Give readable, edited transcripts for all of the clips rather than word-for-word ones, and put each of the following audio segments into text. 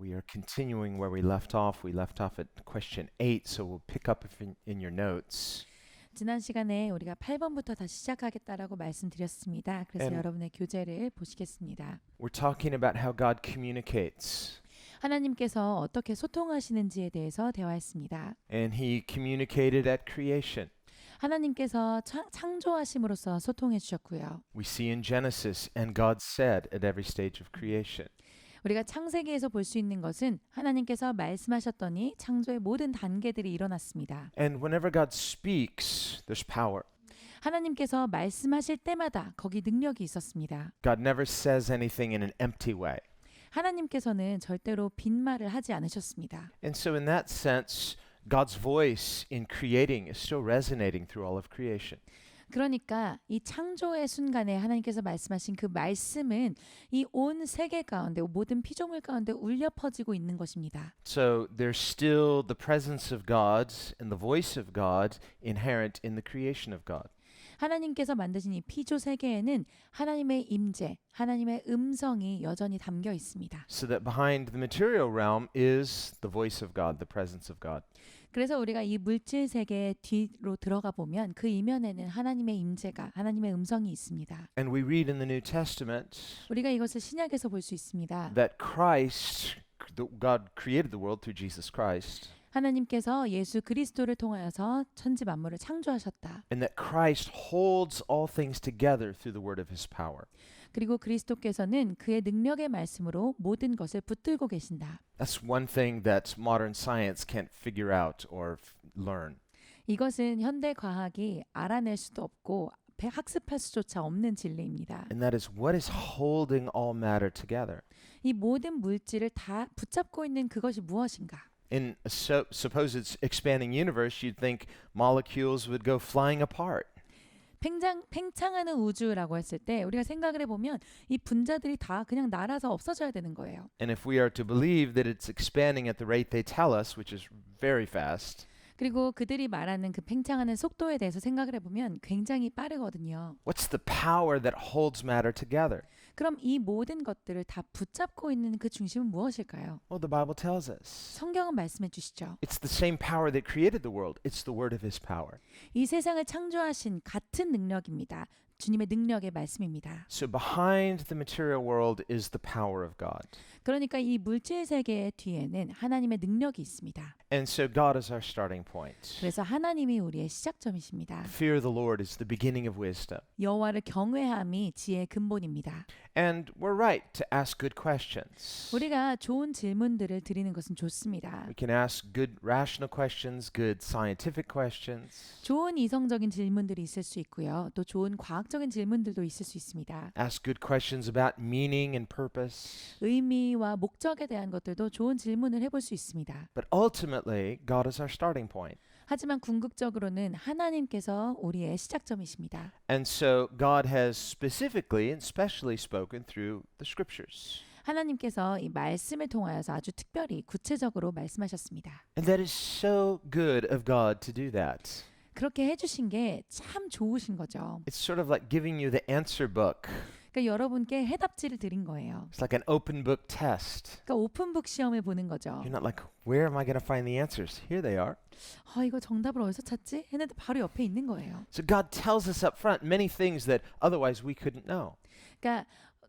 We are continuing where we left off. We left off at question 8, so we'll pick up in your notes. 지난 시간에 우리가 8번부터 다시 시작하겠다라고 말씀드렸습니다. 그래서 And- 여러분의 교재를 보시겠습니다. We're talking about how God communicates. 하나님께서 어떻게 소통하시는지에 대해서 대화했습니다. And he communicated at creation. 하나님께서 창조하심으로써 소통해 주셨고요. We see in Genesis, and God said at every stage of creation. 우리가 창세기에서 볼 수 있는 것은 하나님께서 말씀하셨더니 창조의 모든 단계들이 일어났습니다. And whenever God speaks, there's power. 하나님께서 말씀하실 때마다 거기 능력이 있었습니다. God never says anything in an empty way. 하나님께서는 절대로 빈말을 하지 않으셨습니다. And so in that sense, God's voice in creating is still resonating through all of creation. 그러니까 이 창조의 순간에 하나님께서 말씀하신 그 말씀은 이 온 세계 가운데 모든 피조물 가운데 울려 퍼지고 있는 것입니다. So there's still the presence of God and the voice of God inherent in the creation of God. 하나님께서 만드신 이 피조 세계에는 하나님의 임재, 하나님의 음성이 여전히 담겨 있습니다. So that behind the material realm is the voice of God, the presence of God. 그래서 우리가 이 물질 세계 뒤로 들어가 보면 그 이면에는 하나님의 임재가, 하나님의 음성이 있습니다. And we read in the New Testament 우리가 이것을 신약에서 볼 수 있습니다. that God created the world through Jesus Christ, 하나님께서 예수 그리스도를 통하여서 천지 만물을 창조하셨다. and that Christ holds all things together through the word of his power. 그리고 그리스도께서는 그의 능력의 말씀으로 모든 것을 붙들고 계신다. That's one thing that modern science can't figure out or learn. 이것은 현대 과학이 알아낼 수도 없고 학습할 수조차 없는 진리입니다. And that is what is holding all matter together. 이 모든 물질을 다 붙잡고 있는 그것이 무엇인가? In a supposed expanding universe, you'd think molecules would go flying apart. 팽창하는 우주라고 했을 때 우리가 생각을 해보면 이 분자들이 다 그냥 날아서 없어져야 되는 거예요. And if we are to believe that it's expanding at the rate they tell us, which is very fast, 그리고 그들이 말하는 그 팽창하는 속도에 대해서 생각을 해보면 굉장히 빠르거든요. what's the power that holds matter together? 그럼 이 모든 것들을 다 붙잡고 있는 그 중심은 무엇일까요? Well, the Bible tells us. 성경은 말씀해 주시죠. It's the same power that created the world. It's the word of his power. 이 세상을 창조하신 같은 능력입니다. 주님의 능력의 말씀입니다. So behind the material world is the power of God. 그러니까 이 물질 세계의 뒤에는 하나님의 능력이 있습니다. And so God is our starting point. 그래서 하나님이 우리의 시작점이십니다. Fear of the Lord is the beginning of wisdom. 여호와를 경외함이 지혜의 근본입니다. And we're right to ask good questions. 우리가 좋은 질문들을 드리는 것은 좋습니다. We can ask good rational questions, good scientific questions. 좋은 이성적인 질문들이 있을 수 있고요. 또 좋은 과학적인 질문들도 있을 수 있습니다. Ask good questions about meaning and purpose. 의미와 목적에 대한 것들도 좋은 질문을 해볼 수 있습니다. But ultimately, God is our starting point. 하지만 궁극적으로는 하나님께서 우리의 시작점이십니다. And so God has specifically and specially spoken through the scriptures. 하나님께서 이 말씀을 통하여서 아주 특별히 구체적으로 말씀하셨습니다. And that is so good of God to do that. 그렇게 해주신 게 참 좋으신 거죠. It's sort of like giving you the answer book. 그러니까 여러분께 해답지를 드린 거예요. It's like an open book test. 그러니까 오픈북 시험을 보는 거죠. You're not like, where am I going to find the answers? Here they are. 이거 정답을 어디서 찾지? 했는데 바로 옆에 있는 거예요. So God tells us up front many things that otherwise we couldn't know. 그러니까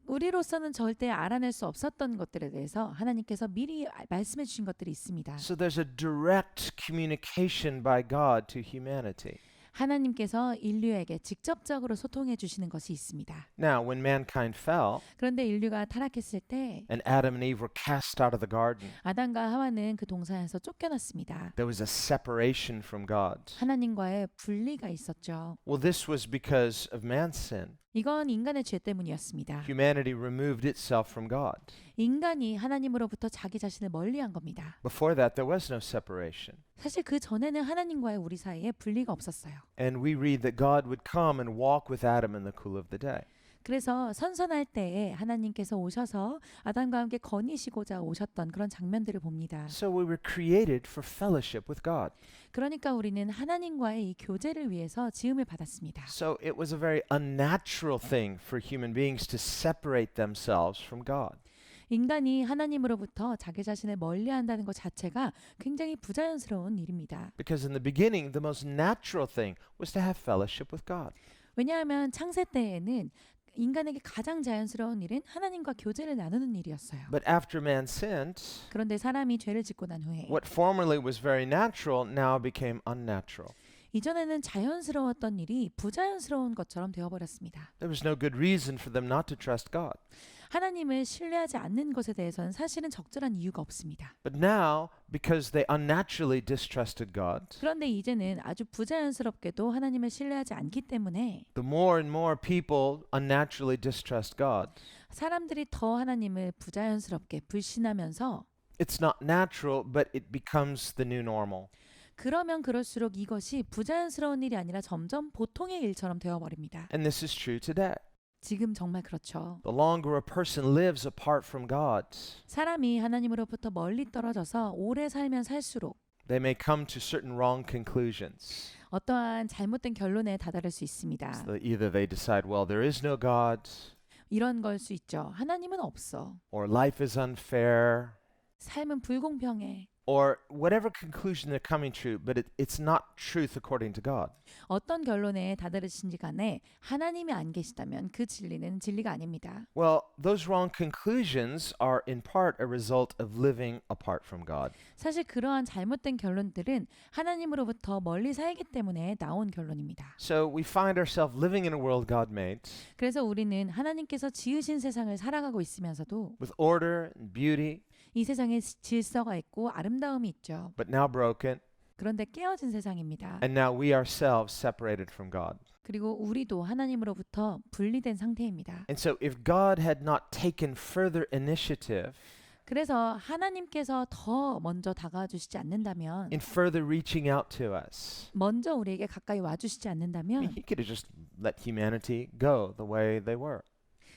우리로서는 절대 알아낼 수 없었던 것들에 대해서 하나님께서 미리 말씀해 주신 것들이 있습니다. So there's a direct communication by God to humanity. 하나님께서 인류에게 직접적으로 소통해 주시는 것이 있습니다. Now, when mankind fell 그런데 인류가 타락했을 때 and Adam and Eve were cast out of the garden, 아담과 하와는 그 동산에서 쫓겨났습니다. there was a separation from God. 하나님과의 분리가 있었죠. Well, this was because of man's sin. 이건 인간의 죄 때문이었습니다. Humanity removed itself from God. 인간이 하나님으로부터 자기 자신을 멀리한 겁니다. Before that, there was no separation. 사실 그 전에는 하나님과의 우리 사이에 분리가 없었어요. And we read that God would come and walk with Adam in the cool of the day. 그래서 선선할 때에 하나님께서 오셔서 아담과 함께 거니시고자 오셨던 그런 장면들을 봅니다. So we were created for fellowship with God. 그러니까 우리는 하나님과의 이 교제를 위해서 지음을 받았습니다. So it was a very unnatural thing for human beings to separate themselves from God. 인간이 하나님으로부터 자기 자신을 멀리한다는 것 자체가 굉장히 부자연스러운 일입니다. Because in the beginning, the most natural thing was to have fellowship with God. 왜냐하면 창세 때에는 인간에게 가장 자연스러운 일은 하나님과 교제를 나누는 일이었어요. But after man sinned, 그런데 사람이 죄를 짓고 난 후에 what formerly was very natural now became unnatural. 이전에는 자연스러웠던 일이 부자연스러운 것처럼 되어버렸습니다. There was no good reason for them not to trust God. 하나님을 신뢰하지 않는 것에 대해서는 사실은 적절한 이유가 없습니다. But now, because they unnaturally distrusted God, 그런데 이제는 아주 부자연스럽게도 하나님을 신뢰하지 않기 때문에 the more and more people unnaturally distrust God, 사람들이 더 하나님을 부자연스럽게 불신하면서 it's not natural, but it becomes the new normal. 그러면 그럴수록 이것이 부자연스러운 일이 아니라 점점 보통의 일처럼 되어버립니다. And this is true today. 지금 정말 그렇죠. The longer a person lives apart from God, 사람이 하나님으로부터 멀리 떨어져서 오래 살면 살수록 they may come to certain wrong conclusions. 어떠한 잘못된 결론에 다다를 수 있습니다. So either they decide, well, there is no God, 이런 걸 수 있죠. 하나님은 없어. or life is unfair, 삶은 불공평해. or whatever conclusion they're coming to, but it's not truth according to God. 어떤 결론에 다다르신지 간에 하나님이 안 계시다면 그 진리는 진리가 아닙니다. Well, those wrong conclusions are in part a result of living apart from God. 사실 그러한 잘못된 결론들은 하나님으로부터 멀리 살기 때문에 나온 결론입니다. So we find ourselves living in a world God made 그래서 우리는 하나님께서 지으신 세상을 살아가고 있으면서도 with order and beauty, 이 세상에 질서가 있고 아름다움이 있죠. but now broken, 그런데 깨어진 세상입니다. and now we ourselves separated from God. 그리고 우리도 하나님으로부터 분리된 상태입니다. And so if God had not taken further initiative 그래서 하나님께서 더 먼저 다가와 주시지 않는다면 in further reaching out to us, 먼저 우리에게 가까이 와 주시지 I mean, 않는다면 he could have just let humanity go the way they were.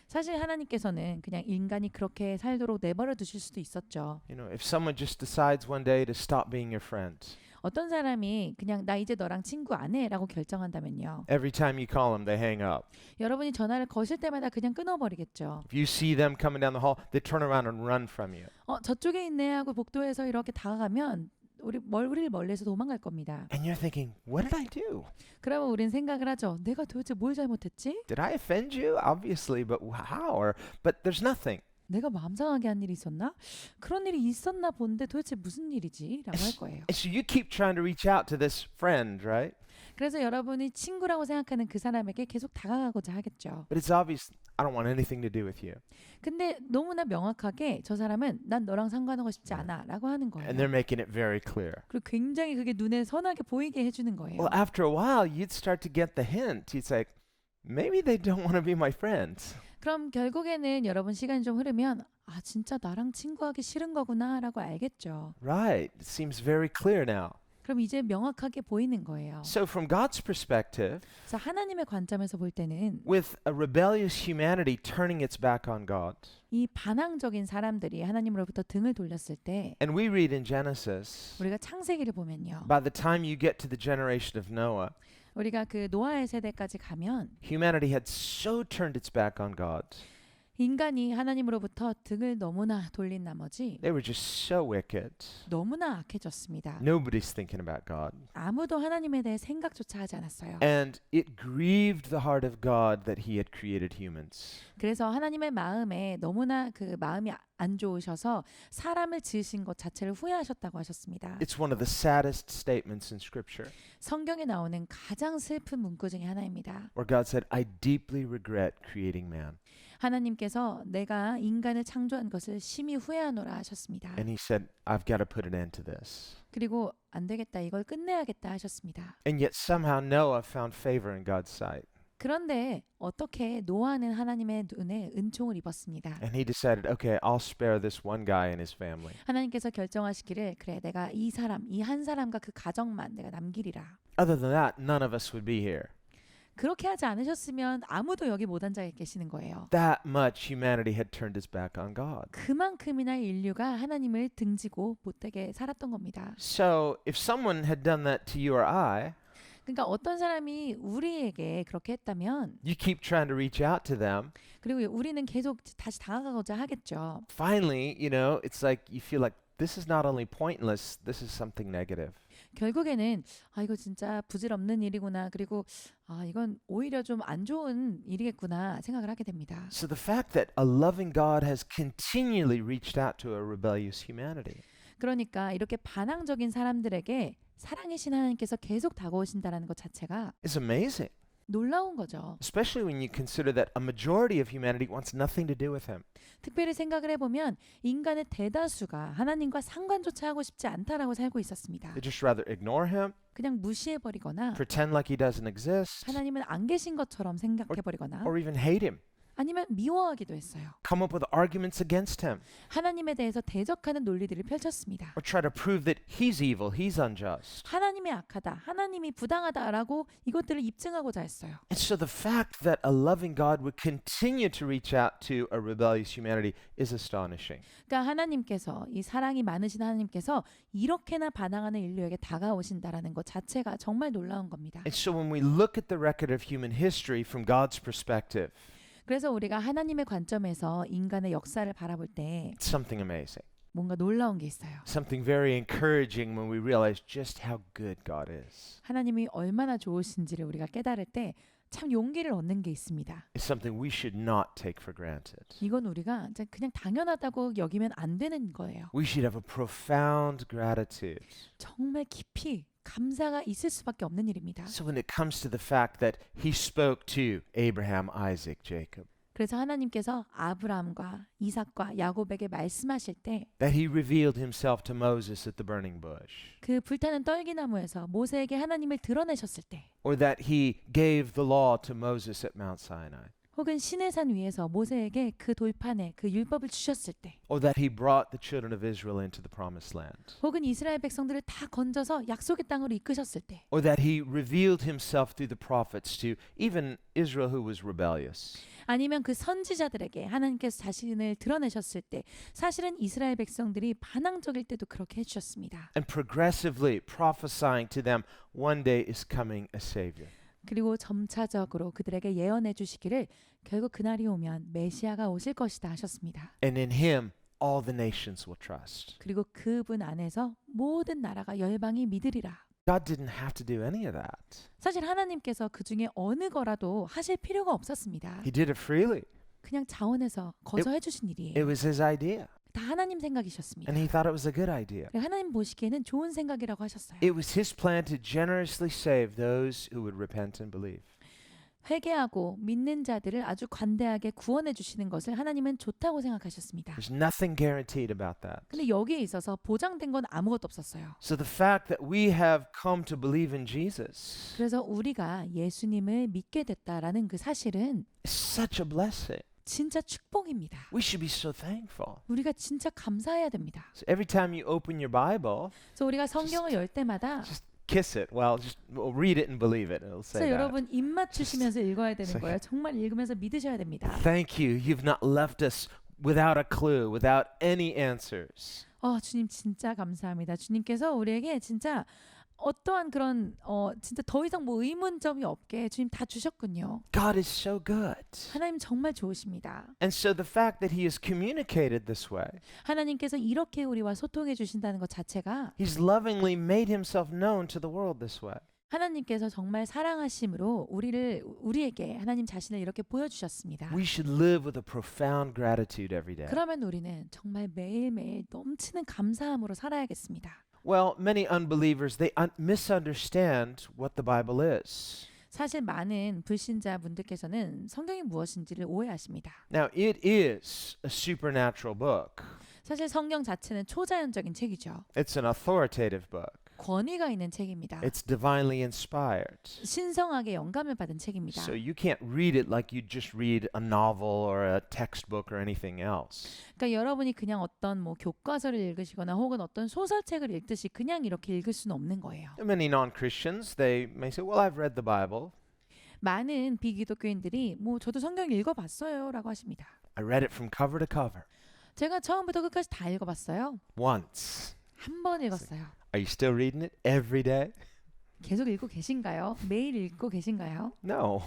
사실 하나님께서는 그냥 인간이 그렇게 살도록 내버려 두실 수도 있었죠. You know, if someone just decides one day to stop being your friend, 어떤 사람이 그냥 나 이제 너랑 친구 안 해라고 결정한다면요. every time you call them, they hang up. 여러분이 전화를 거실 때마다 그냥 끊어버리겠죠. If you see them coming down the hall, they turn around and run from you. 저쪽에 있네 하고 복도에서 이렇게 다가가면 우리를 멀리서 도망갈 겁니다. And you're thinking, what did I do? 그러면 우린 생각을 하죠. 내가 도대체 뭘 잘못했지? Did I offend you? Obviously, but how? But there's nothing. 내가 마음 상하게 한 일이 있었나? 그런 일이 있었나 본데 도대체 무슨 일이지? 라고 할 거예요. And so you keep trying to reach out to this friend, right? 그래서 여러분이 친구라고 생각하는 그 사람에게 계속 다가가고자 하겠죠. But it's obvious, I don't want anything to do with you. 근데 너무나 명확하게 저 사람은 난 너랑 상관하고 싶지 않아 라고 하는 거예요. And they're making it very clear. 그리고 굉장히 그게 눈에 선하게 보이게 해주는 거예요. Well, after a while, you'd start to get the hint. You'd say, maybe they don't want to be my friends. 그럼 결국에는 여러분 시간이 좀 흐르면 아 진짜 나랑 친구하기 싫은 거구나 라고 알겠죠. Right. It seems very clear now. 그럼 이제 명확하게 보이는 거예요. So from God's perspective, 그래서 하나님의 관점에서 볼 때는 with a rebellious humanity turning its back on God, 이 반항적인 사람들이 하나님으로부터 등을 돌렸을 때 and we read in Genesis, 우리가 창세기를 보면요. by the time you get to the generation of Noah, 우리가 그 노아의 세대까지 가면 humanity had so turned its back on God. 인간이 하나님으로부터 등을 너무나 돌린 나머지 They were just so wicked. 너무나 악해졌습니다. Nobody's thinking about God. 아무도 하나님에 대해 생각조차 하지 않았어요. And it grieved the heart of God that he had created humans. 그래서 하나님의 마음에 너무나 그 마음이 안 좋으셔서 사람을 지으신 것 자체를 후회하셨다고 하셨습니다. It's one of the saddest statements in Scripture, 성경에 나오는 가장 슬픈 문구 중에 하나입니다. where God said, I deeply regret creating man. 하나님께서 내가 인간을 창조한 것을 심히 후회하노라 하셨습니다. And he said, I've got to put an end to this. 그리고 안 되겠다 이걸 끝내야겠다 하셨습니다. And yet somehow Noah found favor in God's sight. 그런데 어떻게 노아는 하나님의 눈에 은총을 입었습니다. And he decided, okay, I'll spare this one guy and his family. 하나님께서 결정하시기를 그래 내가 이 한 사람과 그 가정만 내가 남기리라. Other than that, none of us would be here. 그렇게 하지 않으셨으면 아무도 여기 못 앉아 계시는 거예요. That much humanity had turned its back on God. 그만큼이나 인류가 하나님을 등지고 못되게 살았던 겁니다. So if someone had done that to you or I, 그러니까 어떤 사람이 우리에게 그렇게 했다면 you keep trying to reach out to them. 그리고 우리는 계속 다시 다가가고자 하겠죠. Finally, it's like you feel like this is not only pointless, this is something negative. 결국에는 이거 진짜 부질없는 일이구나. 그리고 이건 오히려 좀 안 좋은 일이겠구나 생각을 하게 됩니다. So the fact that a loving God has continually reached out to a rebellious humanity 그러니까 이렇게 반항적인 사람들에게 사랑이신 하나님께서 계속 다가오신다는 것 자체가 is amazing, 놀라운 거죠. especially when you consider that a majority of humanity wants nothing to do with him. 특별히 생각을 해보면 인간의 대다수가 하나님과 상관조차 하고 싶지 않다라고 살고 있었습니다. They just rather ignore him, 그냥 무시해버리거나 pretend like he doesn't exist, 하나님은 안 계신 것처럼 생각해버리거나 or even hate him, 아니면 미워하기도 했어요. come up with arguments against him, 하나님에 대해서 대적하는 논리들을 펼쳤습니다. or try to prove that he's evil, he's unjust. 하나님이 악하다, 하나님이 부당하다라고 이것들을 입증하고자 했어요. And so the fact that a loving God would continue to reach out to a rebellious humanity is astonishing. 그러니까 하나님께서 이 사랑이 많으신 하나님께서 이렇게나 반항하는 인류에게 다가오신다라는 것 자체가 정말 놀라운 겁니다. And so when we look at the record of human history from God's perspective, 그래서 우리가 하나님의 관점에서 인간의 역사를 바라볼 때 it's something amazing. 뭔가 놀라운 게 있어요. Something very encouraging when we realize just how good God is. 하나님이 얼마나 좋으신지를 우리가 깨달을 때 참 용기를 얻는 게 있습니다. It's something we should not take for granted. 이건 우리가 이제 그냥 당연하다고 여기면 안 되는 거예요. We should have a profound gratitude. 정말 깊이 감사가 있을 수밖에 없는 일입니다. So when it comes to the fact that he spoke to Abraham, Isaac, Jacob, 그래서 하나님께서 아브라함과 이삭과 야곱에게 말씀하실 때 that he revealed himself to Moses at the burning bush, 그 불타는 떨기나무에서 모세에게 하나님을 드러내셨을 때 or that he gave the law to Moses at Mount Sinai, 혹은 시내산 위에서 모세에게 그 돌판에 그 율법을 주셨을 때 or that he brought the children of Israel into the promised land, 혹은 이스라엘 백성들을 다 건져서 약속의 땅으로 이끄셨을 때 or that he revealed himself through the prophets to even Israel who was rebellious. 아니면 그 선지자들에게 하나님께서 자신을 드러내셨을 때 사실은 이스라엘 백성들이 반항적일 때도 그렇게 해주셨습니다. And progressively prophesying to them, one day is coming a Savior. 그리고 점차적으로 그들에게 예언해 주시기를 결국 그날이 오면 메시아가 오실 것이다 하셨습니다. And in him, all the nations will trust. 그리고 그분 안에서 모든 나라가 열방이 믿으리라. God didn't have to do any of that. 사실 하나님께서 그 중에 어느 거라도 하실 필요가 없었습니다. He did it freely. 그냥 자원해서 거저해 주신 It 일이에요. was his idea, 다 하나님 생각이셨습니다. and he thought it was a good idea. 그리고 하나님 보시기에는 좋은 생각이라고 하셨어요. It was his plan to generously save those who would repent and believe. 회개하고 믿는 자들을 아주 관대하게 구원해 주시는 것을 하나님은 좋다고 생각하셨습니다. There's nothing guaranteed about that. 근데 여기에 있어서 보장된 건 아무것도 없었어요. So the fact that we have come to believe in Jesus 그래서 우리가 예수님을 믿게 됐다라는 그 사실은 is such a blessing. 진짜 축복입니다. We should be so thankful. 우리가 진짜 감사해야 됩니다. So every time you open your Bible, 그래서 우리가 성경을 열 때마다 just kiss it. Well, read it and believe it. It'll say 그래서 that. 여러분 입 맞추시면서 읽어야 되는 So- 거예요. 정말 읽으면서 믿으셔야 됩니다. Thank you. You've not left us without a clue, without any answers. 주님 진짜 감사합니다. 주님께서 우리에게 진짜 어떠한 그런 진짜 더 이상 뭐 의문점이 없게 주님 다 주셨군요. God is so good. 하나님 정말 좋으십니다. And so the fact that he has communicated this way, 하나님께서 이렇게 우리와 소통해 주신다는 것 자체가 he's lovingly made himself known to the world this way. 하나님께서 정말 사랑하심으로 우리에게 하나님 자신을 이렇게 보여주셨습니다. We should live with a profound gratitude every day. 그러면 우리는 정말 매일매일 넘치는 감사함으로 살아야겠습니다. Well, many unbelievers, they misunderstand what the Bible is. 사실 많은 불신자분들께서는 성경이 무엇인지를 오해하십니다. Now, it is a supernatural book. 사실 성경 자체는 초자연적인 책이죠. It's an authoritative book. 권위가 있는 책입니다. It's divinely inspired. 신성하게 영감을 받은 책입니다. So you can't read it like you just read a novel or a textbook or anything else. 그러니까 여러분이 그냥 어떤 뭐 교과서를 읽으시거나 혹은 어떤 소설책을 읽듯이 그냥 이렇게 읽을 수는 없는 거예요. Many non-Christians, they may say, well, I've read the Bible. 많은 비기독교인들이 뭐 저도 성경 읽어봤어요라고 하십니다. I read it from cover to cover. 제가 처음부터 끝까지 다 읽어봤어요. Once. 한 번 읽었어요. Are you still reading it every day? 계속 읽고 계신가요? 매일 읽고 계신가요? No.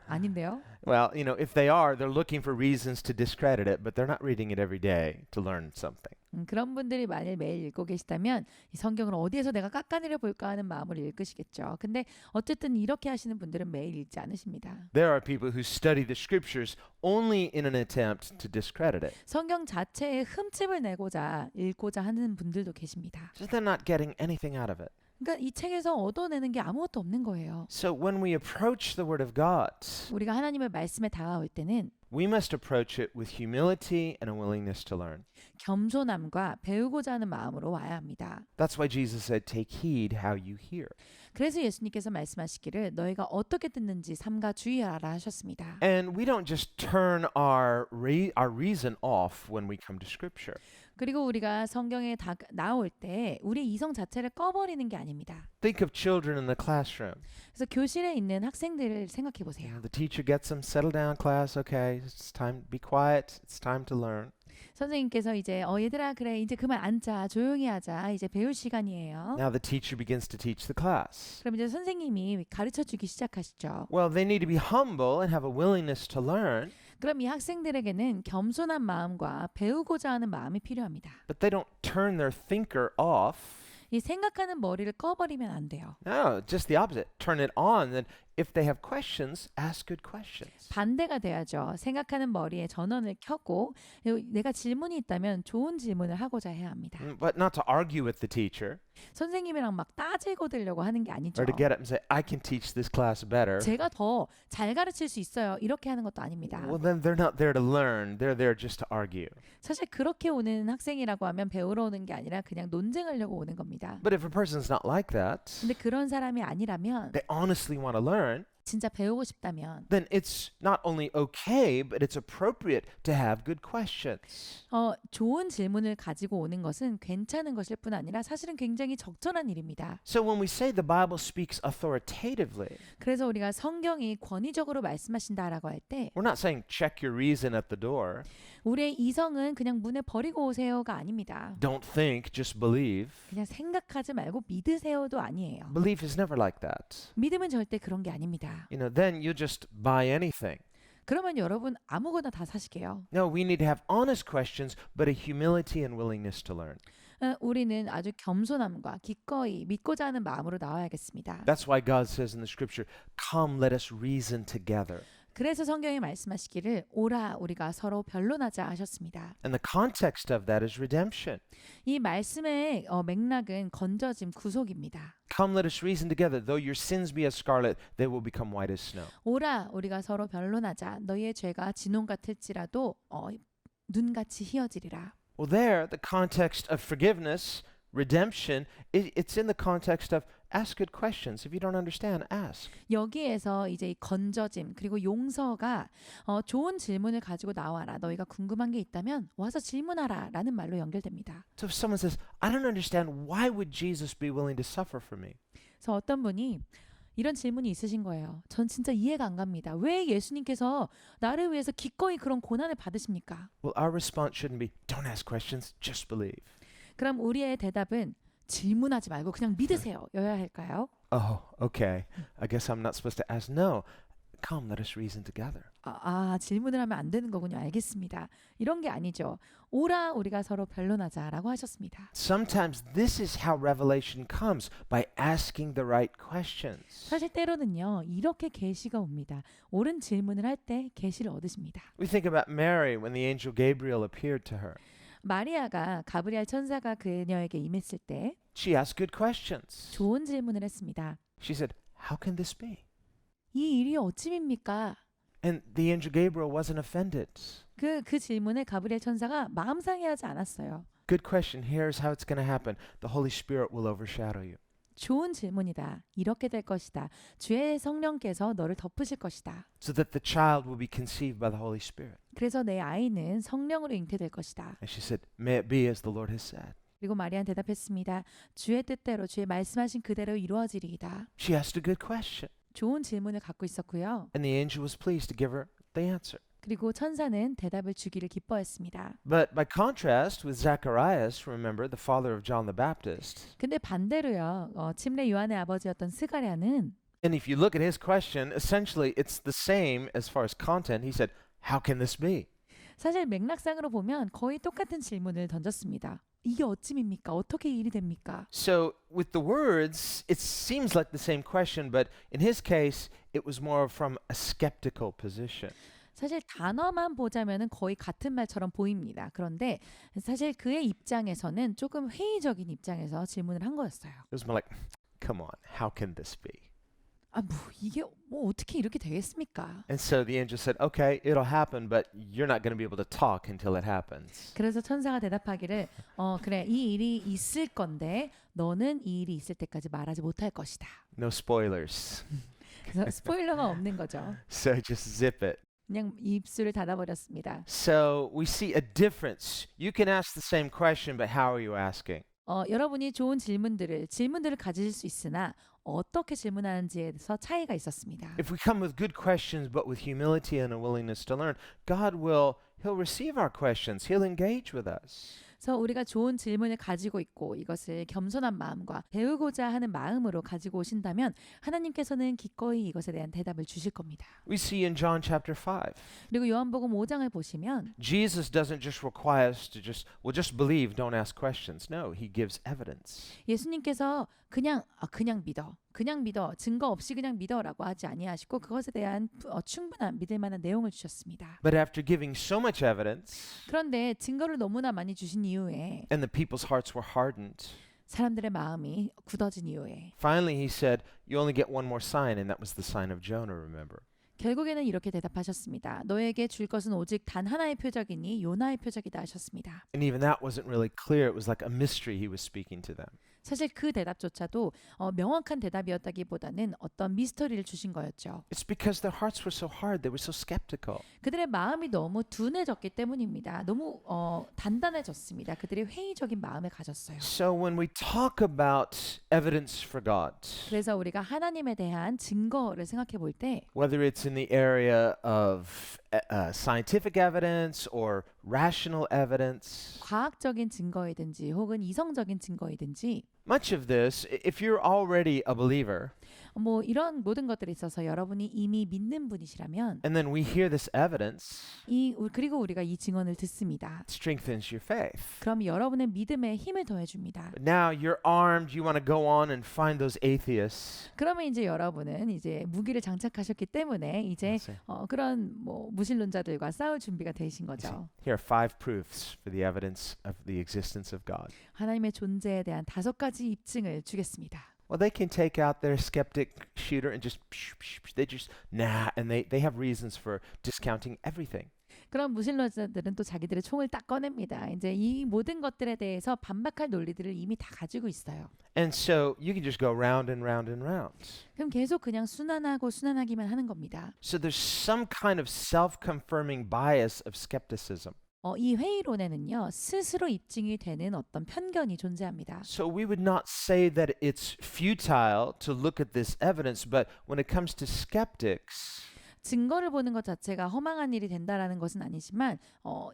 아닌데요. Well, if they are, they're looking for reasons to discredit it, but they're not reading it every day to learn something. 그런 분들이 만일 매일 읽고 계시다면 이 성경을 어디에서 내가 깎아내려 볼까 하는 마음으로 읽으시겠죠. 근데 어쨌든 이렇게 하시는 분들은 매일 읽지 않으십니다. There are people who study the scriptures only in an attempt to discredit it. 성경 자체에 흠집을 내고자 읽고자 하는 분들도 계십니다. So they're not getting anything out of it. 그러니까 이 책에서 얻어내는 게 아무것도 없는 거예요. So when we approach the Word of God, 우리가 하나님의 말씀에 다가올 때는 we must approach it with humility and a willingness to learn. 겸손함과 배우고자 하는 마음으로 와야 합니다. That's why Jesus said, take heed how you hear. 그래서 예수님께서 말씀하시기를 너희가 어떻게 듣는지 삼가 주의하라 하셨습니다. And we don't just turn our reason off when we come to Scripture. 그리고 우리가 성경에 나올 때 우리 이성 자체를 꺼버리는 게 아닙니다. Think of children in the classroom. 그래서 교실에 있는 학생들을 생각해 보세요. The teacher gets them, settle down, class. Okay, it's time. Be quiet. It's time to learn. 선생님께서 이제 얘들아 그래 이제 그만 앉자 조용히 하자 이제 배울 시간이에요. Now the teacher begins to teach the class. 그럼 이제 선생님이 가르쳐 주기 시작하시죠. Well, they need to be humble and have a willingness to learn, 그럼 이 학생들에게는 겸손한 마음과 배우고자 하는 마음이 필요합니다. but they don't turn their thinker off. 이 생각하는 머리를 꺼버리면 안 돼요. No, just the opposite. Turn it on. Then if they have questions, ask good questions. 반대가 돼야죠. 생각하는 머리에 전원을 켜고 내가 질문이 있다면 좋은 질문을 하고자 해야 합니다. But not to argue with the teacher 선생님이랑 막 따지고 들려고 하는 게 아니죠. or to get up and say, I can teach this class better. 제가 더 잘 가르칠 수 있어요. 이렇게 하는 것도 아닙니다. Well, then they're not there to learn. They're there just to argue. 사실 그렇게 오는 학생이라고 하면 배우러 오는 게 아니라 그냥 논쟁하려고 오는 겁니다. But if a person's not like that, 근데 그런 사람이 아니라면 they honestly want to learn, 진짜 배우고 싶다면 then it's not only okay, but it's appropriate to have good questions. 좋은 질문을 가지고 오는 것은 괜찮은 것일 뿐 아니라 사실은 굉장히 적절한 일입니다. So when we say the Bible speaks authoritatively, 그래서 우리가 성경이 권위적으로 말씀하신다라고 할 때 we're not saying check your reason at the door. 우리의 이성은 그냥 문에 버리고 오세요가 아닙니다. Don't think, just believe. 그냥 생각하지 말고 믿으세요도 아니에요. Belief is never like that. 믿음은 절대 그런 게 아닙니다. Then you just buy anything. 그러면 여러분 아무거나 다 사시게요. No, we need to have honest questions, but a humility and willingness to learn. 우리는 아주 겸손함과 기꺼이 믿고자 하는 마음으로 나와야겠습니다. That's why God says in the scripture, come, let us reason together. 그래서 성경이 말씀하시기를 오라 우리가 서로 변론하자 하셨습니다. And the context of that is redemption. 이 말씀의 맥락은 건져짐 구속입니다. Come, let us reason together. Though your sins be as scarlet, they will become white as snow. 오라 우리가 서로 변론하자 너희의 죄가 진홍 같을지라도 눈같이 희어지리라. Well, there, the context of forgiveness, redemption, it's in the context of ask good questions. If you don't understand, ask. 여기에서 이제 이 건져짐 그리고 용서가 좋은 질문을 가지고 나와라. 너희가 궁금한 게 있다면 와서 질문하라 라는 말로 연결됩니다. So if someone says, I don't understand, why would Jesus be willing to suffer for me? 그래서 어떤 분이 이런 질문이 있으신 거예요. 전 진짜 이해가 안 갑니다. 왜 예수님께서 나를 위해서 기꺼이 그런 고난을 받으십니까? Well, our response shouldn't be, don't ask questions, just believe. 그럼 우리의 대답은 질문하지 말고 그냥 믿으세요. 여야 할까요? Oh, okay. I guess I'm not supposed to ask. No. Come, let us reason together. 질문을 하면 안 되는 거군요. 알겠습니다. 이런 게 아니죠. 오라 우리가 서로 변론하자라고 하셨습니다. Sometimes this is how revelation comes, by asking the right questions. 사실 때로는요. 이렇게 계시가 옵니다. 옳은 질문을 할 때 계시를 얻으십니다. We think about Mary when the angel Gabriel appeared to her. 마리아가 가브리엘 천사가 그녀에게 임했을 때 She asked good questions. 좋은 질문을 했습니다. She said, how can this be? 이 일이 어찌입니까? And the angel Gabriel wasn't offended. 그 질문에 가브리엘 천사가 마음 상해하지 않았어요. Good question. Here's how it's going to happen. The Holy Spirit will overshadow you. 좋은 질문이다. 이렇게 될 것이다. 주의 성령께서 너를 덮으실 것이다. So that the child will be conceived by the Holy Spirit. 그래서 내 아이는 성령으로 잉태될 것이다. And she said, may it be as the Lord has said. 그리고 마리아는 대답했습니다. 주의 뜻대로 주의 말씀하신 그대로 이루어지리이다. She asked a good question. 좋은 질문을 갖고 있었고요. And the angel was pleased to give her the answer. 그리고 천사는 대답을 주기를 기뻐했습니다. But by contrast with Zacharias, remember, the father of John the Baptist, 근데 반대로요. 침례 요한의 아버지였던 스가랴는 and if you look at his question, essentially it's the same as far as content. He said, "How can this be?" 사실 맥락상으로 보면 거의 똑같은 질문을 던졌습니다. 이게 어찌입니까? 어떻게 일이 됩니까? So with the words, it seems like the same question, but in his case, it was more from a skeptical position. 사실 단어만 보자면은 거의 같은 말처럼 보입니다. 그런데 사실 그의 입장에서는 조금 회의적인 입장에서 질문을 한 거였어요. It was more like, "Come on, how can this be?" 이게 어떻게 이렇게 되겠습니까? And so the angel said, "Okay, it'll happen, but you're not going to be able to talk until it happens." 그래서 천사가 대답하기를 그래 이 일이 있을 건데 너는 이 일이 있을 때까지 말하지 못할 것이다. No spoilers. 그래서 스포일러가 없는 거죠. So just zip it. 그냥 입술을 닫아버렸습니다. So we see a difference. You can ask the same question, but how are you asking? 여러분이 좋은 질문들을 가지실 수 있으나 어떻게 질문하는지에 대해서 차이가 있었습니다. If we come with good questions, but with humility and a willingness to learn, He'll receive our questions. He'll engage with us. 그래서 우리가 좋은 질문을 가지고 있고 이것을 겸손한 마음과 배우고자 하는 마음으로 가지고 오신다면 하나님께서는 기꺼이 이것에 대한 대답을 주실 겁니다. We see in John chapter 5, 그리고 요한복음 5장을 보시면 Jesus doesn't just require us to just believe, don't ask questions. No, he gives evidence. 예수님께서 그냥 믿어 증거 없이 그냥 믿어라고 하지 아니하시고 그것에 대한 충분한 믿을 만한 내용을 주셨습니다. But after giving so much evidence, 그런데 증거를 너무나 많이 주신 이후에 and the people's hearts were hardened, 사람들의 마음이 굳어진 이후에 finally he said, "You only get one more sign," and that was the sign of Jonah, remember. 결국에는 이렇게 대답하셨습니다. 너에게 줄 것은 오직 단 하나의 표적이니 요나의 표적이다 하셨습니다. And even that wasn't really clear. It was like a mystery he was speaking to them. 사실 그 대답조차도 명확한 대답이었다기보다는 어떤 미스터리를 주신 거였죠. It's because their hearts were so hard. They were so skeptical. 그들의 마음이 너무 둔해졌기 때문입니다. 너무 단단해졌습니다. 그들이 회의적인 마음을 가졌어요. So when we talk about evidence for God, 그래서 우리가 하나님에 대한 증거를 생각해 볼 때 whether it's in the area of scientific evidence or rational evidence, 과학적인 증거이든지 혹은 이성적인 증거이든지 much of this, if you're already a believer, 이런 모든 것들에 있어서 여러분이 이미 믿는 분이시라면 and then we hear this evidence, 그리고 우리가 이 증언을 듣습니다. it strengthens your faith. 그럼 여러분의 믿음에 힘을 더해 줍니다. But now you're armed, you want to go on and find those atheists. 그러면 이제 여러분은 이제 무기를 장착하셨기 때문에 이제 그런 무신론자들과 싸울 준비가 되신 거죠. Here are 5 proofs for the evidence of the existence of God. 하나님의 존재에 대한 5가지 입증을 주겠습니다. Well, they can take out their skeptic shooter and and they have reasons for discounting everything. 그런 무신론자들은 또 자기들의 총을 딱 꺼냅니다. 이제 이 모든 것들에 대해서 반박할 논리들을 이미 다 가지고 있어요. And so you can just go round and round and round. 그럼 계속 그냥 순환하기만 하는 겁니다. So there's some kind of self-confirming bias of skepticism. 이 회의론에는요 스스로 입증이 되는 어떤 편견이 존재합니다. So we would not say that it's futile to look at this evidence, but when it comes to skeptics, 증거를 보는 것 자체가 허망한 일이 된다라는 것은 아니지만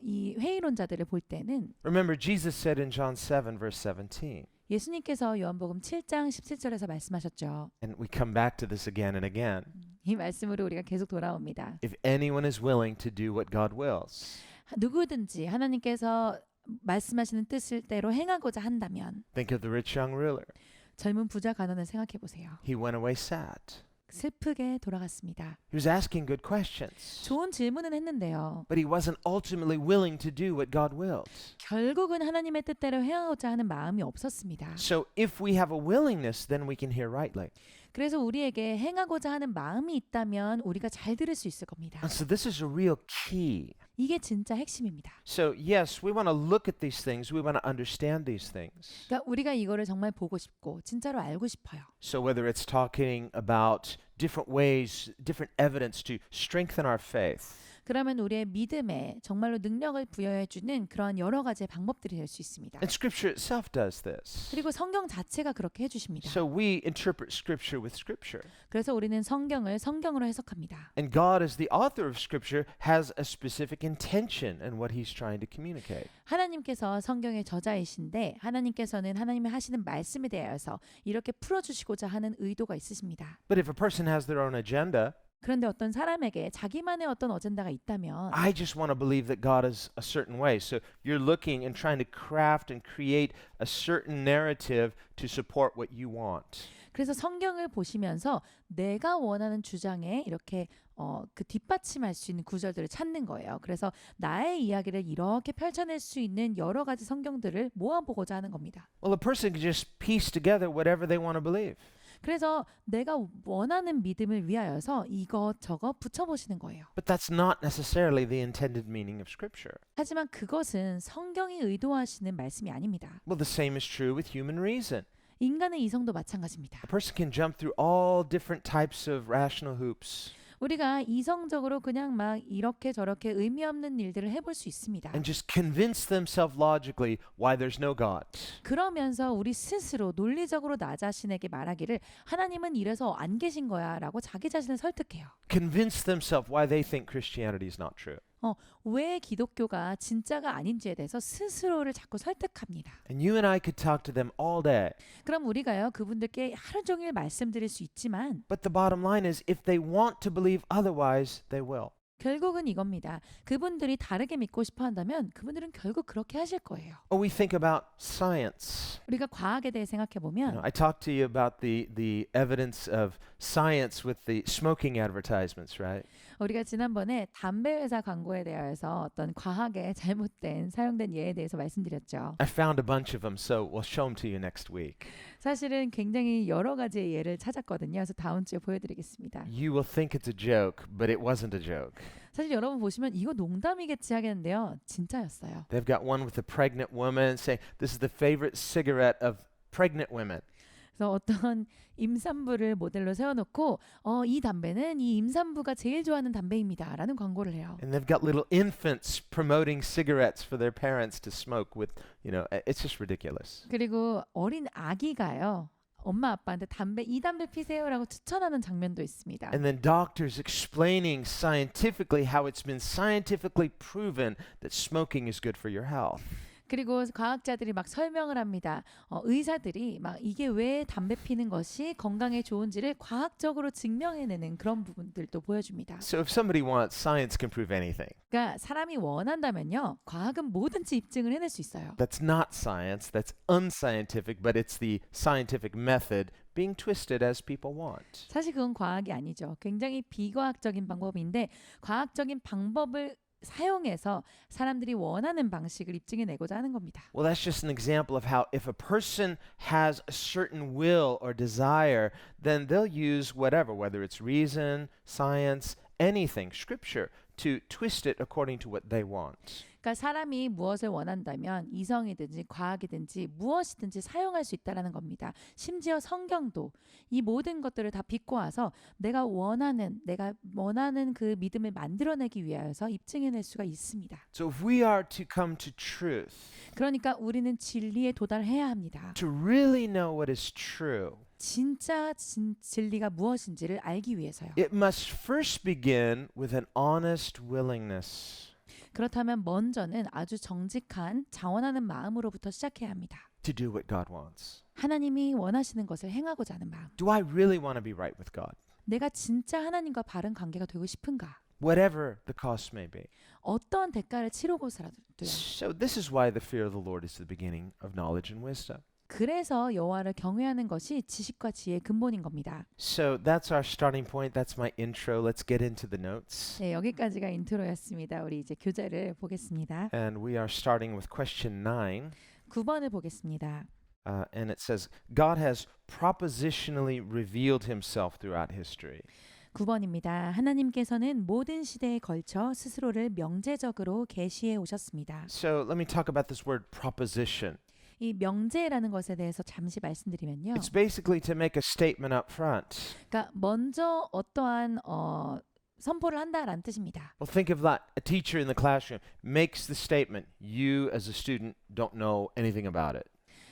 이 회의론자들을 볼 때는 remember Jesus said in John 7 verse 17, 예수님께서 요한복음 7장 17절에서 말씀하셨죠. and we come back to this again and again. 이 말씀으로 우리가 계속 돌아옵니다. If anyone is willing to do what God wills, 누구든지 하나님께서 말씀하시는 뜻대로 행하고자 한다면 think of the rich young ruler. 젊은 부자 간원을 생각해 보세요. He went away sad. 슬프게 돌아갔습니다. He was asking good questions, 좋은 질문은 했는데요. but he wasn't ultimately willing to do what God willed. 결국은 하나님의 뜻대로 행하고자 하는 마음이 없었습니다. So if we have a willingness, then we can hear rightly. 그래서 우리에게 행하고자 하는 마음이 있다면 우리가 잘 들을 수 있을 겁니다. And so this is a real key. 이게 진짜 핵심입니다. So yes, we want to look at these things. We want to understand these things. 그러니까 우리가 이거를 정말 보고 싶고 진짜로 알고 싶어요. So whether it's talking about different ways, different evidence to strengthen our faith, 그러면 우리의 믿음에 정말로 능력을 부여해 주는 그런 여러 가지의 방법들이 될 수 있습니다. And Scripture itself does this. 그리고 성경 자체가 그렇게 해 주십니다. So we interpret Scripture with Scripture. 그래서 우리는 성경을 성경으로 해석합니다. And God, as the author of Scripture, has a specific intention in what He's trying to communicate. 하나님께서 성경의 저자이신데 하나님께서는 하나님의 하시는 말씀에 대하여서 이렇게 풀어주시고자 하는 의도가 있으십니다. But if a person has their own agenda, 그런데 어떤 사람에게 자기만의 어떤 어젠다가 있다면 I just want to believe that God is a certain way. So you're looking and trying to craft and create a certain narrative to support what you want. 그래서 성경을 보시면서 내가 원하는 주장에 이렇게 그 뒷받침할 수 있는 구절들을 찾는 거예요. 그래서 나의 이야기를 이렇게 펼쳐낼 수 있는 여러 가지 성경들을 모아보고자 하는 겁니다. Well, a person can just piece together whatever they want to believe. 그래서 내가 원하는 믿음을 위하여서 이것저것 붙여보시는 거예요. But that's not necessarily the intended meaning of Scripture. 하지만 그것은 성경이 의도하시는 말씀이 아닙니다. Well, the same is true with human reason. 인간의 이성도 마찬가지입니다. A person can jump through all different types of rational hoops 우리가 이성적으로 그냥 막 이렇게 저렇게 의미 없는 일들을 해볼 수 있습니다. and just convince themselves logically why there's no God. 그러면서 우리 스스로 논리적으로 나 자신에게 말하기를 하나님은 이래서 안 계신 거야 라고 자기 자신을 설득해요. Convince themselves why they think Christianity is not true. 왜 기독교가 진짜가 아닌지에 대해서 스스로를 자꾸 설득합니다. And you and I could talk to them all day. 그럼 우리가요 그분들께 하루 종일 말씀드릴 수 있지만 But the bottom line is if they want to believe otherwise, they will. 결국은 이겁니다. 그분들이 다르게 믿고 싶어 한다면 그분들은 결국 그렇게 하실 거예요. Or we think about science. 우리가 과학에 대해 생각해 보면 I talked to you about the evidence of science with the smoking advertisements, right? 우리가 지난번에 담배 회사 광고에 대해서 어떤 과학의 잘못된 사용된 예에 대해서 말씀드렸죠. I found a bunch of them, so we'll show them to you next week. 사실은 굉장히 여러 가지의 예를 찾았거든요. 그래서 다음 주에 보여드리겠습니다. You will think it's a joke, but it wasn't a joke. 사실 여러분 보시면 이거 농담이겠지 하겠는데요. 진짜였어요. They've got one with a pregnant woman saying this is the favorite cigarette of pregnant women. 그래서 어떤 임산부를 모델로 세워놓고 이 담배는 이 임산부가 제일 좋아하는 담배입니다. 라는 광고를 해요. And they've got little infants promoting cigarettes for their parents to smoke with, it's just ridiculous. 그리고 어린 아기가요. 엄마 아빠한테 이 담배 피세요라고 추천하는 장면도 있습니다. And then doctors explaining scientifically how it's been scientifically proven that smoking is good for your health. 그리고 과학자들이 막 설명을 합니다. 의사들이 막 이게 왜 담배 피는 것이 건강에 좋은지를 과학적으로 증명해내는 그런 부분들도 보여줍니다. So if somebody wants, science can prove anything. 그러니까 사람이 원한다면요. 과학은 뭐든지 입증을 해낼 수 있어요. That's not science, that's unscientific, but it's the scientific method being twisted as people want. 사실 그건 과학이 아니죠. 굉장히 비과학적인 방법인데 과학적인 방법을 사용해서 사람들이 원하는 방식을 입증해내고자 하는 겁니다. Well, that's just an example of how if a person has a certain will or desire, then they'll use whatever, whether it's reason, science, anything, scripture, to twist it according to what they want. 그러니까 사람이 무엇을 원한다면 이성이든지 과학이든지 무엇이든지 사용할 수 있다라는 겁니다. 심지어 성경도 이 모든 것들을 다 비꼬아서 내가 원하는 그 믿음을 만들어내기 위하여서 입증해낼 수가 있습니다. So if we are to come to truth, 그러니까 우리는 진리에 도달해야 합니다. to really know what is true, 진짜 진리가 무엇인지를 알기 위해서요. it must first begin with an honest willingness 그렇다면 먼저는 아주 정직한 자원하는 마음으로부터 시작해야 합니다. to do what God wants. 하나님이 원하시는 것을 행하고자 하는 마음. Do I really want to be right with God? 내가 진짜 하나님과 바른 관계가 되고 싶은가? Whatever the cost may be. 어떠한 대가를 치르고서라도요. So this is why the fear of the Lord is the beginning of knowledge and wisdom. 그래서 여호와를 경외하는 것이 지식과 지혜의 근본인 겁니다. So that's our starting point. That's my intro. Let's get into the notes. 네, 여기까지가 인트로였습니다. 우리 이제 교재를 보겠습니다. And we are starting with question 9. 9번을 보겠습니다. And it says, God has propositionally revealed himself throughout history. 9번입니다. 하나님께서는 모든 시대에 걸쳐 스스로를 명제적으로 계시해 오셨습니다. So let me talk about this word proposition. 이 명제라는 것에 대해서 잠시 말씀드리면요. It's basically to make a statement up front. 그러니까 먼저 어떠한 선포를 한다라는 뜻입니다. Well, think of that. A teacher in the classroom makes the statement, you as a student don't know anything about it.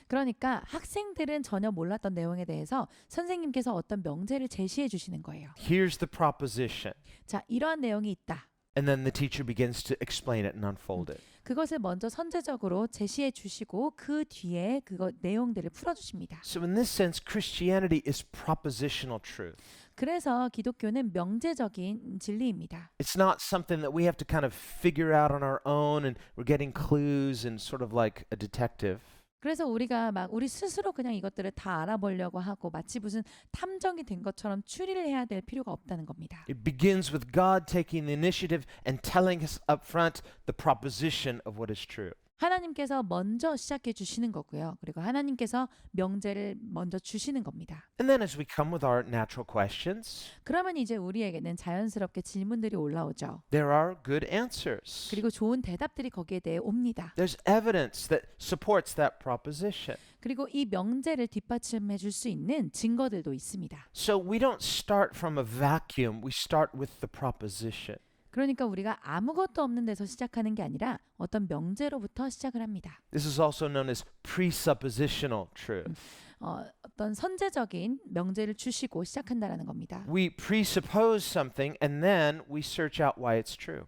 그러니까 학생들은 전혀 몰랐던 내용에 대해서 선생님께서 어떤 명제를 제시해 주시는 거예요. Here's the proposition. 자, 이러한 내용이 있다. And then the teacher begins to explain it and unfold it. 그것을 먼저 선제적으로 제시해 주시고 그 뒤에 그거 내용들을 풀어 주십니다. So in this sense, Christianity is propositional truth. 그래서 기독교는 명제적인 진리입니다. It's not something that we have to kind of figure out on our own and we're getting clues and sort of like a detective. 그래서 우리가 막 우리 스스로 그냥 이것들을 다 알아보려고 하고 마치 무슨 탐정이 된 것처럼 추리를 해야 될 필요가 없다는 겁니다. It begins with God taking the initiative and telling us up front the proposition of what is true. 하나님께서 먼저 시작해 주시는 거고요. 그리고 하나님께서 명제를 먼저 주시는 겁니다. And then as we come with our natural questions, 그러면 이제 우리에게는 자연스럽게 질문들이 올라오죠. there are good answers. 그리고 좋은 대답들이 거기에 대해 옵니다. There's evidence that supports that proposition. 그리고 이 명제를 뒷받침해 줄 수 있는 증거들도 있습니다. So we don't start from a vacuum, we start with the proposition. 그러니까 우리가 아무것도 없는 데서 시작하는 게 아니라 어떤 명제로부터 시작을 합니다. This is also known as presuppositional truth. 어떤 선제적인 명제를 주시고 시작한다라는 겁니다. We presuppose something and then we search out why it's true.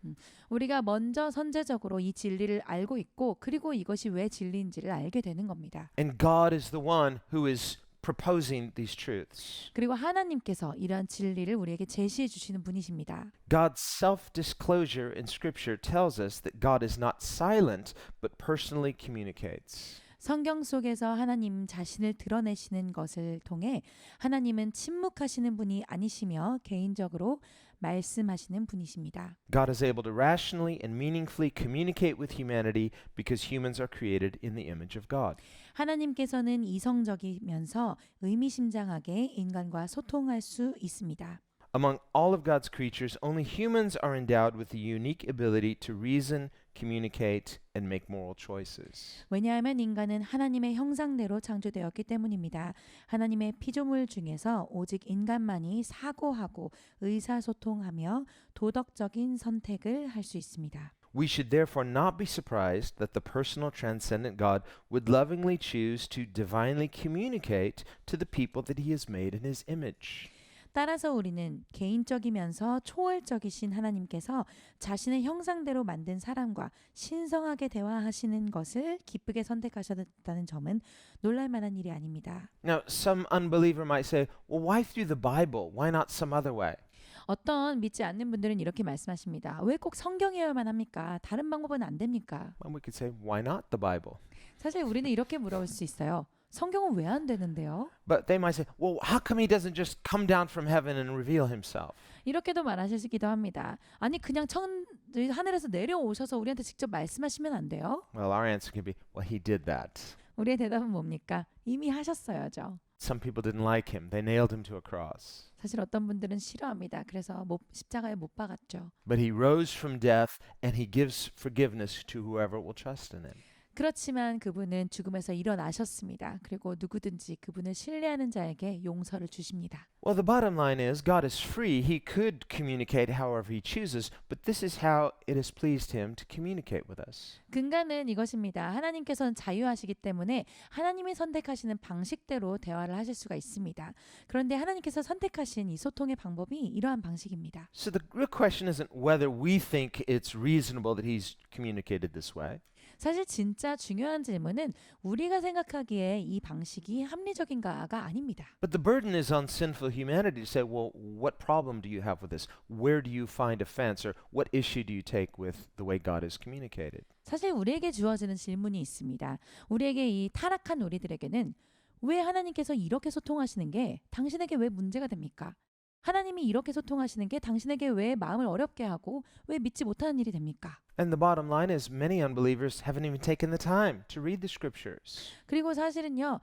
우리가 먼저 선제적으로 이 진리를 알고 있고 그리고 이것이 왜 진리인지를 알게 되는 겁니다. And God is the one who is proposing these truths. 그리고 하나님께서 이러한 진리를 우리에게 제시해 주시는 분이십니다. God's self-disclosure in Scripture tells us that God is not silent but personally communicates. 성경 속에서 하나님 자신을 드러내시는 것을 통해 하나님은 침묵하시는 분이 아니시며 개인적으로 말씀하시는 분이십니다. God is able to rationally and meaningfully communicate with humanity because humans are created in the image of God. 하나님께서는 이성적이면서 의미심장하게 인간과 소통할 수 있습니다. Among all of God's creatures, only humans are endowed with the unique ability to reason, communicate, and make moral choices. 왜냐하면 인간은 하나님의 형상대로 창조되었기 때문입니다. 하나님의 피조물 중에서 오직 인간만이 사고하고 의사소통하며 도덕적인 선택을 할 수 있습니다. We should therefore not be surprised that the personal transcendent God would lovingly choose to divinely communicate to the people that he has made in his image. 따라서 우리는 개인적이면서 초월적이신 하나님께서 자신의 형상대로 만든 사람과 신성하게 대화하시는 것을 기쁘게 선택하셨다는 점은 놀랄만한 일이 아닙니다. Now, some unbeliever might say, well, why through the Bible? Why not some other way? 어떤 믿지 않는 분들은 이렇게 말씀하십니다. 왜 꼭 성경이어야만 합니까? 다른 방법은 안 됩니까? Well, we could say, why not the Bible? 사실 우리는 이렇게 물어볼 수 있어요. 성경은 왜 안 되는데요? But they might say, well, how come he doesn't just come down from heaven and reveal himself? 이렇게도 말하시기도 합니다. 아니 그냥 하늘에서 내려오셔서 우리한테 직접 말씀하시면 안 돼요? Well, our answer can be, well, he did that. 우리의 대답은 뭡니까? 이미 하셨어야죠. Some people didn't like him. They nailed him to a cross. 사실 어떤 분들은 싫어합니다. 그래서 십자가에 못 박았죠. But he rose from death and he gives forgiveness to whoever will trust in him. 그렇지만 그분은 죽음에서 일어나셨습니다. 그리고 누구든지 그분을 신뢰하는 자에게 용서를 주십니다. Well, the bottom line is God is free. He could communicate however he chooses, but this is how it has pleased him to communicate with us. 근간은 이것입니다. 하나님께서는 자유하시기 때문에 하나님이 선택하시는 방식대로 대화를 하실 수가 있습니다. 그런데 하나님께서 선택하신 이 소통의 방법이 이러한 방식입니다. So the real question isn't whether we think it's reasonable that he's communicated this way. 사실 진짜 중요한 질문은 우리가 생각하기에 이 방식이 합리적인가가 아닙니다. But the burden is on sinful humanity to say, well, what problem do you have with this? Where do you find offense? Or what issue do you take with the way God has communicated? 사실 우리에게 주어지는 질문이 있습니다. 우리에게 이 타락한 우리들에게는 왜 하나님께서 이렇게 소통하시는 게 당신에게 왜 문제가 됩니까? 하나님이 이렇게 소통하시는 게 당신에게 왜 마음을 어렵게 하고 왜 믿지 못하는 일이 됩니까? And the bottom line is many unbelievers haven't even taken the time to read the scriptures. 그리고 사실은요,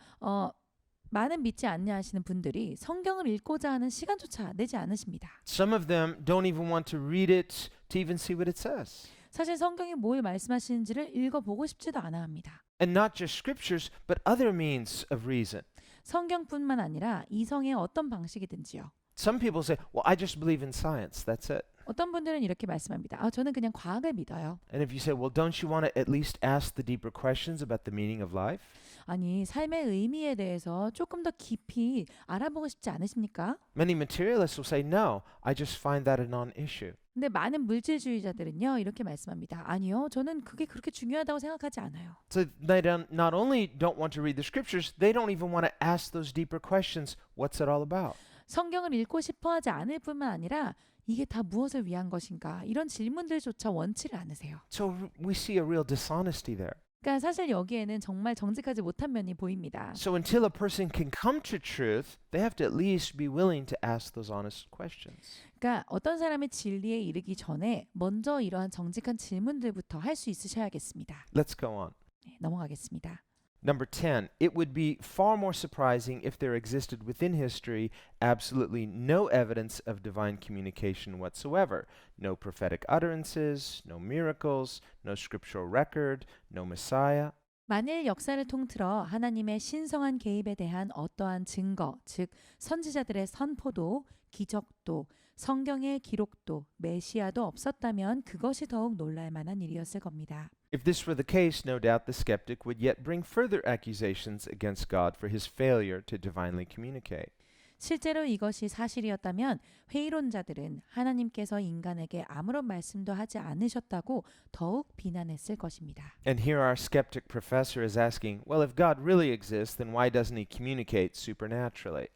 많은 믿지 않냐하시는 분들이 성경을 읽고자 하는 시간조차 내지 않으십니다. Some of them don't even want to read it to even see what it says. 사실 성경이 뭘 말씀하시는지를 읽어보고 싶지도 않아 합니다. And not just scriptures, but other means of reason. 성경뿐만 아니라 이성의 어떤 방식이든지요. Some people say, well, I just believe in science. That's it. 어떤 분들은 이렇게 말씀합니다. 저는 그냥 과학을 믿어요. And if you say, well, don't you want to at least ask the deeper questions about the meaning of life? 아니, 삶의 의미에 대해서 조금 더 깊이 알아보고 싶지 않으십니까? Many materialists will say, no, I just find that a non-issue. 근데 많은 물질주의자들은요, 이렇게 말씀합니다. 아니요, 저는 그게 그렇게 중요하다고 생각하지 않아요. So they not only don't want to read the scriptures, they don't even want to ask those deeper questions. What's it all about? 성경을 읽고 싶어 하지 않을 뿐만 아니라 이게 다 무엇을 위한 것인가? 이런 질문들조차 원치를 않으세요. So we see a real dishonesty there. 그러니까 사실 여기에는 정말 정직하지 못한 면이 보입니다. So until a person can come to truth, they have to at least be willing to ask those honest questions. 그러니까 어떤 사람이 진리에 이르기 전에 먼저 이러한 정직한 질문들부터 할 수 있으셔야겠습니다. Let's go on. 네, 넘어가겠습니다. Number 10, it would be far more surprising if there existed within history absolutely no evidence of divine communication whatsoever. No prophetic utterances, no miracles, no scriptural record, no Messiah. 만일 역사를 통틀어 하나님의 신성한 개입에 대한 어떠한 증거, 즉 선지자들의 선포도, 기적도, 성경의 기록도, 메시아도 없었다면 그것이 더욱 놀랄 만한 일이었을 겁니다. If this were the case, no doubt the skeptic would yet bring further accusations against God for his failure to divinely communicate. 실제로 이것이 사실이었다면 회의론자들은 하나님께서 인간에게 아무런 말씀도 하지 않으셨다고 더욱 비난했을 것입니다. And here our skeptic professor is asking, well, if God really exists, then why doesn't he communicate supernaturally?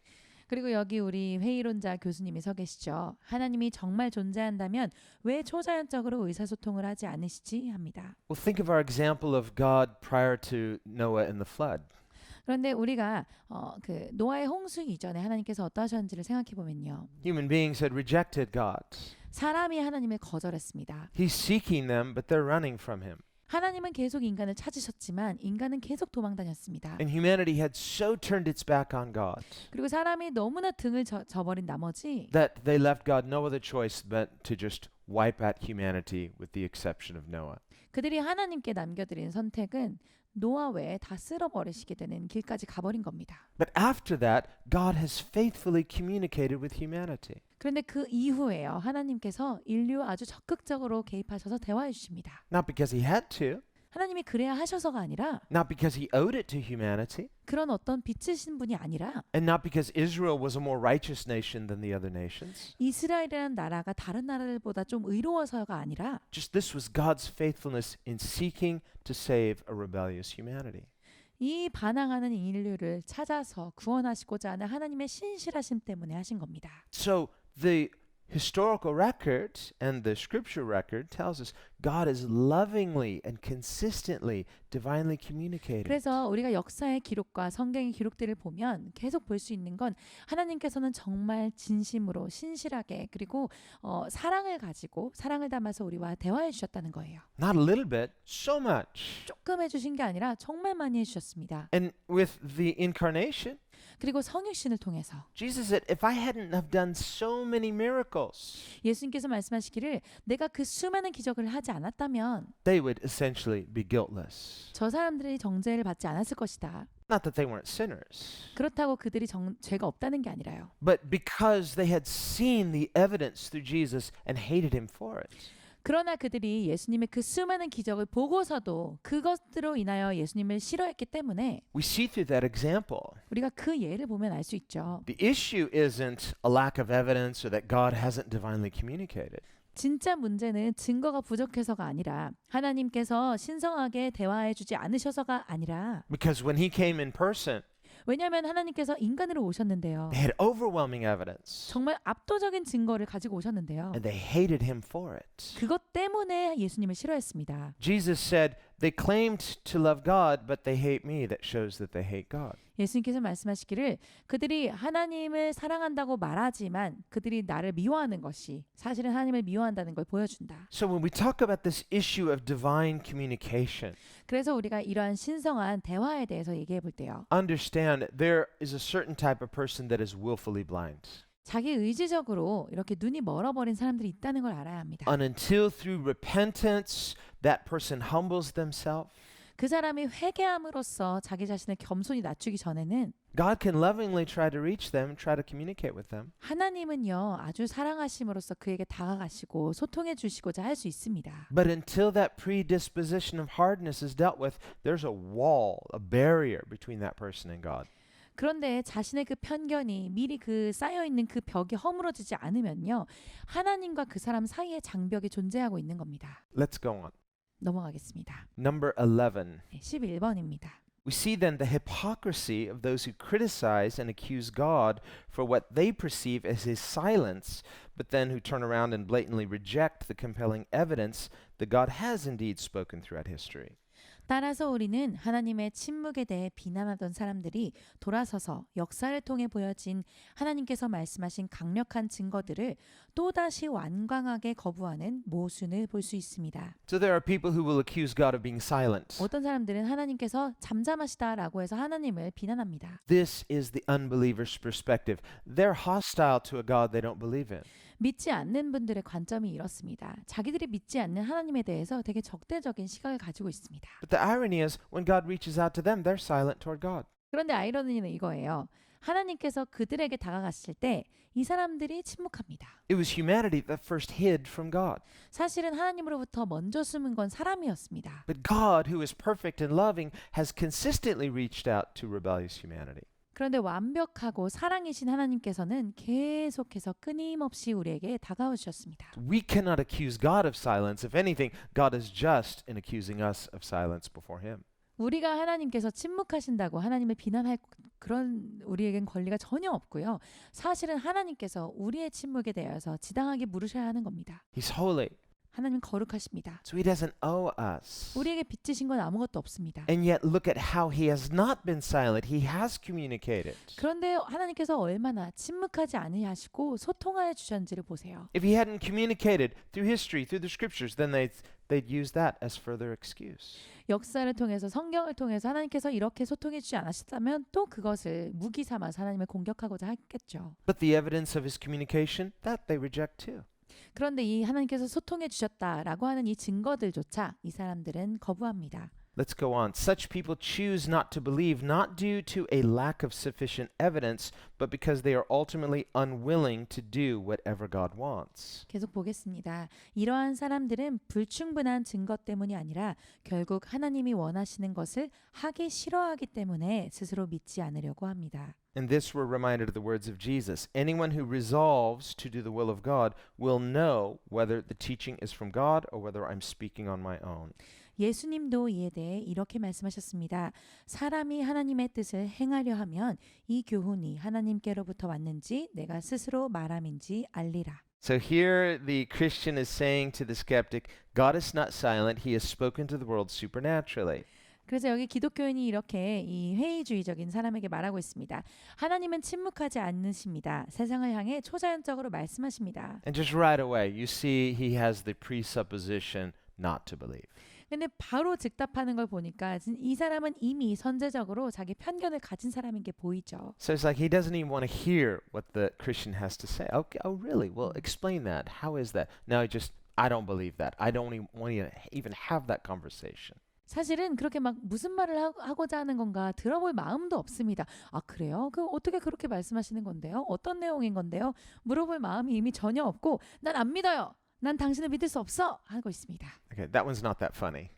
그리고 여기 우리 회의론자 교수님이 서 계시죠. 하나님이 정말 존재한다면 왜 초자연적으로 의사소통을 하지 않으시지? 합니다. Well, think of our example of God prior to Noah and the flood. 그런데 우리가 그 노아의 홍수 이전에 하나님께서 어떠하셨는지를 생각해 보면요. Human beings had rejected God. 사람이 하나님을 거절했습니다. He's seeking them, but they're running from him. 하나님은 계속 인간을 찾으셨지만 인간은 계속 도망다녔습니다. And humanity had so turned its back on God 그리고 사람이 너무나 등을 저버린 나머지 that they left God no other choice but to just wipe out humanity with the exception of Noah. 그들이 하나님께 남겨드린 선택은 노아 외에 다 쓸어버리시게 되는 길까지 가버린 겁니다. But after that, God has faithfully communicated with humanity. 그런데 그 이후에요. 하나님께서 인류와 아주 적극적으로 개입하셔서 대화해 주십니다. Not because he had to, 하나님이 그래야 하셔서가 아니라 not because he owed it to humanity, 그런 어떤 빚지신 분이 아니라 and not because Israel was a more righteous nation than the other nations. 이스라엘이라는 나라가 다른 나라들보다 좀 의로워서가 아니라 Just this was God's faithfulness in seeking to save a rebellious humanity. 이 반항하는 인류를 찾아서 구원하시고자 하는 하나님의 신실하심 때문에 하신 겁니다. So the historical record and the scripture record tells us God is lovingly and consistently divinely communicating. 그래서 우리가 역사의 기록과 성경의 기록들을 보면 계속 볼 수 있는 건 하나님께서는 정말 진심으로 신실하게 그리고 사랑을 가지고 사랑을 담아서 우리와 대화해 주셨다는 거예요. Not a little bit, so much. 조금 해주신 게 아니라 정말 많이 해주셨습니다. And with the incarnation, 그리고 성육신을 통해서 Jesus said, if I hadn't have done so many miracles, 예수님께서 말씀하시기를 내가 그 수많은 기적을 하지 않았다면 they would essentially be guiltless. 저 사람들이 정죄를 받지 않았을 것이다. Not that they weren't sinners, 그렇다고 그들이 죄가 없다는 게 아니라요. but because they had seen the evidence through Jesus and hated him for it. 그러나 그들이 예수님의 그 수많은 기적을 보고서도 그것들로 인하여 예수님을 싫어했기 때문에 We see through that example. 우리가 그 예를 보면 알 수 있죠. The issue isn't a lack of evidence or that God hasn't divinely communicated. 진짜 문제는 증거가 부족해서가 아니라 하나님께서 신성하게 대화해 주지 않으셔서가 아니라 Because when he came in person, 왜냐하면 하나님께서 인간으로 오셨는데요. they had overwhelming evidence 정말 압도적인 증거를 가지고 오셨는데요. and they hated him for it. 그것 때문에 예수님을 싫어했습니다. Jesus said, they claimed to love God, but they hate me. That shows that they hate God. 예수님께서 말씀하시기를 그들이 하나님을 사랑한다고 말하지만 그들이 나를 미워하는 것이 사실은 하나님을 미워한다는 걸 보여준다. So when we talk about this issue of divine communication, 그래서 우리가 이러한 신성한 대화에 대해서 얘기해 볼 때요. understand there is a certain type of person that is willfully blind. 자기 의지적으로 이렇게 눈이 멀어버린 사람들이 있다는 걸 알아야 합니다. And until through repentance that person humbles themselves, 그 사람이 회개함으로써 자기 자신을 겸손히 낮추기 전에는 God can lovingly try to reach them, try to communicate with them. 하나님은요 아주 사랑하심으로써 그에게 다가가시고 소통해 주시고자 할 수 있습니다. But until that predisposition of hardness is dealt with, there's a wall, a barrier between that person and God. 그런데 자신의 그 편견이 미리 그 쌓여 있는 그 벽이 허물어지지 않으면요 하나님과 그 사람 사이에 장벽이 존재하고 있는 겁니다. Let's go on. 넘어가겠습니다. Number 11. 11번입니다. We see then the hypocrisy of those who criticize and accuse God for what they perceive as his silence, but then who turn around and blatantly reject the compelling evidence that God has indeed spoken throughout history. 따라서 우리는 하나님의 침묵에 대해 비난하던 사람들이 돌아서서 역사를 통해 보여진 하나님께서 말씀하신 강력한 증거들을 또다시 완강하게 거부하는 모순을 볼 수 있습니다. So there are people who will accuse God of being silent. 어떤 사람들은 하나님께서 잠잠하시다라고 해서 하나님을 비난합니다. This is the unbeliever's perspective. They're hostile to a God they don't believe in. 믿지 않는 분들의 관점이 이렇습니다. 자기들이 믿지 않는 하나님에 대해서 되게 적대적인 시각을 가지고 있습니다. But the irony is, when God reaches out to them, they're silent toward God. 그런데 아이러니는 이거예요. 하나님께서 그들에게 다가갔을 때 이 사람들이 침묵합니다. It was humanity that first hid from God. 사실은 하나님으로부터 먼저 숨은 건 사람이었습니다. But God, who is perfect and loving, has consistently reached out to rebellious humanity. 그런데 완벽하고 사랑이신 하나님께서는 계속해서 끊임없이 우리에게 다가오셨습니다. We cannot accuse God of silence. If anything, God is just in accusing us of silence before him. 우리가 하나님께서 침묵하신다고 하나님을 비난할 그런 우리에겐 권리가 전혀 없고요. 사실은 하나님께서 우리의 침묵에 대해서 지당하게 물으셔야 하는 겁니다. He's holy, 하나님 거룩하십니다. so he doesn't owe us. 우리에게 빚지신 건 아무것도 없습니다. And yet look at how he has not been silent. He has communicated. 그런데 하나님께서 얼마나 침묵하지 아니하시고 소통하여 주셨는지를 보세요. If he hadn't communicated through history, through the scriptures, then they'd use that as further excuse. 역사를 통해서 성경을 통해서 하나님께서 이렇게 소통해 주지 않으셨다면 또 그것을 무기 삼아서 하나님을 공격하고자 했겠죠. But the evidence of his communication, that they reject too. 그런데 이 하나님께서 소통해 주셨다라고 하는 이 증거들조차 이 사람들은 거부합니다. Let's go on. Such people choose not to believe, not due to a lack of sufficient evidence, but because they are ultimately unwilling to do whatever God wants. 계속 보겠습니다. 이러한 사람들은 불충분한 증거 때문이 아니라 결국 하나님이 원하시는 것을 하기 싫어하기 때문에 스스로 믿지 않으려고 합니다. And this we're reminded of the words of Jesus. Anyone who resolves to do the will of God will know whether the teaching is from God or whether I'm speaking on my own. 예수님도 이에 대해 이렇게 말씀하셨습니다. 사람이 하나님의 뜻을 행하려 하면 이 교훈이 하나님께로부터 왔는지 내가 스스로 말함인지 알리라. So here the Christian is saying to the skeptic, God is not silent, he has spoken to the world supernaturally. 그래서 여기 기독교인이 이렇게 이 회의주의적인 사람에게 말하고 있습니다. 하나님은 침묵하지 않으십니다. 세상을 향해 초자연적으로 말씀하십니다. And just right away, you see he has the presupposition not to believe. 근데 바로 즉답하는 걸 보니까 이 사람은 이미 선제적으로 자기 편견을 가진 사람인 게 보이죠. So it's like he doesn't even want to hear what the Christian has to say. Okay, oh, really? Well, explain that. How is that? Now he just, I don't believe that. I don't even want to even have that conversation. 사실은 그렇게 막 무슨 말을 하고자 하는 건가 들어볼 마음도 없습니다. 아 그래요? 그 어떻게 그렇게 말씀하시는 건데요? 어떤 내용인 건데요? 물어볼 마음이 이미 전혀 없고 난 안 믿어요. 난 당신을 믿을 수 없어 하고 있습니다. Okay, that one's not that funny.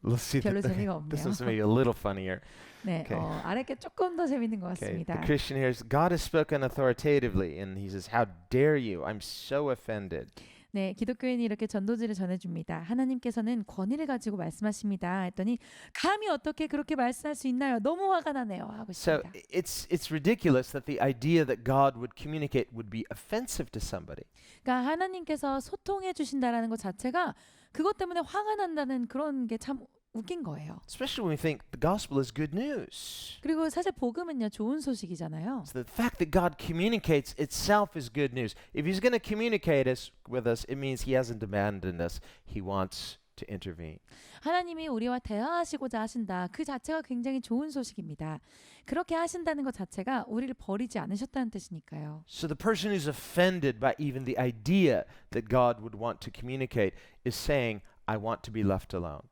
Let's see. 별로 재미가 This 없네요. one's maybe a little funnier. 네, Okay. 아래 게 조금 더 재밌는 것 Okay, 같습니다. the Christian here is, God has spoken authoritatively, and he says, how dare you? I'm so offended. 네, 기독교인이 이렇게 전도지를 전해줍니다. 하나님께서는 권위를 가지고 말씀하십니다. 했더니 감히 어떻게 그렇게 말씀할 수 있나요? 너무 화가 나네요. 하고 So 있습니다. it's ridiculous that the idea that God would communicate would be offensive to somebody. 그러니까 하나님께서 소통해 주신다라는 것 자체가 그것 때문에 화가 난다는 그런 게 참 웃긴 거예요. Especially when we think the gospel is good news. 그리고 사실 복음은요 좋은 소식이잖아요. So the fact that God communicates itself is good news. If he's going to communicate with us, it means he hasn't abandoned us. He wants to intervene. 하나님이 우리와 대화하시고자 하신다. 그 자체가 굉장히 좋은 소식입니다. 그렇게 하신다는 것 자체가 우리를 버리지 않으셨다는 뜻이니까요. So the person who's offended by even the idea that God would want to communicate is saying, I want to be left alone.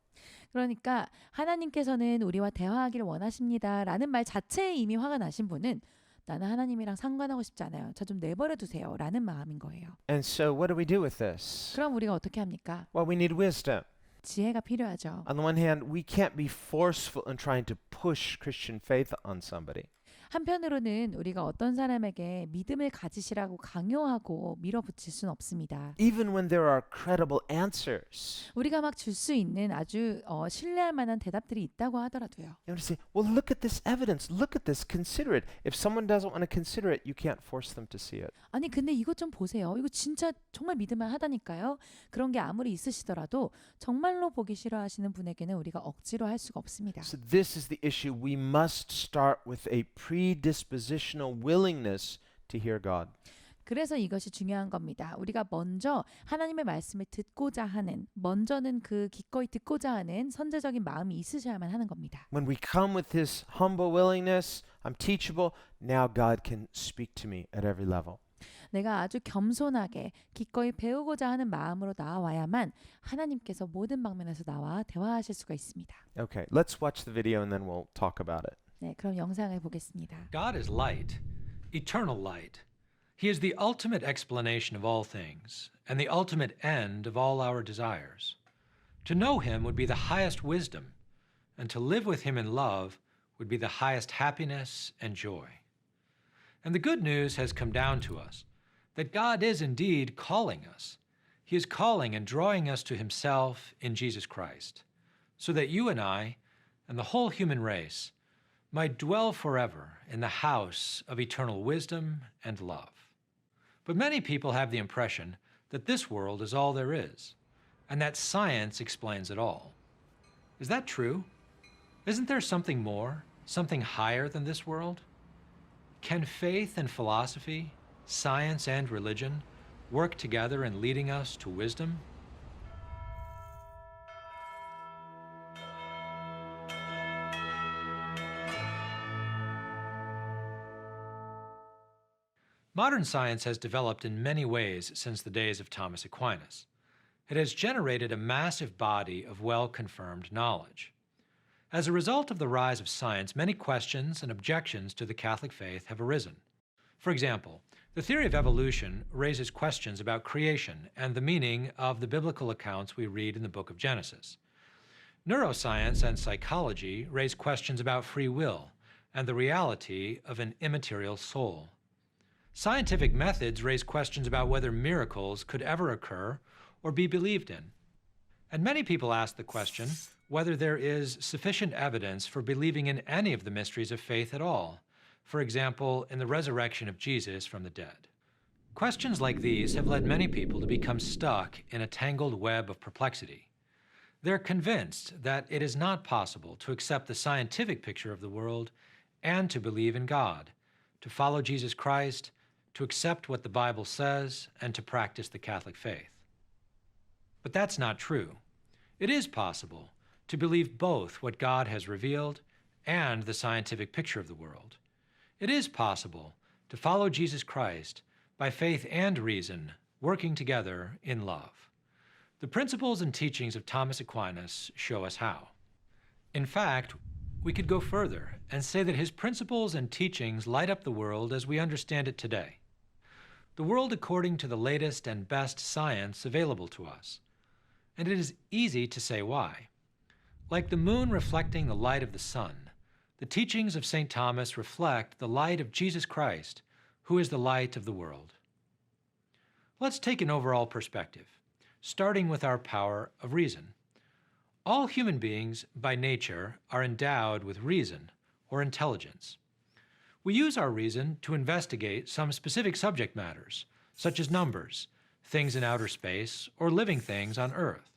그러니까 하나님께서는 우리와 대화하기를 원하십니다라는 말 자체에 이미 화가 나신 분은 나는 하나님이랑 상관하고 싶지 않아요. 저 좀 내버려 두세요라는 마음인 거예요. And so what do we do with this? 그럼 우리가 어떻게 합니까? Well, we need wisdom. 지혜가 필요하죠. On the one hand, we can't be forceful in trying to push Christian faith on somebody. 한편으로는 우리가 어떤 사람에게 믿음을 가지시라고 강요하고 밀어붙일 수는 없습니다. Even when there are credible answers. 우리가 막 줄 수 있는 아주 신뢰할 만한 대답들이 있다고 하더라도요. You have to say, well, look at this evidence. Look at this. Consider it. If someone doesn't want to consider it, you can't force them to see it. 아니 근데 이것 좀 보세요. 이거 진짜 정말 믿을만 하다니까요. 그런 게 아무리 있으시더라도 정말로 보기 싫어하시는 분에게는 우리가 억지로 할 수가 없습니다. So this is the issue. We must start with a predispositional willingness to hear God. 그래서 이것이 중요한 겁니다. 우리가 먼저 하나님의 말씀을 듣고자 하는, 먼저는 그 기꺼이 듣고자 하는 선제적인 마음이 있으셔야만 하는 겁니다. When we come with this humble willingness, I'm teachable, now God can speak to me at every level. 내가 아주 겸손하게 기꺼이 배우고자 하는 마음으로 나와야만 하나님께서 모든 방면에서 나와 대화하실 수가 있습니다. Okay, let's watch the video and then we'll talk about it. 네, 그럼 영상을 보겠습니다. God is light, eternal light. He is the ultimate explanation of all things and the ultimate end of all our desires. To know him would be the highest wisdom, and to live with him in love would be the highest happiness and joy. And the good news has come down to us that God is indeed calling us. He is calling and drawing us to himself in Jesus Christ, so that you and I and the whole human race might dwell forever in the house of eternal wisdom and love. But many people have the impression that this world is all there is, and that science explains it all. Is that true? Isn't there something more, something higher than this world? Can faith and philosophy, science and religion work together in leading us to wisdom? Modern science has developed in many ways since the days of Thomas Aquinas. It has generated a massive body of well-confirmed knowledge. As a result of the rise of science, many questions and objections to the Catholic faith have arisen. For example, the theory of evolution raises questions about creation and the meaning of the biblical accounts we read in the book of Genesis. Neuroscience and psychology raise questions about free will and the reality of an immaterial soul. Scientific methods raise questions about whether miracles could ever occur or be believed in. And many people ask the question whether there is sufficient evidence for believing in any of the mysteries of faith at all, for example, in the resurrection of Jesus from the dead. Questions like these have led many people to become stuck in a tangled web of perplexity. They're convinced that it is not possible to accept the scientific picture of the world and to believe in God, to follow Jesus Christ, to accept what the Bible says, and to practice the Catholic faith. But that's not true. It is possible to believe both what God has revealed and the scientific picture of the world. It is possible to follow Jesus Christ by faith and reason, working together in love. The principles and teachings of Thomas Aquinas show us how. In fact, we could go further and say that his principles and teachings light up the world as we understand it today. The world according to the latest and best science available to us. And it is easy to say why. Like the moon reflecting the light of the sun, the teachings of St. Thomas reflect the light of Jesus Christ, who is the light of the world. Let's take an overall perspective, starting with our power of reason. All human beings, by nature, are endowed with reason or intelligence. We use our reason to investigate some specific subject matters, such as numbers, things in outer space, or living things on Earth.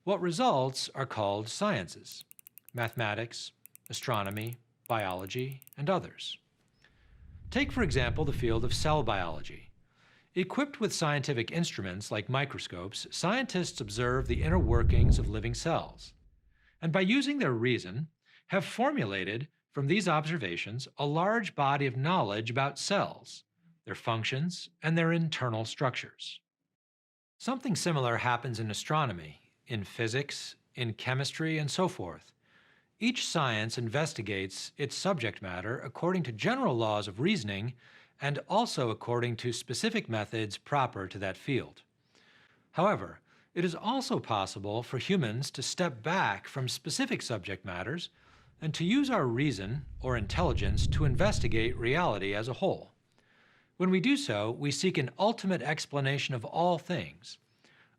What results are called sciences: mathematics, astronomy, biology, and others. Take, for example, the field of cell biology. Equipped with scientific instruments like microscopes, scientists observe the inner workings of living cells, and by using their reason, have formulated from these observations a large body of knowledge about cells, their functions, and their internal structures. Something similar happens in astronomy, in physics, in chemistry, and so forth. Each science investigates its subject matter according to general laws of reasoning and also according to specific methods proper to that field. However, it is also possible for humans to step back from specific subject matters and to use our reason or intelligence to investigate reality as a whole. When we do so, we seek an ultimate explanation of all things,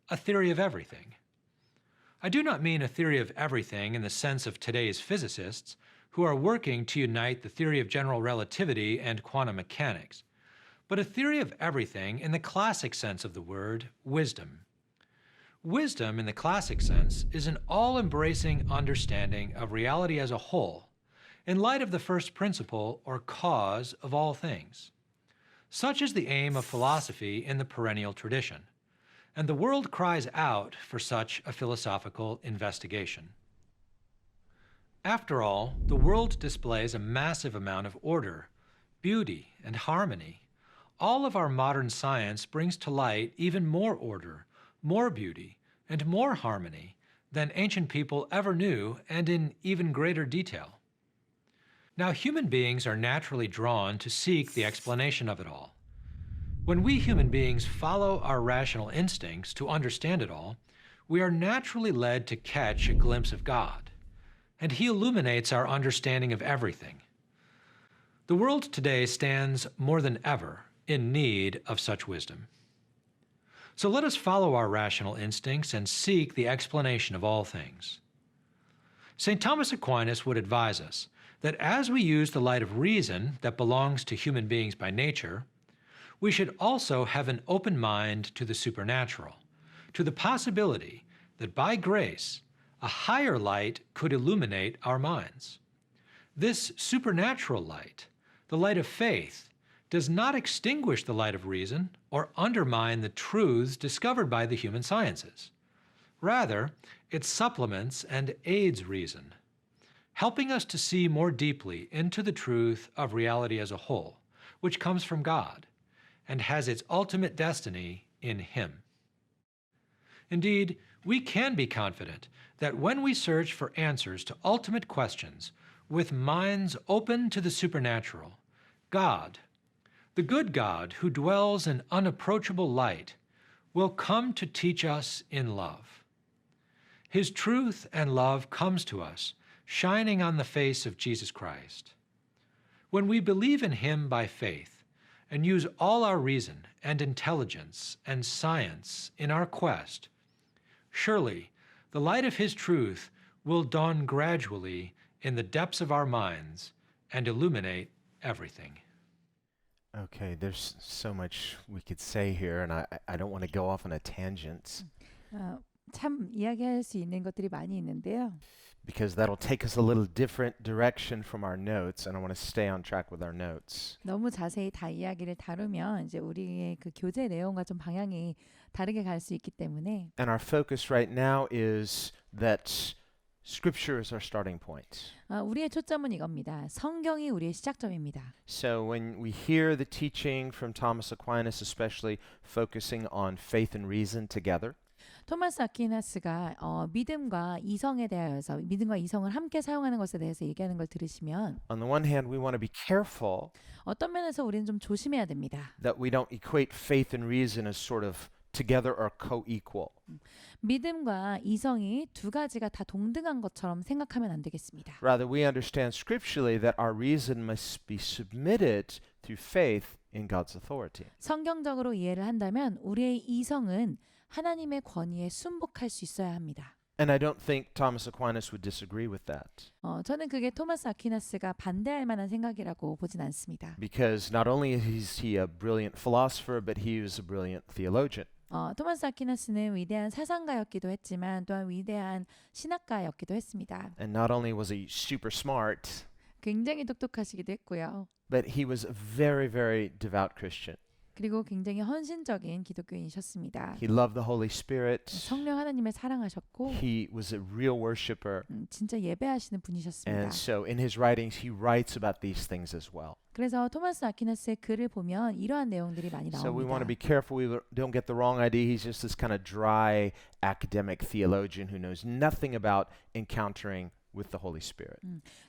a theory of everything. I do not mean a theory of everything in the sense of today's physicists, who are working to unite the theory of general relativity and quantum mechanics, but a theory of everything in the classic sense of the word, wisdom. Wisdom, in the classic sense, is an all-embracing understanding of reality as a whole, in light of the first principle or cause of all things. Such is the aim of philosophy in the perennial tradition, and the world cries out for such a philosophical investigation. After all, the world displays a massive amount of order, beauty, and harmony. All of our modern science brings to light even more order, more beauty, and more harmony than ancient people ever knew, and in even greater detail. Now, human beings are naturally drawn to seek the explanation of it all. When we human beings follow our rational instincts to understand it all, we are naturally led to catch a glimpse of God, and He illuminates our understanding of everything. The world today stands more than ever in need of such wisdom. So let us follow our rational instincts and seek the explanation of all things. St. Thomas Aquinas would advise us that as we use the light of reason that belongs to human beings by nature, we should also have an open mind to the supernatural, to the possibility that by grace, a higher light could illuminate our minds. This supernatural light, the light of faith, does not extinguish the light of reason or undermine the truths discovered by the human sciences. Rather, it supplements and aids reason, helping us to see more deeply into the truth of reality as a whole, which comes from God and has its ultimate destiny in Him. Indeed, we can be confident that when we search for answers to ultimate questions with minds open to the supernatural, God, the good God who dwells in unapproachable light, will come to teach us in love. His truth and love comes to us, shining on the face of Jesus Christ. When we believe in Him by faith and use all our reason and intelligence and science in our quest, surely the light of His truth will dawn gradually in the depths of our minds and illuminate everything. Okay, there's so much we could say here, and I don't want to go off on a tangent 참 이야기할 수 있는 것들이 많이 있는데요. because that'll take us a little different direction from our notes, and I want to stay on track with our notes. 너무 자세히 다 이야기를 다루면 이제 우리의 그 교재 내용과 좀 방향이 다르게 갈 수 있기 때문에 And our focus right now is that Scripture is our starting point. 우리의 초점은 이겁니다. 성경이 우리의 시작점입니다. So when we hear the teaching from Thomas Aquinas, especially focusing on faith and reason together, 토마스 아퀴나스가 믿음과 이성에 대하여서 믿음과 이성을 함께 사용하는 것에 대해서 얘기하는 걸 들으시면 on the one hand, we want to be careful 어떤 면에서 우리는 좀 조심해야 됩니다. that we don't equate faith and reason as sort of together or co-equal. 믿음과 이성이 두 가지가 다 동등한 것처럼 생각하면 안 되겠습니다. Rather, we understand scripturally that our reason must be submitted through faith in God's authority. 성경적으로 이해를 한다면 우리의 이성은 하나님의 권위에 순복할 수 있어야 합니다. And I don't think Thomas Aquinas would disagree with that. 저는 그게 토마스 아퀴나스가 반대할 만한 생각이라고 보진 않습니다. Because not only is he a brilliant philosopher, but he was a brilliant theologian. 토마스 아퀴나스는 위대한 사상가였기도 했지만 또한 위대한 신학가였기도 했습니다. And not only was he super smart, 굉장히 똑똑하시기도 했고요. but he was a very, very devout Christian. 그리고 굉장히 헌신적인 기독교인이셨습니다. He loved the Holy Spirit. 성령 하나님을 사랑하셨고 He was a real worshiper. 진짜 예배하시는 분이셨습니다. And so in his writings, he writes about these things as well. 그래서 토마스 아퀴나스의 글을 보면 이러한 내용들이 많이 So we want to 나옵니다. be careful we don't get the wrong idea. He's just this kind of dry academic theologian who knows nothing about encountering with the Holy Spirit.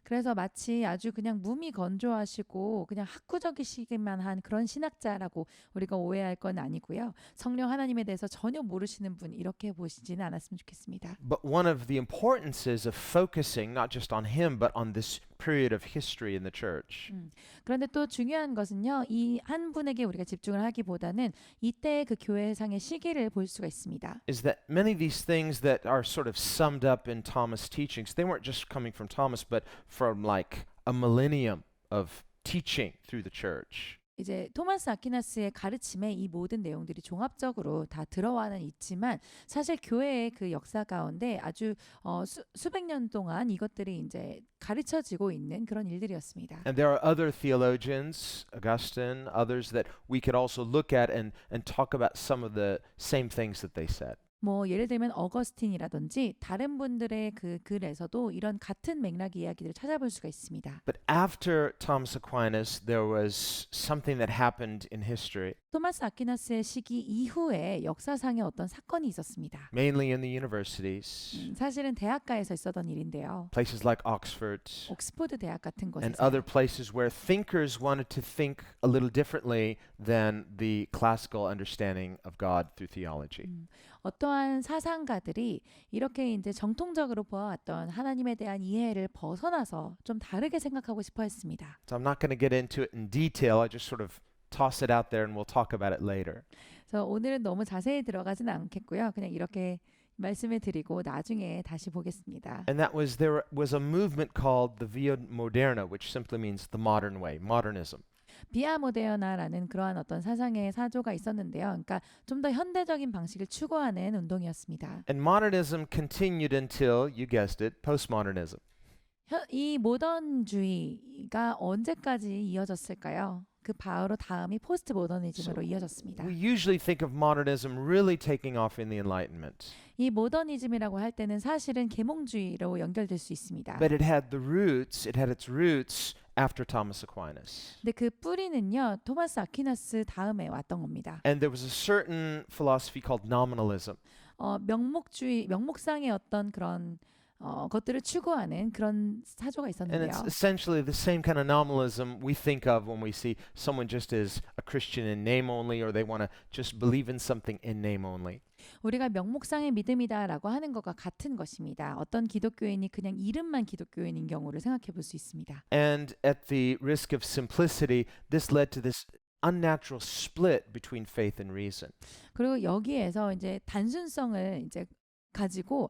그래서 마치 아주 그냥 몸이 건조하시고 그냥 학구적이시기만 한 그런 신학자라고 우리가 오해할 건 아니고요. 성령 하나님에 대해서 전혀 모르시는 분 이렇게 보시지는 않았으면 좋겠습니다. But one of the importances of focusing not just on him but on this period of history in the church 그런데 또 중요한 것은요. 이 한 분에게 우리가 집중을 하기보다는 이때의 그 교회상의 시기를 볼 수가 있습니다. is that many of these things that are sort of summed up in Thomas' teachings, they weren't just coming from Thomas, but from like a millennium of teaching through the church. 이제 토마스 아퀴나스의 가르침에 이 모든 내용들이 종합적으로 다 들어와는 있지만 사실 교회의 그 역사 가운데 아주 수백 년 동안 이것들이 이제 가르쳐지고 있는 그런 일들이었습니다. And there are other theologians, Augustine, others that we could also look at and talk about some of the same things that they said. 뭐 예를 들면 어거스틴이라든지 다른 분들의 그 글에서도 이런 같은 맥락 이야기들을 찾아볼 수가 있습니다. But after Thomas Aquinas, there was something that happened in history, 토마스 아퀴나스의 시기 이후에 역사상에 어떤 사건이 있었습니다. mainly in the universities, 사실은 대학가에서 있었던 일인데요. places like Oxford, 옥스포드 대학 같은 and 곳에서 other places where thinkers wanted to think a little differently than the classical understanding of God through theology. 어떠한 사상가들이 이렇게 이제 정통적으로 보아왔던 하나님에 대한 이해를 벗어나서 좀 다르게 생각하고 싶어 했습니다. So I'm not going to get into it in detail. I just sort of toss it out there and we'll talk about it later. 그래서 오늘은 너무 자세히 들어가지는 않겠고요. 그냥 이렇게 말씀을 드리고 나중에 다시 보겠습니다. And that was there was a movement called the Via Moderna, which simply means the modern way, modernism. 비아 모데어나라는 그러한 어떤 사상의 사조가 있었는데요. 그러니까 좀 더 현대적인 방식을 추구하는 운동이었습니다. And modernism continued until, you guessed it, postmodernism. 이 모던주의가 언제까지 이어졌을까요? 그 바로 다음이 포스트 모더니즘으로 이어졌습니다. We usually think of modernism really taking off in the Enlightenment. 이 모더니즘이라고 할 때는 사실은 계몽주의로 연결될 수 있습니다. But it had its roots after Thomas Aquinas. 근데 그 뿌리는요, 토마스 아퀴나스 다음에 왔던 겁니다. And there was a certain philosophy called nominalism. 명목상의 어떤 그런 것들을 추구하는 그런 사조가 And 있었는데요. it's essentially the same kind of nominalism we think of when we see someone just as a Christian in name only, or they want to just believe in something in name only. 우리가 명목상의 믿음이다라고 하는 것과 같은 것입니다. 어떤 기독교인이 그냥 이름만 기독교인인 경우를 생각해 볼 수 있습니다. And at the risk of simplicity, this led to this unnatural split between faith and reason. 그리고 여기에서 이제 단순성을 이제 가지고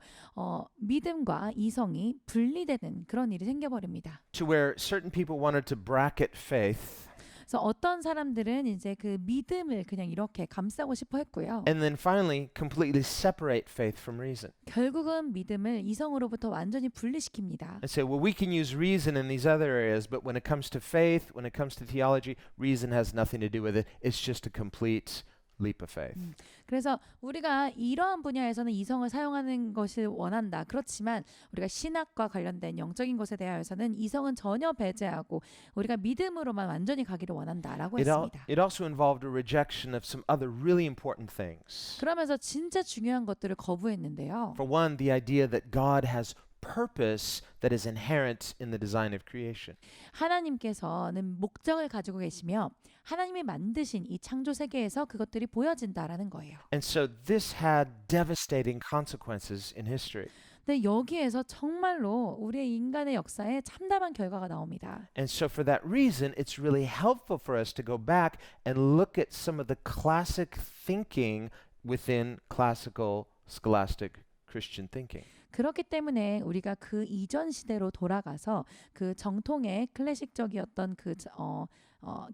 믿음과 이성이 분리되는 그런 일이 생겨버립니다. To where certain people wanted to bracket faith, 그래서 어떤 사람들은 이제 그 믿음을 그냥 이렇게 감싸고 싶어 했고요. and then finally completely separate faith from reason. 결국은 믿음을 이성으로부터 완전히 분리시킵니다. And say, well, we can use reason in these other areas, but when it comes to faith, when it comes to theology, reason has nothing to do with it. It's just a complete leap of faith. 그래서 우리가 이러한 분야에서는 이성을 사용하는 것을 원한다. 그렇지만 우리가 신학과 관련된 영적인 것에 대하여서는 이성은 전혀 배제하고 우리가 믿음으로만 완전히 가기를 원한다라고 했습니다. It also involved a rejection of some other really important things. 그러면서 진짜 중요한 것들을 거부했는데요. For one, the idea that God has purpose that is inherent in the design of creation. 하나님께서는 목적을 가지고 계시며 하나님이 만드신 이 창조 세계에서 그것들이 보여진다라는 거예요. And so this had devastating consequences in history. 근데 여기에서 정말로 우리의 인간의 역사에 참담한 결과가 나옵니다. And so for that reason, it's really helpful for us to go back and look at some of the classic thinking within classical scholastic Christian thinking. 그렇기 때문에 우리가 그 이전 시대로 돌아가서 그 정통의 클래식적이었던 그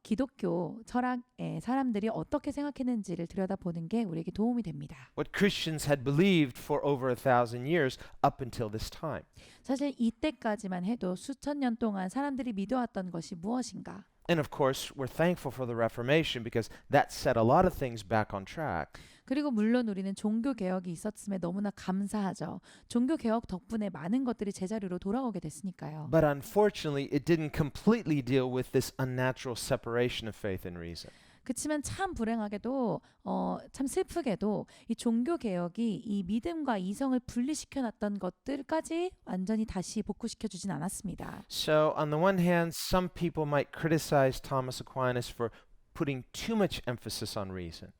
기독교 철학의 사람들이 어떻게 생각했는지를 들여다보는 게 우리에게 도움이 됩니다. What Christians had believed for over 1,000 years up until this time. 사실 이때까지만 해도 수천 년 동안 사람들이 믿어왔던 것이 무엇인가? And of course, we're thankful for the Reformation because that set a lot of things back on track. 그리고 물론 우리는 종교 개혁이 있었음에 너무나 감사하죠. 종교 개혁 덕분에 많은 것들이 제자리로 돌아오게 됐으니까요. But unfortunately, it didn't completely deal with this unnatural separation of faith and reason. 그렇지만 참 불행하게도 참 슬프게도 이 종교 개혁이 이 믿음과 이성을 분리시켜 놨던 것들까지 완전히 다시 복구시켜 주진 않았습니다. So, on the one hand, some people might criticize Thomas Aquinas for putting too much emphasis on reason.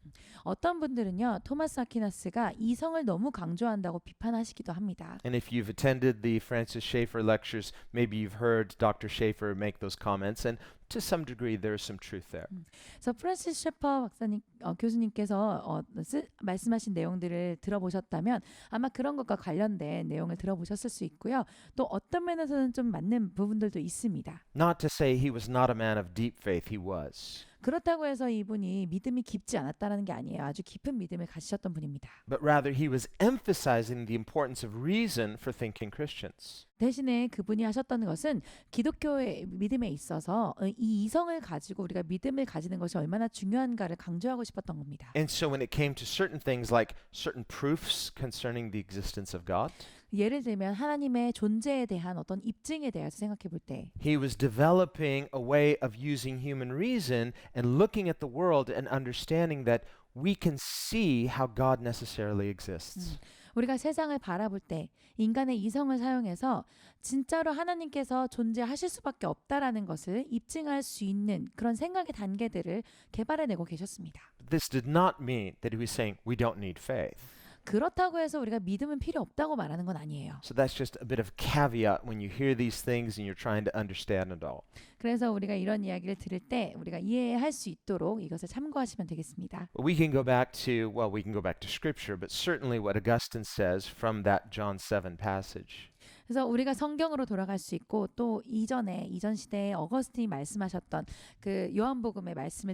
어떤 분들은요, 토마스 아퀴나스가 이성을 너무 강조한다고 비판하시기도 합니다. And if you've attended the Francis Schaeffer lectures, maybe you've heard Dr. Schaeffer make those comments, and to some degree there is some truth there. 그래서 프란시스 셰퍼 박사님 교수님께서 말씀하신 내용들을 들어보셨다면 아마 그런 것과 관련된 내용을 들어보셨을 수 있고요. 또 어떤 면에서는 좀 맞는 부분들도 있습니다. Not to say he was not a man of deep faith, he was. 그렇다고 해서 이분이 믿음이 깊지 않았다는 게 아니에요. 아주 깊은 믿음을 가지셨던 분입니다. But rather he was emphasizing the importance of reason for thinking Christians. 대신에 그분이 하셨던 것은 기독교의 믿음에 있어서 이 이성을 가지고 우리가 믿음을 가지는 것이 얼마나 중요한가를 강조하고 싶었던 겁니다. And so when it came to certain things like certain proofs concerning the existence of God, 예를 들면 하나님의 존재에 대한 어떤 입증에 대해서 생각해 볼 때 he was developing a way of using human reason and looking at the world and understanding that we can see how God necessarily exists. 우리가 세상을 바라볼 때 인간의 이성을 사용해서 진짜로 하나님께서 존재하실 수밖에 없다라는 것을 입증할 수 있는 그런 생각의 단계들을 개발해내고 계셨습니다. This did not mean that he was saying we don't need faith. 그렇다고 해서 우리가 믿음은 필요 없다고 말하는 건 아니에요. So that's just a bit of caveat when you hear these things and you're trying to understand it all. 그래서 우리가 이런 이야기를 들을 때 우리가 이해할 수 있도록 이것을 참고하시면 되겠습니다. We can go back to, well, we can go back to scripture, but certainly what Augustine says from that John 7 passage. 그래서 우리가 성경으로 돌아갈 수 있고 또 이전 시대에 어거스틴이 말씀하셨던 그 요한복음의 말씀을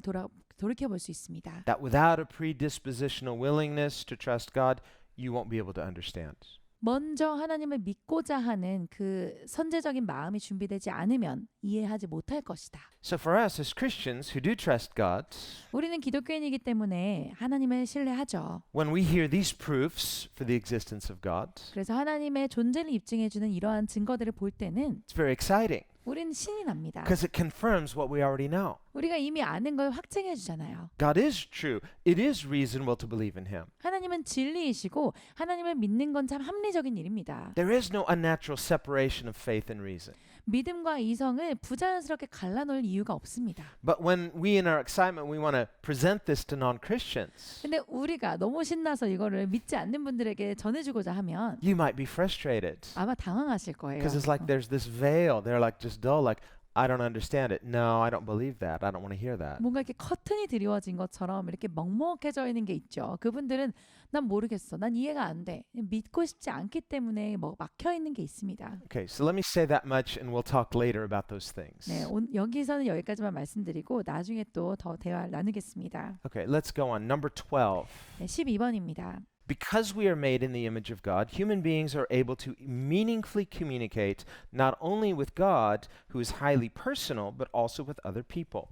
돌이켜 볼 수 있습니다. That without a predispositional willingness to trust God, you won't be able to understand. 먼저 하나님을 믿고자 하는 그 선제적인 마음이 준비되지 않으면 이해하지 못할 것이다. So for us as Christians who do trust God, 우리는 기독교인이기 때문에 하나님을 신뢰하죠. when we hear these proofs for the existence of God, 그래서 하나님의 존재를 입증해주는 이러한 증거들을 볼 때는 it's very exciting 우리는 신이 납니다. because it confirms what we already know. 우리가 이미 아는 걸 확증해 주잖아요. God is true. It is reasonable to believe in Him. 하나님은 진리이시고 하나님을 믿는 건 참 합리적인 일입니다. There is no unnatural separation of faith and reason. 믿음과 이성을 부자연스럽게 갈라놓을 이유가 없습니다. But when we in our excitement we want to present this to non-Christians, 근데 우리가 너무 신나서 이거를 믿지 않는 분들에게 전해주고자 하면 you might be frustrated 아마 당황하실 거예요. because it's like there's this veil. They're like just dull, like I don't understand it. No, I don't believe that. I don't want to hear that. 뭔가 이렇게 커튼이 드리워진 것처럼 이렇게 먹먹해져 있는 게 있죠. 그분들은 난 모르겠어. 난 이해가 안 돼. 믿고 싶지 않기 때문에 막혀 있는 게 있습니다. Okay, so let me say that much and we'll talk later about those things. 네, 여기서는 여기까지만 말씀드리고 나중에 또 더 대화를 나누겠습니다. Okay, let's go on. Number 12. 네, 12번입니다. Because we are made in the image of God, human beings are able to meaningfully communicate not only with God, who is highly personal, but also with other people.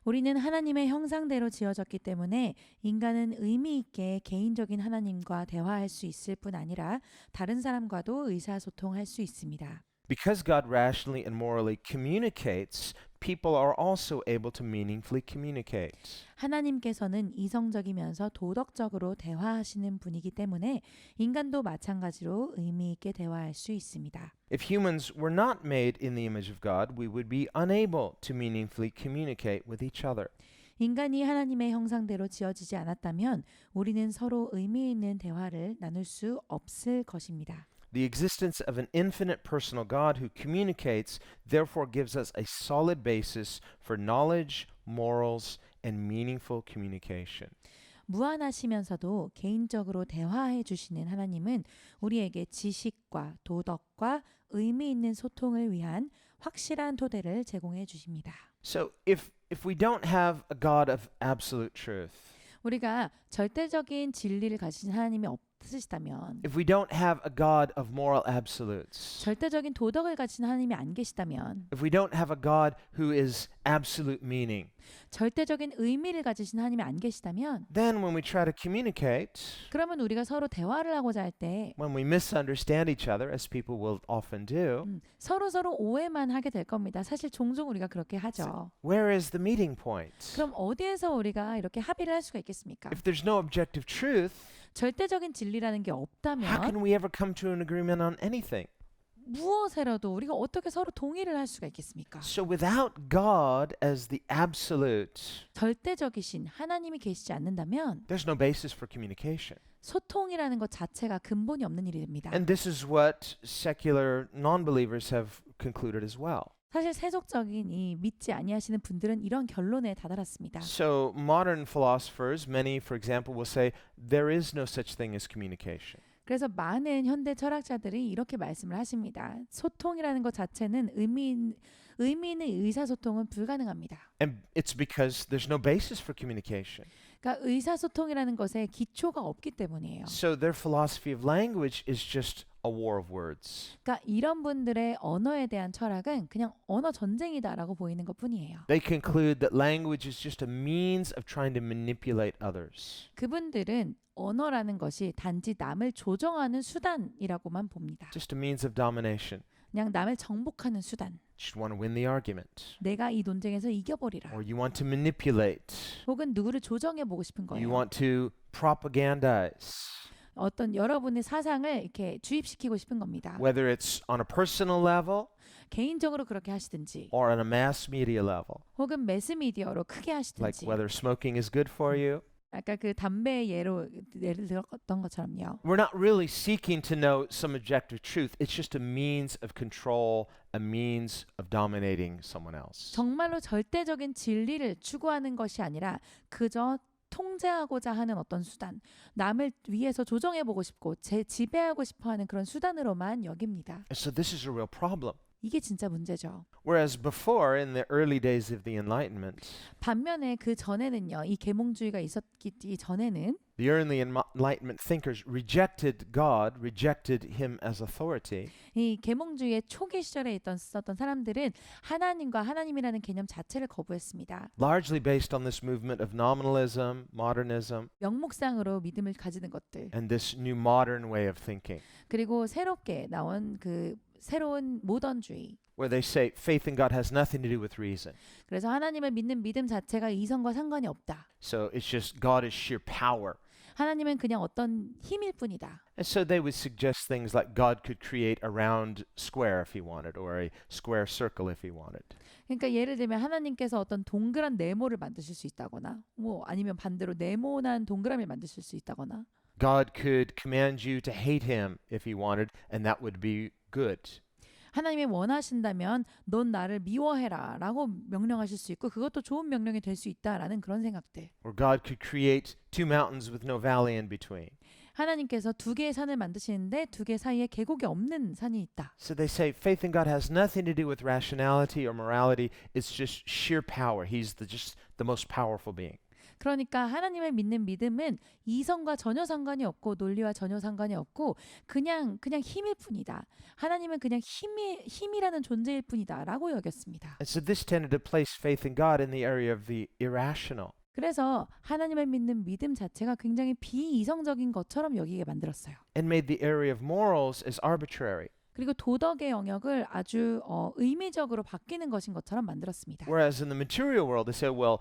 우리는 하나님의 형상대로 지어졌기 때문에 인간은 의미 있게 개인적인 하나님과 대화할 수 있을 뿐 아니라 다른 사람과도 의사소통할 수 있습니다. Because God rationally and morally communicates, people are also able to meaningfully communicate. 하나님께서는 이성적이면서 도덕적으로 대화하시는 분이기 때문에 인간도 마찬가지로 의미 있게 대화할 수 있습니다. If humans were not made in the image of God, we would be unable to meaningfully communicate with each other. 인간이 하나님의 형상대로 지어지지 않았다면 우리는 서로 의미 있는 대화를 나눌 수 없을 것입니다. The existence of an infinite personal God who communicates therefore gives us a solid basis for knowledge, morals, and meaningful communication. 무한하시면서도 개인적으로 대화해 주시는 하나님은 우리에게 지식과 도덕과 의미 있는 소통을 위한 확실한 토대를 제공해 주십니다. So if we don't have a God of absolute truth, 우리가 절대적인 진리를 가진 하나님이 없으시다면, if we don't have a God of moral absolutes, 절대적인 도덕을 가진 하나님이 안 계시다면, if we don't have a God who is absolute meaning, 절대적인 의미를 가지신 하나님이 안 계시다면, then when we try to communicate, 그러면 우리가 서로 대화를 하고자 할 때 when we misunderstand each other, as people will often do, 서로 오해만 하게 될 겁니다. 사실 종종 우리가 그렇게 하죠. where is the meeting point? 그럼 어디에서 우리가 이렇게 합의를 할 수가 있겠습니까? If there's no objective truth, 절대적인 진리라는 게 how 없다면 can we ever come to an agreement on anything? 무엇에라도 우리가 어떻게 서로 동의를 할 수가 있겠습니까? So without God as the absolute, 절대적이신 하나님이 계시지 않는다면 there's no basis for communication. 소통이라는 것 자체가 근본이 없는 일이 됩니다. And this is what secular non-believers have concluded as well. 사실 세속적인 이 믿지 아니하시는 분들은 이런 결론에 다다랐습니다. So modern philosophers, many for example, will say there is no such thing as communication. 그래서 많은 현대 철학자들이 이렇게 말씀을 하십니다. 소통이라는 것 자체는 의미 있는 의사소통은 불가능합니다. And it's because there's no basis for communication. 그러니까 의사소통이라는 것에 기초가 없기 때문이에요. So their philosophy of language is just a war of words. 그러니까 이런 분들의 언어에 대한 철학은 그냥 언어 전쟁이다라고 보이는 것뿐이에요. They conclude that language is just a means of trying to manipulate others. 그분들은 언어라는 것이 단지 남을 조정하는 수단이라고만 봅니다. Just a means of domination. 그냥 남을 정복하는 수단. You just want to win the argument. 내가 이 논쟁에서 이겨버리라. Or you want to manipulate. 혹은 누구를 조정해 보고 싶은 You 거예요. want to propagandize. 어떤 여러분의 사상을 이렇게 주입시키고 싶은 겁니다. Whether it's on a personal level 개인적으로 그렇게 하시든지 or on a mass media level. 혹은 매스미디어로 크게 Like 하시든지 whether smoking is good for you. 아까 그 담배 예를 들었던 것처럼요. We're not really seeking to know some objective truth. It's just a means of control, a means of dominating someone else. 정말로 절대적인 진리를 추구하는 것이 아니라 그저 통제하고자 하는 어떤 수단, 남을 위해서 조정해보고 싶고 지배하고 싶어하는 그런 수단으로만 여깁니다. And so this is a real problem. 이게 진짜 문제죠. Whereas before, in the early days of the Enlightenment, 반면에 그 전에는요, 이 계몽주의가 있었기 전에는 the early Enlightenment thinkers rejected God, rejected Him as authority, 이 계몽주의의 초기 시절에 있었던 사람들은 하나님과 하나님이라는 개념 자체를 거부했습니다. largely based on this movement of nominalism, modernism, 명목상으로 믿음을 가지는 것들, and this new modern way of thinking, 그리고 새롭게 나온 그 새로운 모던주의. where they say faith in God has nothing to do with reason. 그래서 하나님을 믿는 믿음 자체가 이성과 상관이 없다. So it's just God is sheer power. 하나님은 그냥 어떤 힘일 뿐이다. And so they would suggest things like God could create a round square if He wanted, or a square circle if He wanted. 그러니까 예를 들면 하나님께서 어떤 동그란 네모를 만드실 수 있다거나 뭐 아니면 반대로 네모난 동그라미를 만드실 수 있다거나 God could command you to hate Him if He wanted, and that would be good. 하나님이 원하신다면 넌 나를 미워해라 라고 명령하실 수 있고 그것도 좋은 명령이 될 수 있다라는 그런 생각들. Or God could create two mountains with no valley in between. 하나님께서 두 개의 산을 만드시는데 두 개 사이에 계곡이 없는 산이 있다. So they say faith in God has nothing to do with rationality or morality. It's just sheer power. He's just the most powerful being. 그러니까 하나님을 믿는 믿음은 이성과 전혀 상관이 없고 논리와 전혀 상관이 없고 그냥 힘일 뿐이다. 하나님은 그냥 힘이라는 존재일 뿐이다라고 여겼습니다. And so this tended to place faith in God in the area of the irrational. 그래서 하나님을 믿는 믿음 자체가 굉장히 비이성적인 것처럼 여기게 만들었어요. And made the area of morals as arbitrary. 그리고 도덕의 영역을 아주 의미적으로 바뀌는 것인 것처럼 만들었습니다. Whereas in the material world, they say, well,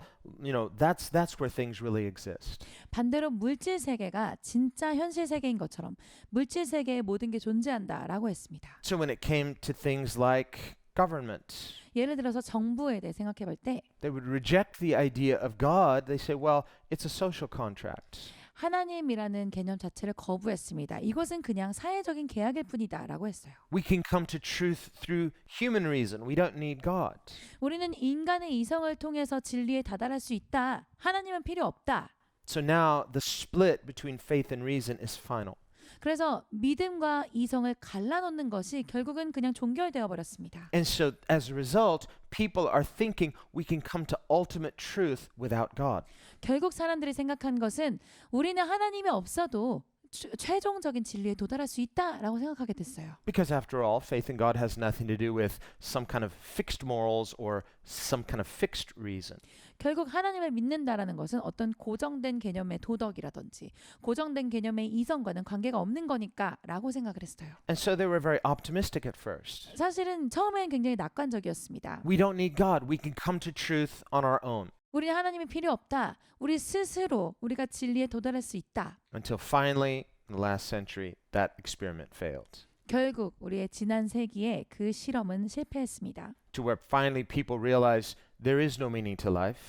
that's where things really exist. 반대로 물질 세계가 진짜 현실 세계인 것처럼 물질 세계에 모든 게 존재한다라고 했습니다. So when it came to things like government, 예를 들어서 정부에 대해 생각해 볼 때 they would reject the idea of God. They say, well, it's a social contract. 하나님이라는 개념 자체를 거부했습니다. 이것은 그냥 사회적인 계약일 뿐이다라고 했어요. We can come to truth through human reason. We don't need God. 우리는 인간의 이성을 통해서 진리에 다다를 수 있다. 하나님은 필요 없다. So now the split between faith and reason is final. 그래서 믿음과 이성을 갈라놓는 것이 결국은 그냥 종결되어 버렸습니다. And so as a result, people are thinking we can come to ultimate truth without God. 결국 사람들이 생각한 것은 우리는 하나님이 없어도 최종적인 진리에 도달할 수 있다라고 생각하게 됐어요. Because after all, faith in God has nothing to do with some kind of fixed morals or some kind of fixed reason. 결국 하나님을 믿는다라는 것은 어떤 고정된 개념의 도덕이라든지 고정된 개념의 이성과는 관계가 없는 거니까라고 생각을 했어요. And so they were very optimistic at first. 사실은 처음엔 굉장히 낙관적이었습니다. We don't need God. We can come to truth on our own. 우리는 하나님이 필요 없다. 우리 스스로 우리가 진리에 도달할 수 있다. Until finally, in the last century, that experiment failed. 결국 우리의 지난 세기에 그 실험은 실패했습니다. To where finally people realize there is no meaning to life.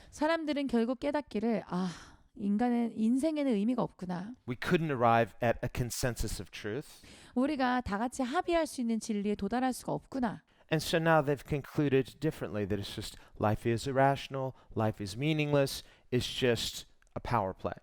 사람들은 결국 깨닫기를 인간의 인생에는 의미가 없구나. We couldn't arrive at a consensus of truth. 우리가 다 같이 합의할 수 있는 진리에 도달할 수가 없구나. And so now they've concluded differently that it's just life is irrational, life is meaningless, it's just a power play.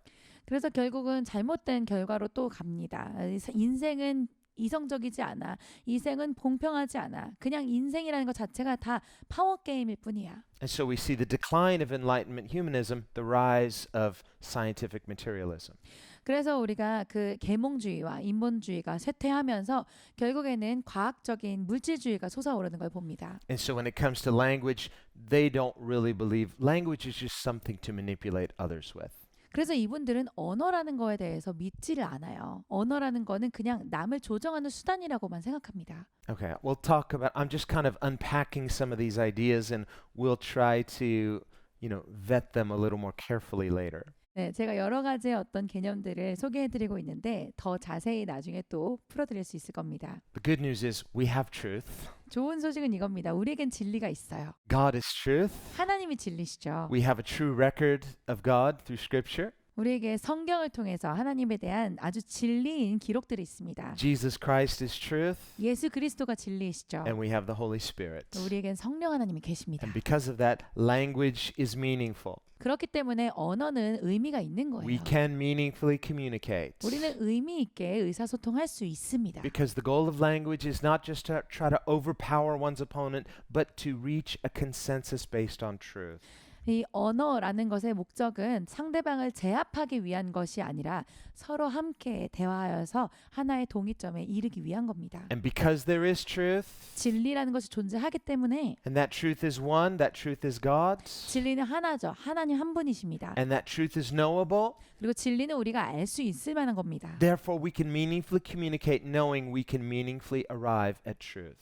그래서 결국은 잘못된 결과로 또 갑니다. 인생은 이성적이지 않아. 인생은 공평하지 않아. 그냥 인생이라는 것 자체가 다 파워 게임일 뿐이야. And so we see the decline of Enlightenment humanism, the rise of scientific materialism. 그래서 우리가 그 계몽주의와 인본주의가 쇠퇴하면서 결국에는 과학적인 물질주의가 솟아오르는 걸 봅니다. And so when it comes to language, they don't really believe language is just something to manipulate others with. 그래서 이분들은 언어라는 거에 대해서 믿지를 않아요. 언어라는 거는 그냥 남을 조정하는 수단이라고만 생각합니다. Okay, we'll talk about, I'm just kind of unpacking some of these ideas and we'll try to, vet them a little more carefully later. 네, 제가 여러 가지의 어떤 개념들을 소개해드리고 있는데 더 자세히 나중에 또 풀어드릴 수 있을 겁니다. The good news is we have truth. 좋은 소식은 이겁니다. 우리에겐 진리가 있어요. God is truth. 하나님이 진리시죠. We have a true record of God through Scripture. 우리에게 성경을 통해서 하나님에 대한 아주 진리인 기록들이 있습니다. Jesus Christ is truth. 예수 그리스도가 진리이시죠. And we have the Holy Spirit. 우리에겐 성령 하나님이 계십니다. And because of that, language is meaningful. 그렇기 때문에 언어는 의미가 있는 거예요. We can meaningfully communicate. 우리는 의미 있게 의사소통할 수 있습니다. Because the goal of language is not just to try to overpower one's opponent, but to reach a consensus based on truth. 이 언어라는 것의 목적은 상대방을 제압하기 위한 것이 아니라 서로 함께 대화하여서 하나의 동의점에 이르기 위한 겁니다. And because there is truth, 진리라는 것이 존재하기 때문에 and that truth is one, that truth is God, 진리는 하나죠. 하나님 한 분이십니다. and that truth is knowable, 그리고 진리는 우리가 알 수 있을 만한 겁니다. therefore we can meaningfully communicate knowing we can meaningfully arrive at truth.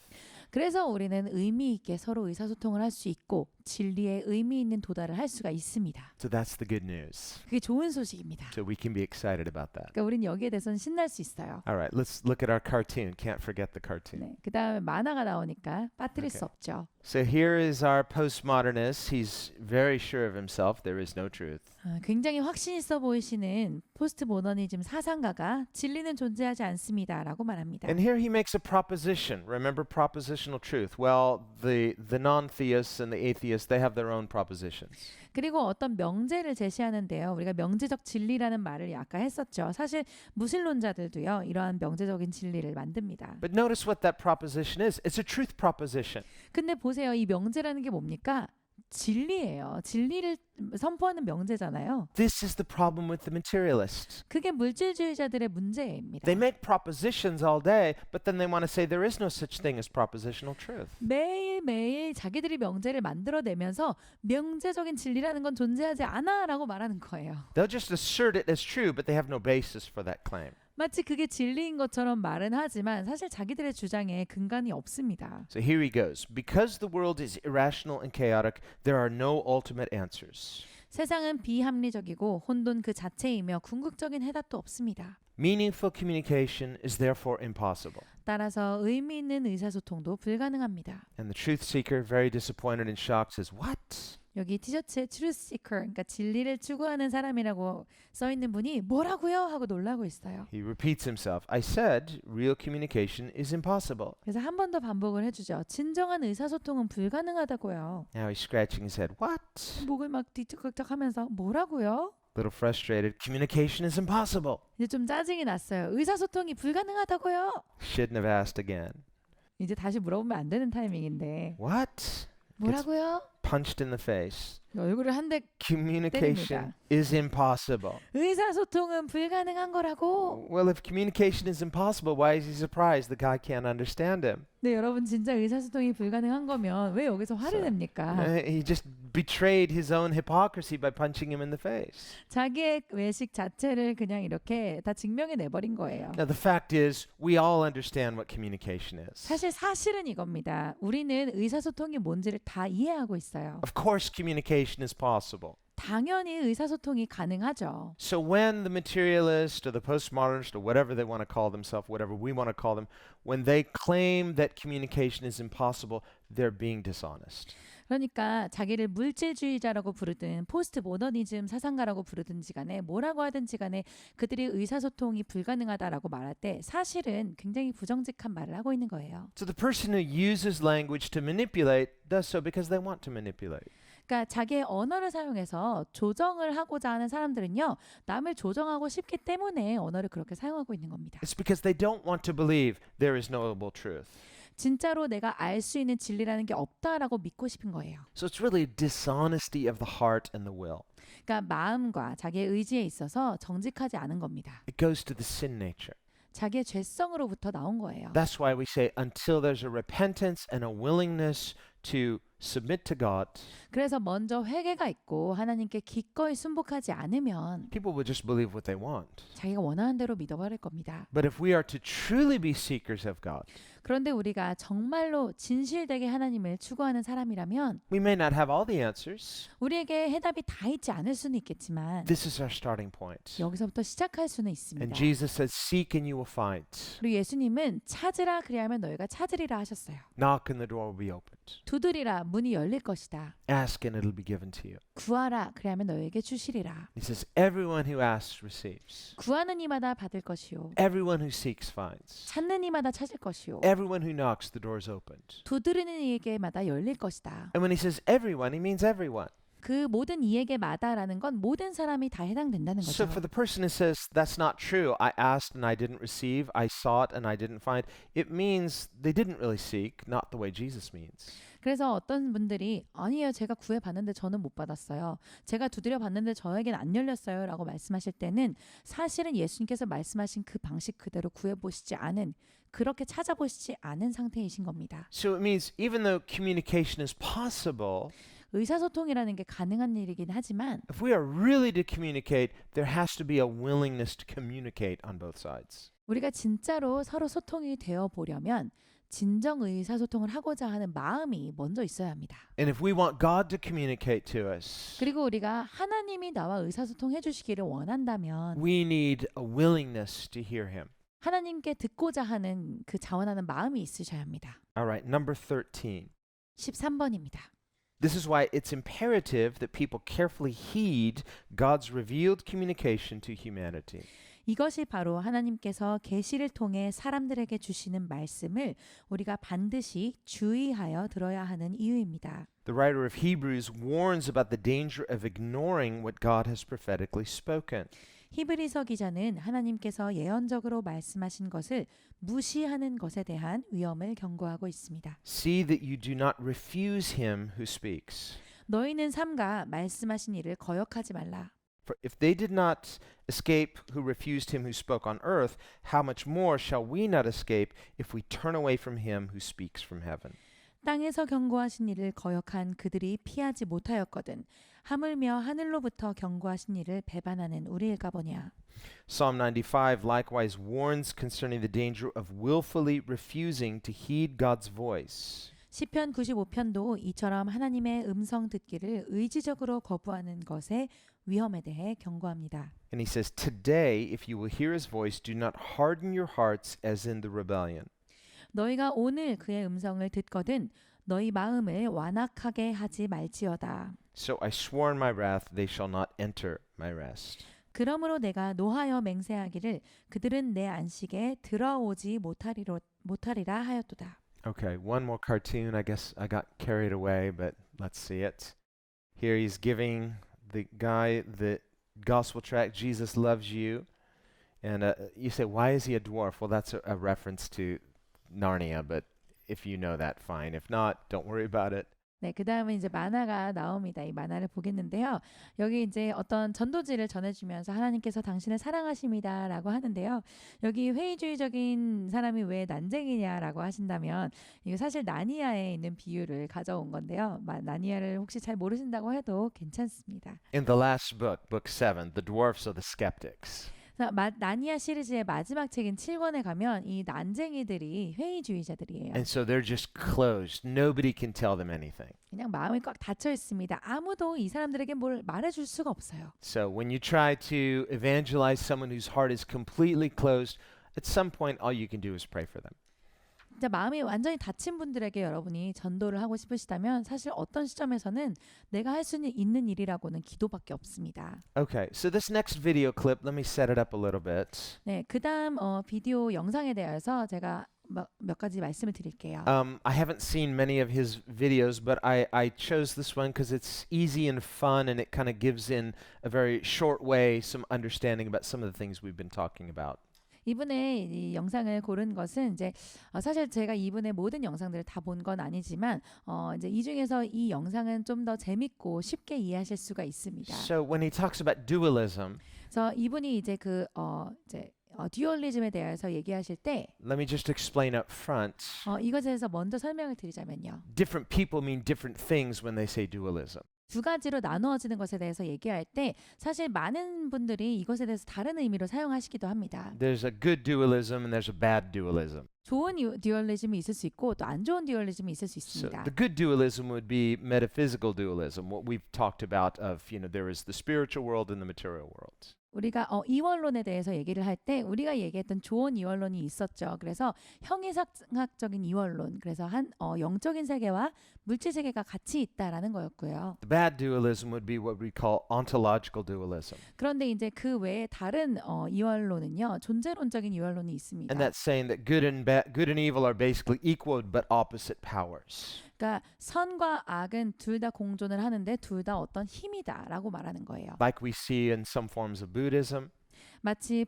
그래서 우리는 의미 있게 서로 의사소통을 할 수 있고 진리에 의미 있는 도달을 할 수가 있습니다. So that's the good news. 그게 좋은 소식입니다. So we can be excited about that. 그러니까 우리는 여기에 대해서는 신날 수 있어요. All right, let's look at our cartoon. Can't forget the cartoon. 네, 그 다음에 만화가 나오니까 빠뜨릴 Okay. 수 없죠. So here is our postmodernist. He's very sure of himself. There is no truth. 굉장히 확신 있어 보이시는 포스트 모더니즘 사상가가 진리는 존재하지 않습니다라고 말합니다. And here he makes a proposition. Remember propositional truth. Well, the non-theists and the atheists, they have their own propositions. 그리고 어떤 명제를 제시하는데요. 우리가 명제적 진리라는 말을 아까 했었죠. 사실 무신론자들도요. 이러한 명제적인 진리를 만듭니다. But notice what that proposition is. It's a truth proposition. 근데 보세요. 이 명제라는 게 뭡니까? 진리예요. 진리를 선포하는 명제잖아요. This is the problem with the materialists. 그게 물질주의자들의 문제입니다. They make propositions all day, but then they want to say there is no such thing as propositional truth. 매일매일 자기들이 명제를 만들어내면서 명제적인 진리라는 건 존재하지 않아라고 말하는 거예요. They'll just assert it as true, but they have no basis for that claim. 마치 그게 진리인 것처럼 말은 하지만 사실 자기들의 주장에 근간이 없습니다. So here he goes. Because the world is irrational and chaotic, there are no ultimate answers. 세상은 비합리적이고 혼돈 그 자체이며 궁극적인 해답도 없습니다. Meaningful communication is therefore impossible. 따라서 의미 있는 의사소통도 불가능합니다. And the truth seeker, very disappointed and shocked, says, What? 여기 티셔츠에 truth seeker, 그러니까 진리를 추구하는 사람이라고 써 있는 분이 뭐라고요? 하고 놀라고 있어요. He repeats himself. I said real communication is impossible. 그래서 한 번 더 반복을 해주죠. 진정한 의사소통은 불가능하다고요. Now he's scratching his head. What? 목을 막 뒤적하면서 뭐라고요? Little frustrated. Communication is impossible. 이제 좀 짜증이 났어요. 의사소통이 불가능하다고요. Shouldn't have asked again. 이제 다시 물어보면 안 되는 타이밍인데 What? 뭐라고요? punched in the face, 얼굴을 한 대 communication is impossible. 의사소통은 불가능한 거라고. Well, if communication is impossible, why is he surprised the guy can't understand him? 네, 여러분 진짜 의사소통이 불가능한 거면 왜 여기서 화를 냅니까? He just betrayed his own hypocrisy by punching him in the face. 자기의 외식 자체를 그냥 이렇게 다 증명해 내버린 거예요. Now, the fact is, we all understand what communication is. 사실은 이겁니다. 우리는 의사소통이 뭔지를 다 이해하고 있어요. Of course, communication is possible. 당연히 의사소통이 가능하죠. So when the materialist or the postmodernist or whatever they want to call themselves, whatever we want to call them, when they claim that communication is impossible, they're being dishonest. 그러니까 자기를 물질주의자라고 부르든 포스트 모더니즘 사상가라고 부르든지 간에 뭐라고 하든지 간에 그들이 의사소통이 불가능하다라고 말할 때 사실은 굉장히 부정직한 말을 하고 있는 거예요. So the person who uses language to manipulate does so because they want to manipulate. 그러니까 자기의 언어를 사용해서 조정을 하고자 하는 사람들은요. 남을 조정하고 싶기 때문에 언어를 그렇게 사용하고 있는 겁니다. It's because they don't want to believe there is knowable truth. 진짜로 내가 알 수 있는 진리라는 게 없다라고 믿고 싶은 거예요. So it's really dishonesty of the heart and the will. 그러니까 마음과 자기의 의지에 있어서 정직하지 않은 겁니다. It goes to the sin nature. 자기의 죄성으로부터 나온 거예요. That's why we say until there's a repentance and a willingness to submit to God, 그래서 먼저 회개가 있고 하나님께 기꺼이 순복하지 않으면 people will just believe what they want. 자기가 원하는 대로 믿어버릴 겁니다. But if we are to truly be seekers of God, 그런데 우리가 정말로 진실되게 하나님을 추구하는 사람이라면 we may not have all the answers. 우리에게 해답이 다 있지 않을 수는 있겠지만 This is our starting point. 여기서부터 시작할 수는 있습니다. And Jesus says, seek and you will find. 그리고 예수님은 찾으라 그리하면 너희가 찾으리라 하셨어요. Knock and the door will be opened. 두드리라 문이 열릴 것이다. Ask and it'll be given to you. 구하라 그리하면 너희에게 주시리라. He says, everyone who asks receives. 구하는 이마다 받을 것이요. Everyone who seeks finds. 찾는 이마다 찾을 것이요. Everyone who knocks, the door is opened. 두드리는 이에게마다 열릴 것이다. And when he says everyone, he means everyone. 그 모든 이에게마다라는 건 모든 사람이 다 해당된다는 거죠. So for the person who says that's not true, I asked and I didn't receive, I sought and I didn't find, it means they didn't really seek, not the way Jesus means. 그래서 어떤 분들이 아니에요. 제가 구해봤는데 저는 못 받았어요. 제가 두드려봤는데 저에겐 안 열렸어요. 라고 말씀하실 때는 사실은 예수님께서 말씀하신 그 방식 그대로 구해보시지 않은 그렇게 찾아보시지 않은 상태이신 겁니다. So it means even though communication is possible, 의사소통이라는 게 가능한 일이긴 하지만 if we are really to communicate, there has to be a willingness to communicate on both sides. 우리가 진짜로 서로 소통이 되어 보려면 진정 의사소통을 하고자 하는 마음이 먼저 있어야 합니다. And if we want God to communicate to us, 그리고 우리가 하나님이 나와 의사소통해 주시기를 원한다면 we need a willingness to hear him. 하나님께 듣고자 하는 그 자원하는 마음이 있으셔야 합니다. All right, number 13. 13번입니다. This is why it's imperative that people carefully heed God's revealed communication to humanity. 이것이 바로 하나님께서 계시를 통해 사람들에게 주시는 말씀을 우리가 반드시 주의하여 들어야 하는 이유입니다. The writer of Hebrews warns about the danger of ignoring what God has prophetically spoken. 히브리서 기자는 하나님께서 예언적으로 말씀하신 것을 무시하는 것에 대한 위험을 경고하고 있습니다. See that you do not refuse him who speaks. 너희는 삼가 말씀하신 이를 거역하지 말라. For if they did not escape who refused him who spoke on earth, how much more shall we not escape if we turn away from him who speaks from heaven? 땅에서 경고하신 이를 거역한 그들이 피하지 못하였거든. 하물며 하늘로부터 경고하신 이를 배반하는 우리일까 보냐. Psalm 95 likewise warns concerning the danger of willfully refusing to heed God's voice. 시편 95편도 이처럼 하나님의 음성 듣기를 의지적으로 거부하는 것의 위험에 대해 경고합니다. And he says, today, if you will hear his voice, do not harden your hearts as in the rebellion. 너희가 오늘 그의 음성을 듣거든 너희 마음을 완악하게 하지 말지어다. So I swore in my wrath, they shall not enter my rest. 그러므로 내가 노하여 맹세하기를 그들은 내 안식에 들어오지 못하리라 하였도다. Okay, one more cartoon. I guess I got carried away, but let's see it. Here he's giving the guy the gospel tract, Jesus loves you. And you say, why is he a dwarf? Well, that's a reference to Narnia, but if you know that, fine. If not, don't worry about it. 네, 그 다음은 이제 만화가 나옵니다. 이 만화를 보겠는데요. 여기 이제 어떤 전도지를 전해주면서 하나님께서 당신을 사랑하십니다라고 하는데요. 여기 회의주의적인 사람이 왜 난쟁이냐라고 하신다면 이거 사실 나니아에 있는 비유를 가져온 건데요. 나니아를 혹시 잘 모르신다고 해도 괜찮습니다. In the last book, book 7, The Dwarfs are the Skeptics. 나니아 시리즈의 마지막 책인 7권에 가면 이 난쟁이들이 회의주의자들이에요. And so they're just closed. Nobody can tell them anything. 그냥 마음이 꽉 닫혀 있습니다. 아무도 이 사람들에게 뭘 말해줄 수가 없어요. So when you try to evangelize someone whose heart is completely closed, at some point all you can do is pray for them. 진짜 마음이 완전히 닫힌 분들에게 여러분이 전도를 하고 싶으시다면 사실 어떤 시점에서는 내가 할 수 있는 일이라고는 기도밖에 없습니다. Okay, so this next video clip, let me set it up a little bit. 네, 그다음 비디오 영상에 대해서 제가 몇 가지 말씀을 드릴게요. I haven't seen many of his videos, but I chose this one because it's easy and fun, and it kind of gives in a very short way some understanding about some of the things we've been talking about. 이분의 이 영상을 고른 것은 이제 사실 제가 이분의 모든 영상들을 다 본 건 아니지만 이제 이 중에서 이 영상은 좀 더 재밌고 쉽게 이해하실 수가 있습니다. So when he talks about dualism, 그래서 이분이 이제 이제 듀얼리즘에 대해서 얘기하실 때 let me just explain up front. 이것에 대해서 먼저 설명을 드리자면요. Different people mean different things when they say dualism. 두 가지로 나누어지는 것에 대해서 얘기할 때 사실 많은 분들이 이것에 대해서 다른 의미로 사용하시기도 합니다. There's a good dualism and there's a bad dualism. 좋은 듀얼리즘이 있을 수 있고 또 안 좋은 듀얼리즘이 있을 수 So 있습니다. the good dualism would be metaphysical dualism, what we've talked about of, there is the spiritual world and the material world. 우리가 이원론에 대해서 얘기를 할 때 우리가 얘기했던 좋은 이원론이 있었죠. 그래서 형이상학적인 이원론, 그래서 영적인 세계와 물질 세계가 같이 있다라는 거였고요. The bad dualism would be what we call ontological dualism. 그런데 이제 그 외에 다른 이원론은요, 존재론적인 이원론이 있습니다. And that's saying that good and evil are basically equal but opposite powers. 그러니까 선과 악은 둘 다 공존을 하는데 둘 다 어떤 힘이다라고 말하는 거예요. Like we see in some forms of Buddhism 마치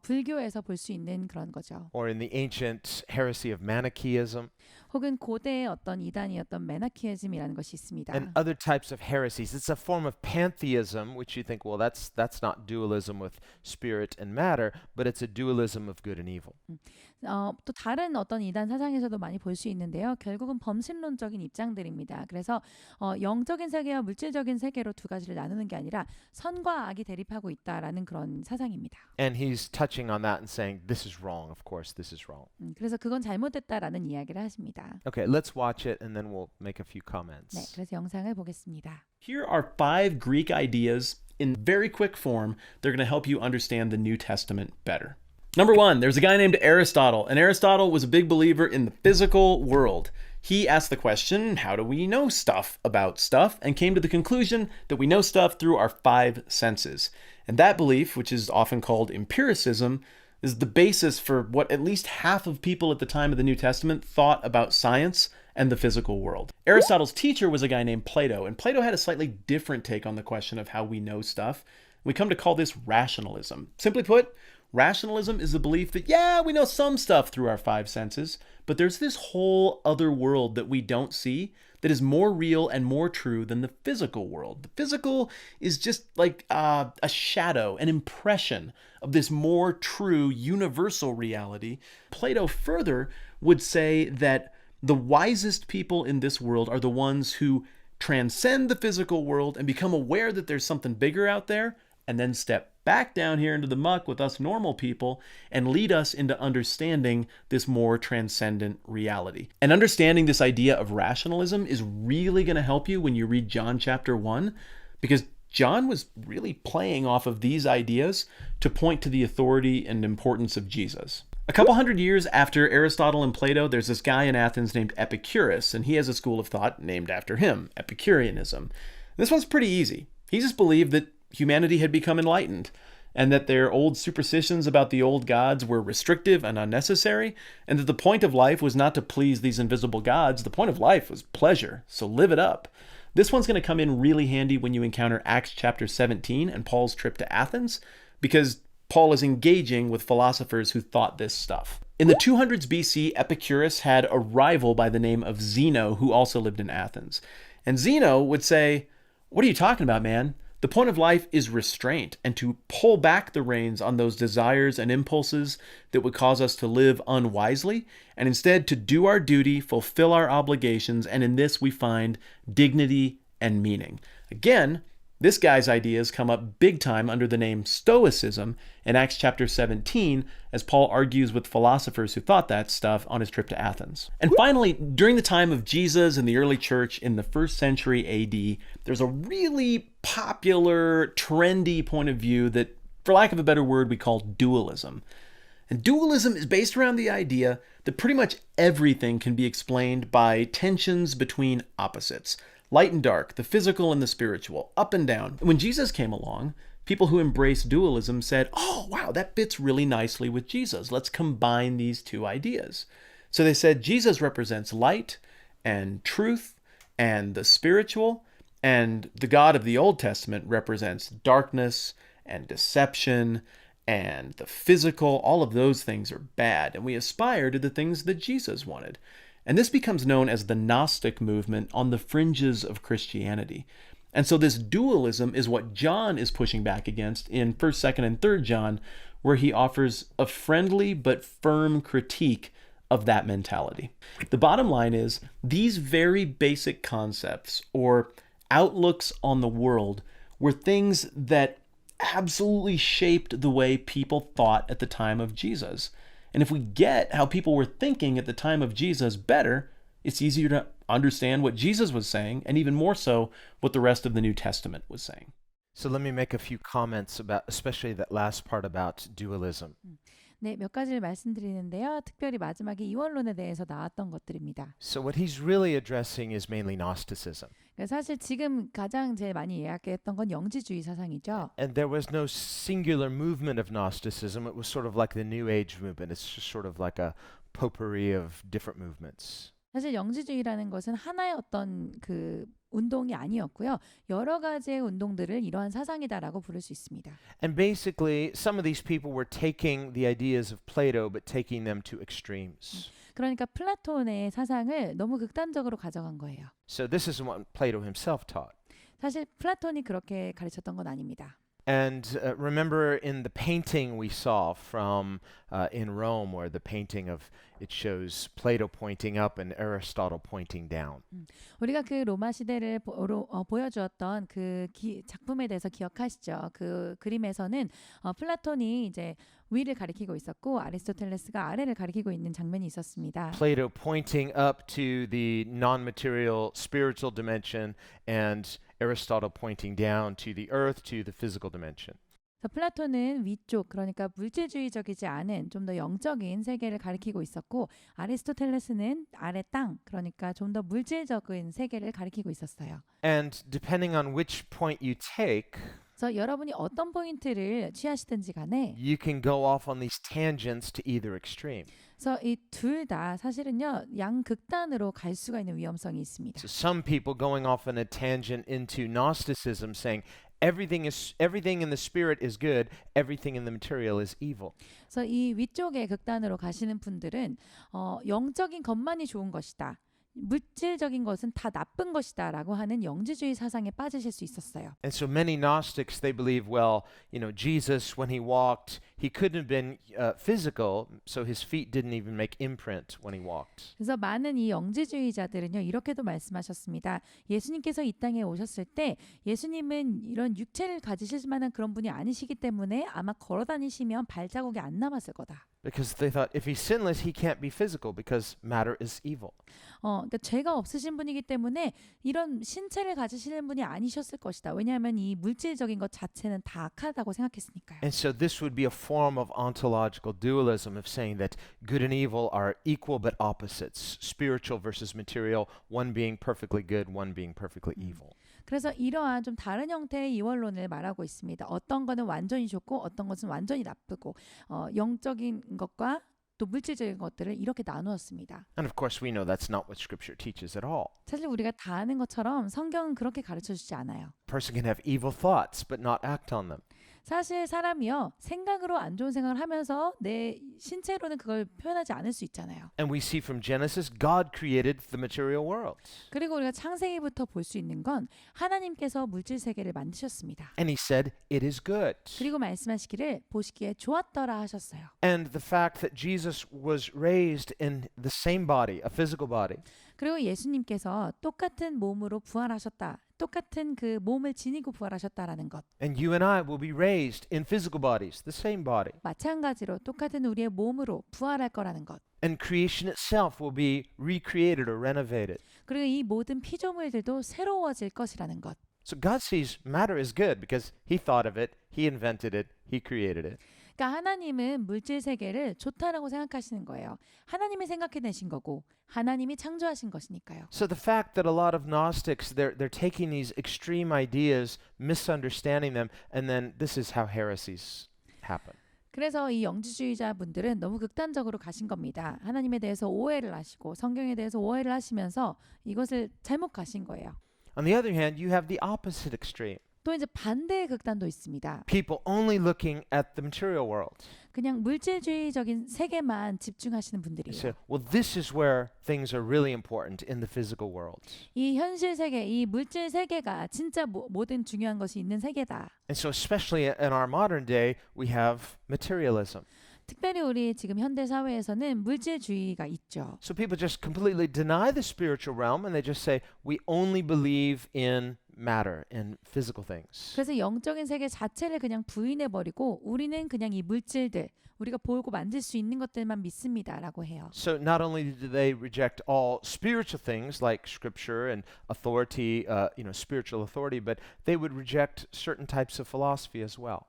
불교에서 볼 수 있는 그런 거죠. or in the ancient heresy of Manichaeism 혹은 고대의 어떤 이단이었던 메나키즘이라는 것이 있습니다. and other types of heresies. It's a form of pantheism, which you think, well, that's not dualism with spirit and matter, but it's a dualism of good and evil. 또 다른 어떤 이단 사상에서도 많이 볼 수 있는데요. 결국은 범신론적인 입장들입니다. 그래서 영적인 세계와 물질적인 세계로 두 가지를 나누는 게 아니라 선과 악이 대립하고 있다라는 그런 사상입니다. And he's touching on that and saying, this is wrong, of course, this is wrong. 그래서 그건 잘못됐다라는 이야기를 하십니다. Okay, let's watch it and then we'll make a few 네, comments. 그래서 영상을 보겠습니다. Here are 5 Greek ideas in very quick form. They're going to help you understand the New Testament better. Number 1, there's a guy named Aristotle, and Aristotle was a big believer in the physical world. He asked the question, how do we know stuff about stuff? And came to the conclusion that we know stuff through our 5 senses. And that belief, which is often called empiricism, is the basis for what at least half of people at the time of the New Testament thought about science and the physical world. Aristotle's teacher was a guy named Plato, and Plato had a slightly different take on the question of how we know stuff. We come to call this rationalism. Simply put, rationalism is the belief that, yeah, we know some stuff through our 5 senses, but there's this whole other world that we don't see that is more real and more true than the physical world. The physical is just like a shadow, an impression of this more true universal reality. Plato further would say that the wisest people in this world are the ones who transcend the physical world and become aware that there's something bigger out there, and then step back down here into the muck with us normal people and lead us into understanding this more transcendent reality. And understanding this idea of rationalism is really going to help you when you read John chapter 1, because John was really playing off of these ideas to point to the authority and importance of Jesus. A couple hundred years after Aristotle and Plato, there's this guy in Athens named Epicurus, and he has a school of thought named after him, Epicureanism. This one's pretty easy. He just believed that humanity had become enlightened, and that their old superstitions about the old gods were restrictive and unnecessary, and that the point of life was not to please these invisible gods. The point of life was pleasure, so live it up. This one's going to come in really handy when you encounter Acts chapter 17 and Paul's trip to Athens, because Paul is engaging with philosophers who thought this stuff. In the 200s BC, Epicurus had a rival by the name of Zeno, who also lived in Athens. And Zeno would say, what are you talking about, man? The point of life is restraint and to pull back the reins on those desires and impulses that would cause us to live unwisely, and instead to do our duty, fulfill our obligations, and in this we find dignity and meaning. Again, this guy's ideas come up big time under the name Stoicism in Acts chapter 17, as Paul argues with philosophers who thought that stuff on his trip to Athens. And finally, during the time of Jesus and the early church in the 1st century AD, there's a really popular, trendy point of view that, for lack of a better word, we call dualism. And dualism is based around the idea that pretty much everything can be explained by tensions between opposites. Light and dark, the physical and the spiritual, up and down. When Jesus came along, people who embraced dualism said, oh, wow, that fits really nicely with Jesus. Let's combine these two ideas. So they said Jesus represents light and truth and the spiritual, and the God of the Old Testament represents darkness and deception and the physical. All of those things are bad, and we aspire to the things that Jesus wanted. And this becomes known as the Gnostic movement on the fringes of Christianity. And so this dualism is what John is pushing back against in 1st, 2nd, and 3rd John, where he offers a friendly but firm critique of that mentality. The bottom line is these very basic concepts or outlooks on the world were things that absolutely shaped the way people thought at the time of Jesus. And if we get how people were thinking at the time of Jesus better, it's easier to understand what Jesus was saying, and even more so, what the rest of the New Testament was saying. So let me make a few comments about, especially that last part about dualism. 네, 몇 가지를 말씀드리는데요. 특별히 마지막에 이원론에 대해서 나왔던 것들입니다. So what he's really addressing is mainly Gnosticism. 사실 지금 가장 제일 많이 이야기했던 건 영지주의 사상이죠. And there was no singular movement of Gnosticism. It was sort of like the New Age movement. It's just sort of like a potpourri of different movements. 사실 영지주의라는 것은 하나의 어떤 그 운동이 아니었고요. 여러 가지의 운동들을 이러한 사상이다라고 부를 수 있습니다. And basically, some of these people were taking the ideas of Plato but taking them to extremes. 그러니까 플라톤의 사상을 너무 극단적으로 가져간 거예요. So this is what Plato himself taught. 사실 플라톤이 그렇게 가르쳤던 건 아닙니다. And remember in the painting we saw from in Rome, where the painting of it shows Plato pointing up and Aristotle pointing down. 우리가 그 로마 시대를 보여주었던 그 작품에 대해서 기억하시죠? 그 그림에서는 플라톤이 이제 위를 가리키고 있었고 아리스토텔레스가 아래를 가리키고 있는 장면이 있었습니다. Plato pointing up to the non-material spiritual dimension and Aristotle pointing down to the earth, to the physical dimension. 플라톤은 위쪽, 그러니까 물질주의적이지 않은 좀 더 영적인 세계를 가리키고 있었고 아리스토텔레스는 아래 땅, 그러니까 좀 더 물질적인 세계를 가리키고 있었어요. And depending on which point you take, 그래서 여러분이 어떤 포인트를 취하시든지 간에 you can go off on these tangents to either extreme. 그래서 이 둘 다 사실은요 양극단으로 갈 수가 있는 위험성이 있습니다. So some people going off on a tangent into Gnosticism saying everything in the spirit is good, everything in the material is evil. 그래서 이 위쪽의 극단으로 가시는 분들은 영적인 것만이 좋은 것이다. 물질적인 것은 다 나쁜 것이다라고 하는 영지주의 사상에 빠지실 수 있었어요. And so many Gnostics, they believe, well, Jesus, when he walked, he couldn't have been physical, so his feet didn't even make imprint when he walked. 그래서 많은 이 영지주의자들은요 이렇게도 말씀하셨습니다. 예수님께서 이 땅에 오셨을 때 예수님은 이런 육체를 가지실 만한 그런 분이 아니시기 때문에 아마 걸어 다니시면 발자국이 안 남았을 거다. Because they thought if he's sinless, he can't be physical because matter is evil. 그러니까 죄가 없으신 분이기 때문에 이런 신체를 가지시는 분이 아니셨을 것이다. 왜냐하면 이 물질적인 것 자체는 다 악하다고 생각했으니까요. And so this would be a form of ontological dualism of saying that good and evil are equal but opposites, spiritual versus material, one being perfectly good, one being perfectly evil. 그래서 이러한 좀 다른 형태의 이원론을 말하고 있습니다. 어떤 거는 완전히 좋고 어떤 것은 완전히 나쁘고 영적인 것과 또 물질적인 것들을 이렇게 나누었습니다. And of course we know that's not what Scripture teaches at all. 사실 우리가 다 아는 것처럼 성경은 그렇게 가르쳐 주지 않아요. A person can have evil thoughts but not act on them. 사실 사람이요 생각으로 안 좋은 생각을 하면서 내 신체로는 그걸 표현하지 않을 수 있잖아요. And we see from Genesis, God created the material world. 그리고 우리가 창세기부터 볼 수 있는 건 하나님께서 물질 세계를 만드셨습니다. And he said, it is good. 그리고 말씀하시기를 보시기에 좋았더라 하셨어요. And the fact that Jesus was raised in the same body, a physical body, 그리고 예수님께서 똑같은 몸으로 부활하셨다. 똑같은 그 몸을 지니고 부활하셨다라는 것. and you and I will be raised in physical bodies, the same body. 마찬가지로 똑같은 우리의 몸으로 부활할 거라는 것. And creation itself will be recreated or renovated. 그리고 이 모든 피조물들도 새로워질 것이라는 것. So God sees matter is good because he thought of it, he invented it, he created it. 그러니까 하나님은 물질 세계를 좋다라고 생각하시는 거예요. 하나님이 생각해내신 거고 하나님이 창조하신 것이니까요. So the fact that a lot of Gnostics, they're taking these extreme ideas, misunderstanding them, and then this is how heresies happen. 그래서 이 영지주의자 분들은 너무 극단적으로 가신 겁니다. 하나님에 대해서 오해를 하시고 성경에 대해서 오해를 하시면서 이것을 잘못 가신 거예요. On the other hand, you have the opposite extreme. 또 이제 반대의 극단도 있습니다. People only looking at the material world. 그냥 물질주의적인 세계만 집중하시는 They 분들이에요. say, well, this is where things are really important in the physical world. 이 현실 세계, 이 물질 세계가 진짜 모든 중요한 것이 있는 세계다. And so especially in our modern day, we have materialism. 특별히 우리 지금 현대 사회에서는 물질주의가 있죠. So people just completely deny the spiritual realm and they just say, we only believe in matter, in physical things. 그래서 영적인 세계 자체를 그냥 부인해 버리고 우리는 그냥 이 물질들, 우리가 보고 만질 수 있는 것들만 믿습니다라고 해요. So not only do they reject all spiritual things like scripture and authority, spiritual authority, but they would reject certain types of philosophy as well.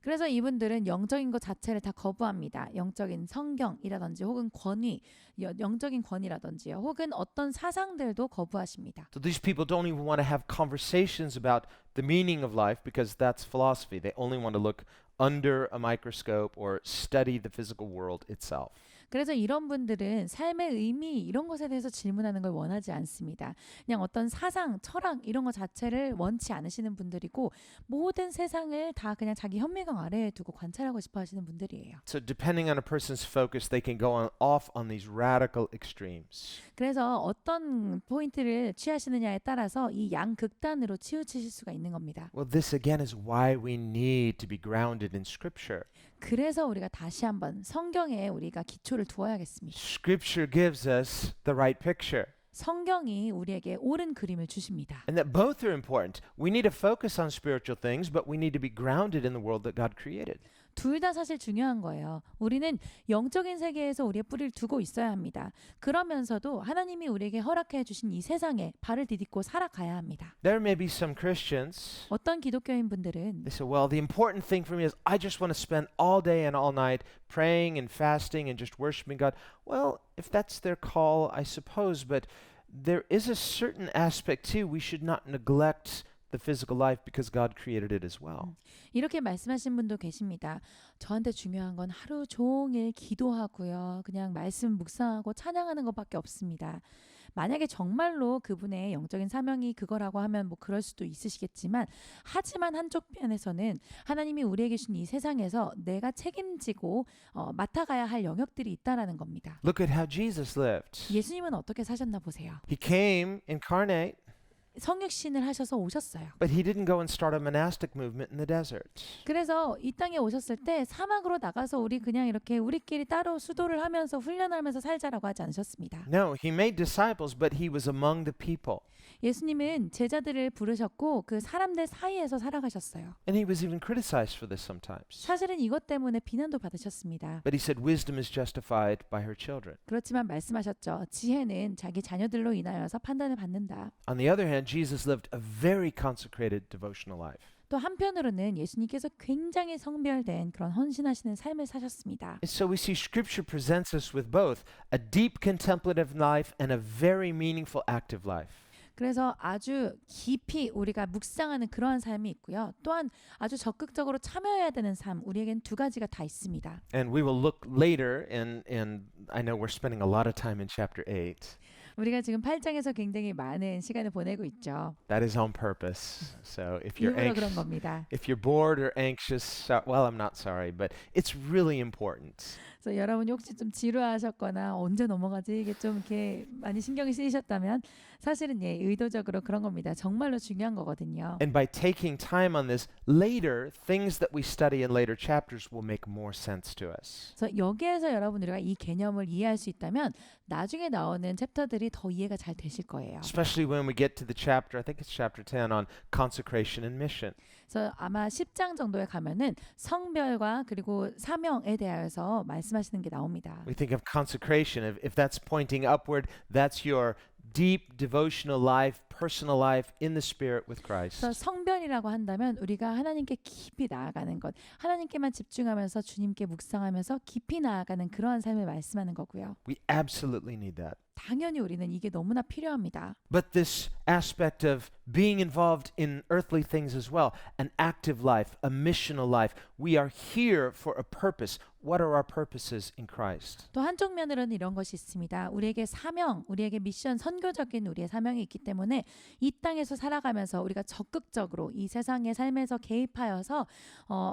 그래서 이분들은 영적인 것 자체를 다 거부합니다. 영적인 성경이라든지 혹은 권위, 영적인 권위라든지요. 혹은 어떤 사상들도 거부하십니다. So these people don't even want to have conversations about the meaning of life because that's philosophy. They only want to look under a microscope or study the physical world itself. 그래서 이런 분들은 삶의 의미 이런 것에 대해서 질문하는 걸 원하지 않습니다. 그냥 어떤 사상, 철학 이런 것 자체를 원치 않으시는 분들이고 모든 세상을 다 그냥 자기 현미경 아래에 두고 관찰하고 싶어 하시는 분들이에요. So depending on a person's focus, they can go off on these radical extremes. 그래서 어떤 포인트를 취하시느냐에 따라서 이 양극단으로 치우치실 수가 있는 겁니다. Well, this again is why we need to be grounded in Scripture. 그래서 우리가 다시 한번 성경에 우리가 기초를 두어야겠습니다. Scripture gives us the right picture. 성경이 우리에게 옳은 그림을 주십니다. And that both are important. We need to focus on spiritual things, but we need to be grounded in the world that God created. 둘 다 사실 중요한 거예요. 우리는 영적인 세계에서 우리의 뿌리를 두고 있어야 합니다. 그러면서도 하나님이 우리에게 허락해 주신 이 세상에 발을 디딛고 살아가야 합니다. There may be some Christians, 어떤 기독교인 분들은 they say, well, the important thing for me is I just want to spend all day and all night praying and fasting and just worshiping God. Well, if that's their call, I suppose, but there is a certain aspect too. We should not neglect the physical life because God created it as well. 이렇게 말씀하신 분도 계십니다. 저한테 중요한 건 하루 종일 기도하고요. 그냥 말씀 묵상하고 찬양하는 것밖에 없습니다. 만약에 정말로 그분의 영적인 사명이 그거라고 하면 뭐 그럴 수도 있으시겠지만 하지만 한쪽 편에서는 하나님이 우리에게 주신 이 세상에서 내가 책임지고 맡아가야 할 영역들이 있다라는 겁니다. Look at how Jesus lived. 예수님은 어떻게 사셨나 보세요. He came incarnate, 성육신을 하셔서 오셨어요. but he didn't go and start a monastic movement in the desert. 그래서 이 땅에 오셨을 때 사막으로 나가서 우리 그냥 이렇게 우리끼리 따로 수도를 하면서 훈련하면서 살자라고 하지 않으셨습니다. No, he made disciples, but he was among the people. 예수님은 제자들을 부르셨고 그 사람들 사이에서 살아가셨어요. And he was even criticized for this sometimes. 사실은 이것 때문에 비난도 받으셨습니다. But he said wisdom is justified by her children. 그렇지만 말씀하셨죠. 지혜는 자기 자녀들로 인하여서 판단을 받는다. On the other hand, Jesus lived a very consecrated devotional life. 또 한편으로는 예수님께서 굉장히 성별된 그런 헌신하시는 삶을 사셨습니다. And so we see Scripture presents us with both a deep contemplative life and a very meaningful active life. 그래서 아주 깊이 우리가 묵상하는 그러한 삶이 있고요. 또한 아주 적극적으로 참여해야 되는 삶, 우리에겐 두 가지가 다 있습니다. And we will look later, and I know we're spending a lot of time in chapter 8. 우리가 지금 8장에서 굉장히 많은 시간을 보내고 있죠. That is on purpose. So if you're 일부러 그런 anxious, 겁니다. if you're bored or anxious, well, I'm not sorry, but it's really important. 그래서 여러분이 혹시 좀 지루하셨거나 언제 넘어가지 이게 좀 이렇게 많이 신경이 쓰이셨다면 사실은 의도적으로 그런 겁니다. 정말로 중요한 거거든요. And by taking time on this, later, things that we study in later chapters will make more sense to us. 그래서 여기에서 여러분 우리가 이 개념을 이해할 수 있다면 나중에 나오는 챕터들이 더 이해가 잘 되실 거예요. Especially when we get to the chapter, I think it's chapter 10 on consecration and mission. 그래서 아마 10장 정도에 가면은 성별과 그리고 사명에 대하여서 말씀하시는 게 나옵니다. We think of consecration. If that's pointing upward, that's your deep devotional life, personal life in the Spirit with Christ. 그래서 성별이라고 한다면 우리가 하나님께 깊이 나아가는 것, 하나님께만 집중하면서 주님께 묵상하면서 깊이 나아가는 그러한 삶을 말씀하는 거고요. We absolutely need that. 당연히 우리는 이게 너무나 필요합니다. But this aspect of being involved in earthly things as well, an active life, a missional life, we are here for a purpose. What are our purposes in Christ? 또 한쪽 면으로는 이런 것이 있습니다. 우리에게 사명, 우리에게 미션, 선교적인 우리의 사명이 있기 때문에 이 땅에서 살아가면서 우리가 적극적으로 이 세상의 삶에서 개입하여서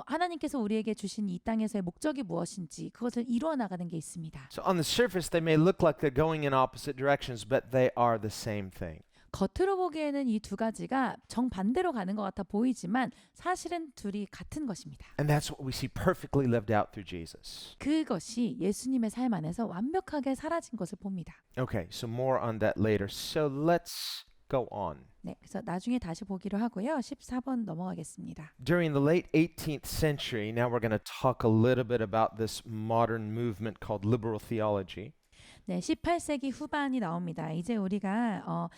하나님께서 우리에게 주신 이 땅에서의 목적이 무엇인지 그것을 이루어 나가는 게 있습니다. So on the surface, they may look like they're going in opposite directions, but they are the same thing. 겉으로 보기에는 이 두 가지가 정반대로 가는 것 같아 보이지만 사실은 둘이 같은 것입니다. And that's what we see perfectly lived out through Jesus. 그것이 예수님의 삶 안에서 완벽하게 사라진 것을 봅니다. Okay, so more on that later. So let's go on. 네, 그래서 나중에 다시 보기로 하고요. 14번 넘어가겠습니다. During the late 18th century, now we're going to talk a little bit about this modern movement called liberal theology. 네, 18세기 후반이 나옵니다. 이제 우리가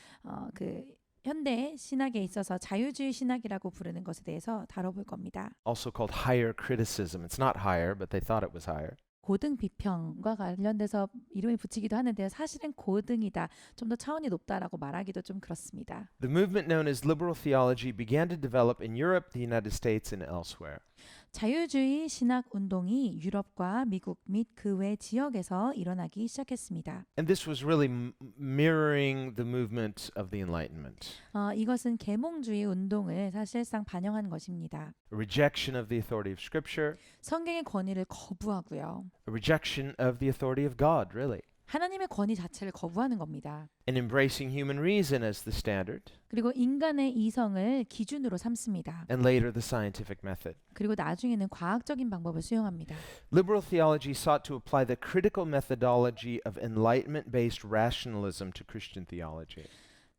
그 현대 신학에 있어서 자유주의 신학이라고 부르는 것에 대해서 다뤄볼 겁니다. Also called higher criticism. It's not higher, but they thought it was higher. 고등 비평과 관련돼서 이름을 붙이기도 하는데요. 사실은 고등이다, 좀 더 차원이 높다라고 말하기도 좀 그렇습니다. The movement known as liberal theology began to develop in Europe, the United States, and elsewhere. 자유주의 신학 운동이 유럽과 미국 및 그 외 지역에서 일어나기 시작했습니다. And this was really mirroring the movement of the Enlightenment. 이것은 계몽주의 운동을 사실상 반영한 것입니다. A rejection of the authority of Scripture, 성경의 권위를 거부하고요. a rejection of the authority of God, really. 하나님의 권위 자체를 거부하는 겁니다. And embracing human reason as the standard, 그리고 인간의 이성을 기준으로 삼습니다. and later the scientific method. 그리고 나중에는 과학적인 방법을 수용합니다. Liberal theology sought to apply the critical methodology of Enlightenment-based rationalism to Christian theology.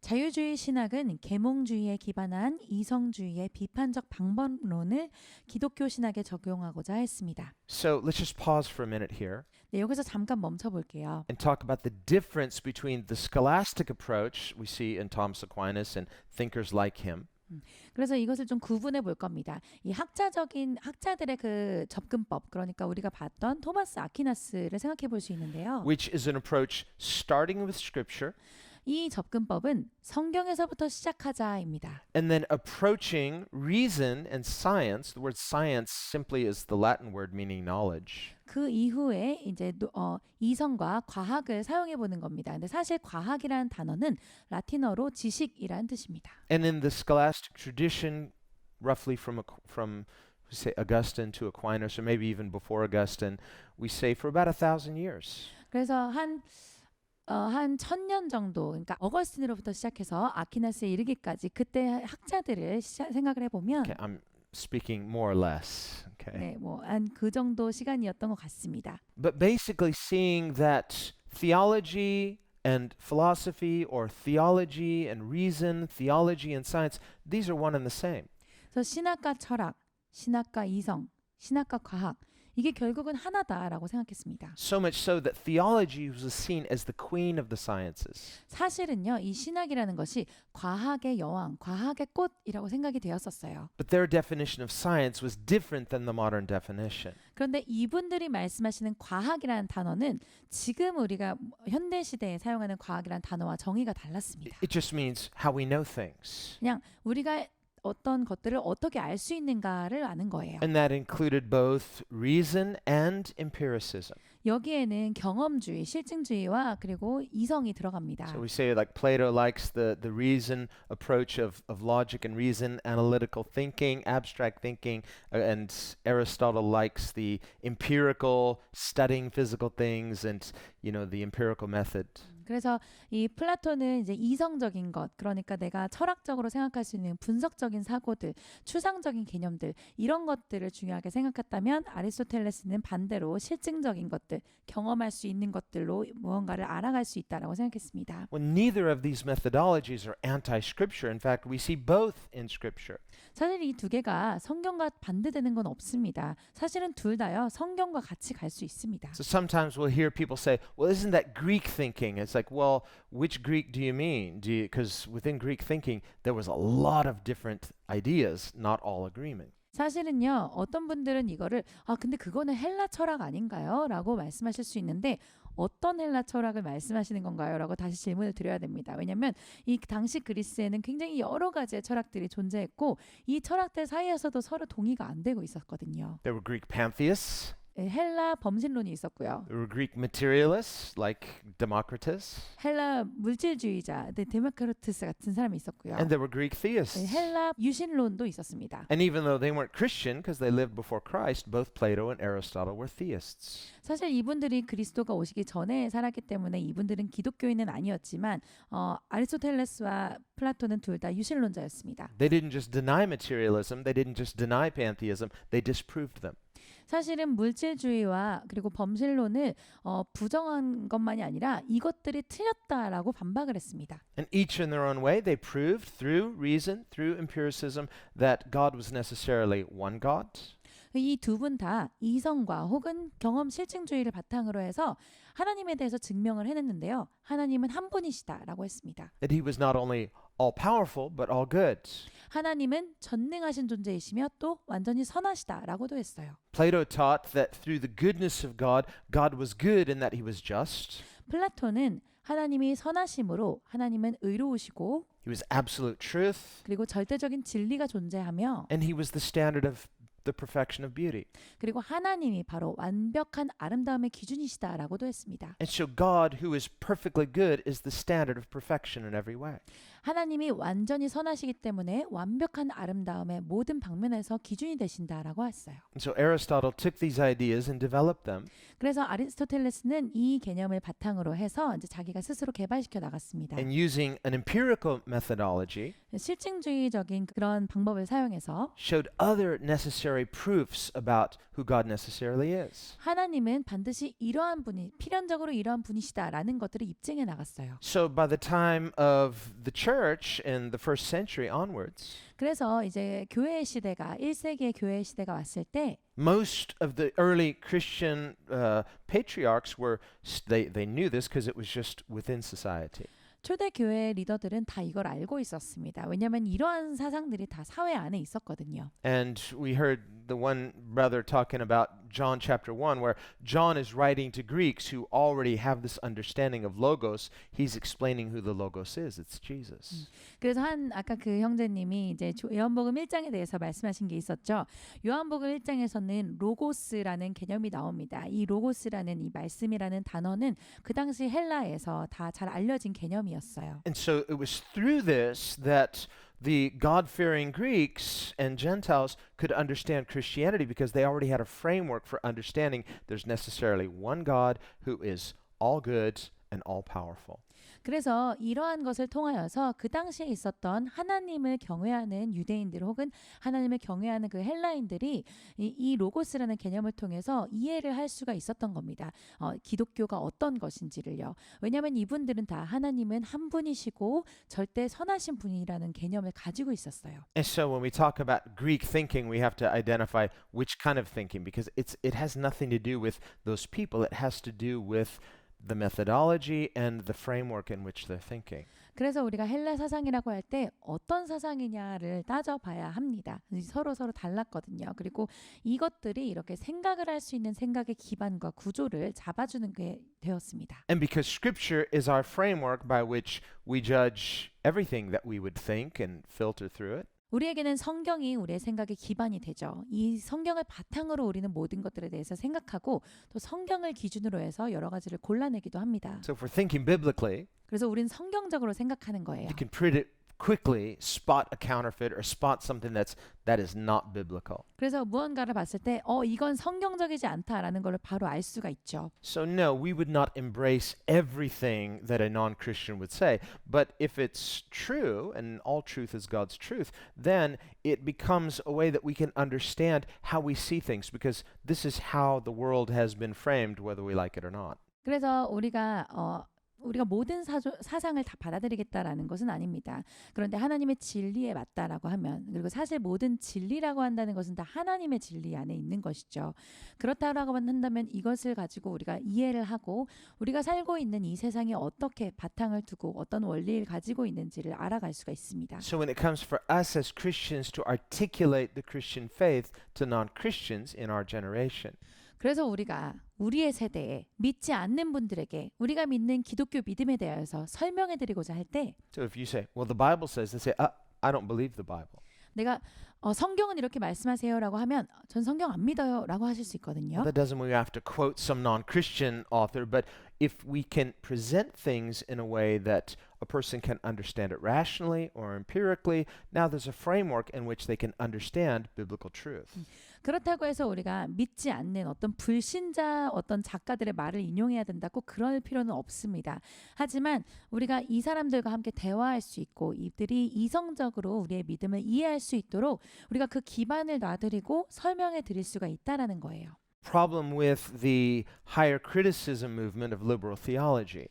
자유주의 신학은 계몽주의에 기반한 이성주의의 비판적 방법론을 기독교 신학에 적용하고자 했습니다. So let's just pause for a minute here 네, 여기서 잠깐 멈춰 볼게요. and talk about the difference between the scholastic approach we see in Thomas Aquinas and thinkers like him, 그래서 이것을 좀 구분해 볼 겁니다. 이 학자들의 그 접근법, 그러니까 우리가 봤던 토마스 아퀴나스를 생각해 볼 수 있는데요. which is an approach starting with Scripture 이 접근법은 성경에서부터 시작하자입니다. and then approaching reason and science. The word science simply is the Latin word meaning knowledge. 그 이후에 이제 이성과 과학을 사용해 보는 겁니다. 근데 사실 과학이라는 단어는 라틴어로 지식이라는 뜻입니다. And in the scholastic tradition, roughly from say Augustine to Aquinas, or maybe even before Augustine, we say for about 1,000 years. 그래서 한 1000년 정도, 그러니까 어거스틴으로부터 시작해서 아퀴나스에 이르기까지 그때 학자들을 생각을 해보면 Okay, I'm speaking more or less. Okay. 네, 뭐 한 그 정도 시간이었던 것 같습니다. But basically seeing that theology and philosophy, or theology and reason, theology and science, these are one and the same. 그래서 신학과 철학, 신학과 이성, 신학과 과학, 이게 결국은 하나다라고 생각했습니다. So much so that theology was seen as the queen of the sciences. 사실은요, 이 신학이라는 것이 과학의 여왕, 과학의 꽃이라고 생각이 되었었어요. But their definition of science was different than the modern definition. 그런데 이분들이 말씀하시는 과학이라는 단어는 지금 우리가 현대 시대에 사용하는 과학이라는 단어와 정의가 달랐습니다. It just means how we know things. 그냥 우리가 어떤 것들을 어떻게 알 수 있는가를 아는 거예요. And that included both reason and empiricism. 여기에는 경험주의, 실증주의와 그리고 이성이 들어갑니다. So we say like Plato likes the reason approach of logic and reason, analytical thinking, abstract thinking, and Aristotle likes the empirical studying physical things and the empirical method. 그래서 이 플라톤은 이제 이성적인 것, 그러니까 내가 철학적으로 생각할 수 있는 분석적인 사고들, 추상적인 개념들 이런 것들을 중요하게 생각했다면 아리스토텔레스는 반대로 실증적인 것들, 경험할 수 있는 것들로 무언가를 알아갈 수 있다라고 생각했습니다. Well, neither of these methodologies are anti-scripture. In fact, we see both in scripture. 사실 이 두 개가 성경과 반대되는 건 없습니다. 사실은 둘 다요 성경과 같이 갈 수 있습니다. So sometimes we'll hear people say, well, isn't that Greek thinking? It's like, well, which Greek do you mean? Because within Greek thinking, there was a lot of different ideas, not all agreement. 사실은요 어떤 분들은 이거를 근데 그거는 헬라 철학 아닌가요? 라고 말씀하실 수 있는데 어떤 헬라 철학을 말씀하시는 건가요? 라고 다시 질문을 드려야 됩니다. 왜냐하면 이 당시 그리스에는 굉장히 여러 가지의 철학들이 존재했고 이 철학들 사이에서도 서로 동의가 안 되고 있었거든요. There were Greek pantheists. 헬라 범신론이 있었고요. There were Greek materialists like Democritus. 헬라 물질주의자, 데모크리투스 같은 사람이 있었고요. And there were Greek theists. 헬라 유신론도 있었습니다. And even though they weren't Christian because they lived before Christ, both Plato and Aristotle were theists. 사실 이분들이 그리스도가 오시기 전에 살았기 때문에 이분들은 기독교인은 아니었지만 아리스토텔레스와 플라톤은 둘 다 유신론자였습니다. They didn't just deny materialism, they didn't just deny pantheism, they disproved them. 사실은 물질주의와 그리고 범신론을 부정한 것만이 아니라 이것들이 틀렸다라고 반박을 했습니다. And each in their own way, they proved through reason, through empiricism, that God was necessarily one God. 이 두 분 다 이성과 혹은 경험 실증주의를 바탕으로 해서 하나님에 대해서 증명을 해냈는데요. 하나님은 한 분이시다라고 했습니다. That he was not only all powerful, but all good. 하나님은 전능하신 존재이시며 또 완전히 선하시다라고도 했어요. Plato taught that through the goodness of God, God was good in that he was just. 플라톤은 하나님이 선하심으로 하나님은 의로우시고 He was absolute truth, 그리고 절대적인 진리가 존재하며 and he was the standard of the perfection of beauty. 그리고 하나님이 바로 완벽한 아름다움의 기준이시다라고도 했습니다. And so God, who is perfectly good, is the standard of perfection in every way. 하나님이 완전히 선하시기 때문에 완벽한 아름다움의 모든 방면에서 기준이 되신다라고 했어요. And so Aristotle took these ideas and developed them. 그래서 아리스토텔레스는 이 개념을 바탕으로 해서 이제 자기가 스스로 개발시켜 나갔습니다. And using an empirical methodology, 실증주의적인 그런 방법을 사용해서 showed other necessary proofs about who God necessarily is. 하나님은 반드시 이러한 분이 필연적으로 이러한 분이시다라는 것들을 입증해 나갔어요. So by the time of the church in the first century onwards, 그래서 이제 교회 시대가 1세기의 교회 시대가 왔을 때 most of the early Christian patriarchs were they knew this because it was just within society. 초대 교회 리더들은 다 이걸 알고 있었습니다. 왜냐하면 이러한 사상들이 다 사회 안에 있었거든요. And we heard the one brother talking about John chapter 1 where John is writing to Greeks who already have this understanding of logos. He's explaining who the logos is. It's Jesus. 그래서 아까 그 형제님이 이제 요한복음 1장에 대해서 말씀하신 게 있었죠. 요한복음 1장에서는 로고스라는 개념이 나옵니다. 이 로고스라는 이 말씀이라는 단어는 그 당시 헬라에서 다 잘 알려진 개념이었어요. And so it was through this that the God-fearing Greeks and Gentiles could understand Christianity because they already had a framework for understanding there's necessarily one God who is all good and all powerful. 그래서 이러한 것을 통하여서 그 당시에 있었던 하나님을 경외하는 유대인들 혹은 하나님을 경외하는 그 헬라인들이 이 로고스라는 개념을 통해서 이해를 할 수가 있었던 겁니다. 기독교가 어떤 것인지를요. 왜냐하면 이분들은 다 하나님은 한 분이시고 절대 선하신 분이라는 개념을 가지고 있었어요. And so when we talk about Greek thinking, we have to identify which kind of thinking because it has nothing to do with those people. It has to do with the methodology and the framework in which they're thinking. 그래서 우리가 헬라 사상이라고 할 때 어떤 사상이냐를 따져봐야 합니다. 서로 달랐거든요. 그리고 이것들이 이렇게 생각을 할 수 있는 생각의 기반과 구조를 잡아주는 게 되었습니다. And because Scripture is our framework by which we judge everything that we would think and filter through it. 우리에게는 성경이 우리의 생각의 기반이 되죠. 이 성경을 바탕으로 우리는 모든 것들에 대해서 생각하고 또 성경을 기준으로 해서 여러 가지를 골라내기도 합니다. So if we're thinking biblically, 그래서 우리는 성경적으로 생각하는 거예요. you can pretty quickly spot a counterfeit or spot something that is not biblical. 그래서 무언가를 봤을 때 이건 성경적이지 않다라는 걸 바로 알 수가 있죠. So no, we would not embrace everything that a non-Christian would say. But if it's true, and all truth is God's truth, then it becomes a way that we can understand how we see things, because this is how the world has been framed, whether we like it or not. 그래서 우리가 모든 사상을 다 받아들이겠다라는 것은 아닙니다. 그런데 하나님의 진리에 맞다라고 하면, 그리고 사실 모든 진리라고 한다는 것은 다 하나님의 진리 안에 있는 것이죠. 그렇다라고 한다면 이것을 가지고 우리가 이해를 하고 우리가 살고 있는 이 세상에 어떻게 바탕을 두고 어떤 원리를 가지고 있는지를 알아갈 수가 있습니다. So when it comes for us as Christians to articulate the Christian faith to non-Christians in our generation, 그래서 우리가 우리의 세대에 믿지 않는 분들에게 우리가 믿는 기독교 믿음에 대해서 설명해 드리고자 할 때, so if you say, well, the Bible says, they say, I don't believe the Bible. 내가 성경은 이렇게 말씀하세요라고 하면 전 성경 안 믿어요라고 하실 수 있거든요. Well, that doesn't mean we have to quote some non-Christian author, but if we can present things in a way that a person can understand it rationally or empirically, now there's a framework in which they can understand biblical truth. 그렇다고 해서 우리가 믿지 않는 어떤 불신자 어떤 작가들의 말을 인용해야 된다 꼭 그럴 필요는 없습니다. 하지만 우리가 이 사람들과 함께 대화할 수 있고 이들이 이성적으로 우리의 믿음을 이해할 수 있도록 우리가 그 기반을 놔드리고 설명해 드릴 수가 있다라는 거예요. Problem with the higher criticism movement of liberal theology.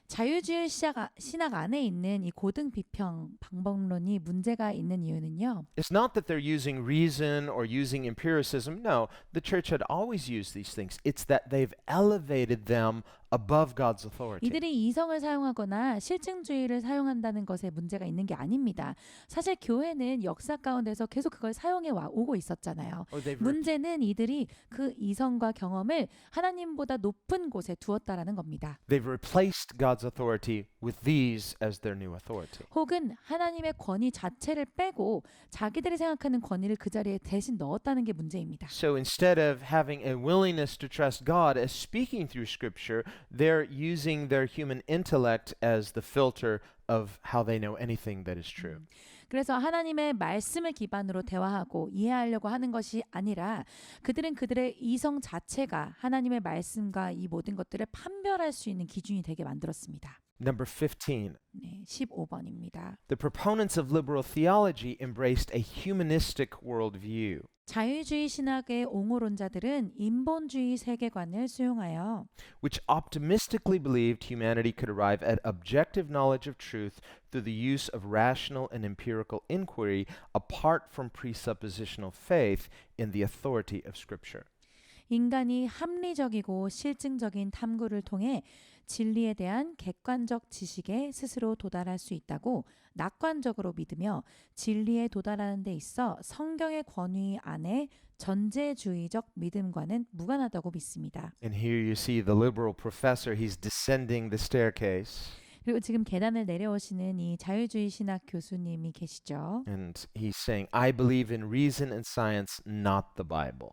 자유주의 신학 안에 있는 이 고등 비평 방법론이 문제가 있는 이유는요. It's not that they're using reason or using empiricism. No, the church had always used these things. It's that they've elevated them above God's authority. 이들이 이성을 사용하거나 실증주의를 사용한다는 것에 문제가 있는 게 아닙니다. 사실 교회는 역사 가운데서 계속 그걸 사용해 오고 있었잖아요. Or they've 문제는 이들이 그 이성과 경험을 하나님보다 높은 곳에 두었다라는 겁니다. They've replaced God's authority with these as their new authority. 혹은 하나님의 권위 자체를 빼고 자기들이 생각하는 권위를 그 자리에 대신 넣었다는 게 문제입니다. So instead of having a willingness to trust God as speaking through Scripture, they're using their human intellect as the filter of how they know anything that is true. 그래서 하나님의 말씀을 기반으로 대화하고 이해하려고 하는 것이 아니라 그들은 그들의 이성 자체가 하나님의 말씀과 이 모든 것들을 판별할 수 있는 기준이 되게 만들었습니다. Number 15. 네, 15번입니다. The proponents of liberal theology embraced a humanistic worldview. 자유주의 신학의 옹호론자들은 인본주의 세계관을 수용하여 which optimistically believed humanity could arrive at objective knowledge of truth through the use of rational and empirical inquiry apart from presuppositional faith in the authority of Scripture. 인간이 합리적이고 실증적인 탐구를 통해 진리에 대한 객관적 지식에 스스로 도달할 수 있다고 낙관적으로 믿으며 진리에 도달하는 데 있어 성경의 권위 안에 전제주의적 믿음과는 무관하다고 믿습니다. And here you see the liberal professor, he's descending the staircase. 그리고 지금 계단을 내려오시는 이 자유주의 신학 교수님이 계시죠. And he's saying, I believe in reason and science, not the Bible.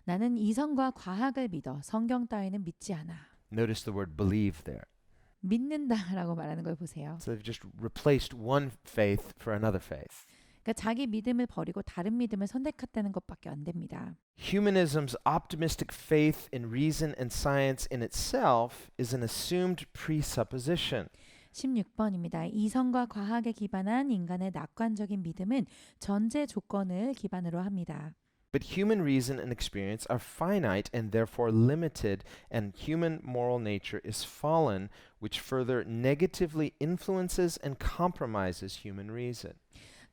나는 이성과 과학을 믿어 성경 따위는 믿지 않아. Notice the word believe there. 믿는다라고 말하는 걸 보세요. So they've just replaced one faith for another faith. 그러니까 자기 믿음을 버리고 다른 믿음을 선택했다는 것밖에 안 됩니다. Humanism's optimistic faith in reason and science in itself is an assumed presupposition. 16번입니다. 이성과 과학에 기반한 인간의 낙관적인 믿음은 전제 조건을 기반으로 합니다. But human reason and experience are finite and therefore limited, and human moral nature is fallen, which further negatively influences and compromises human reason.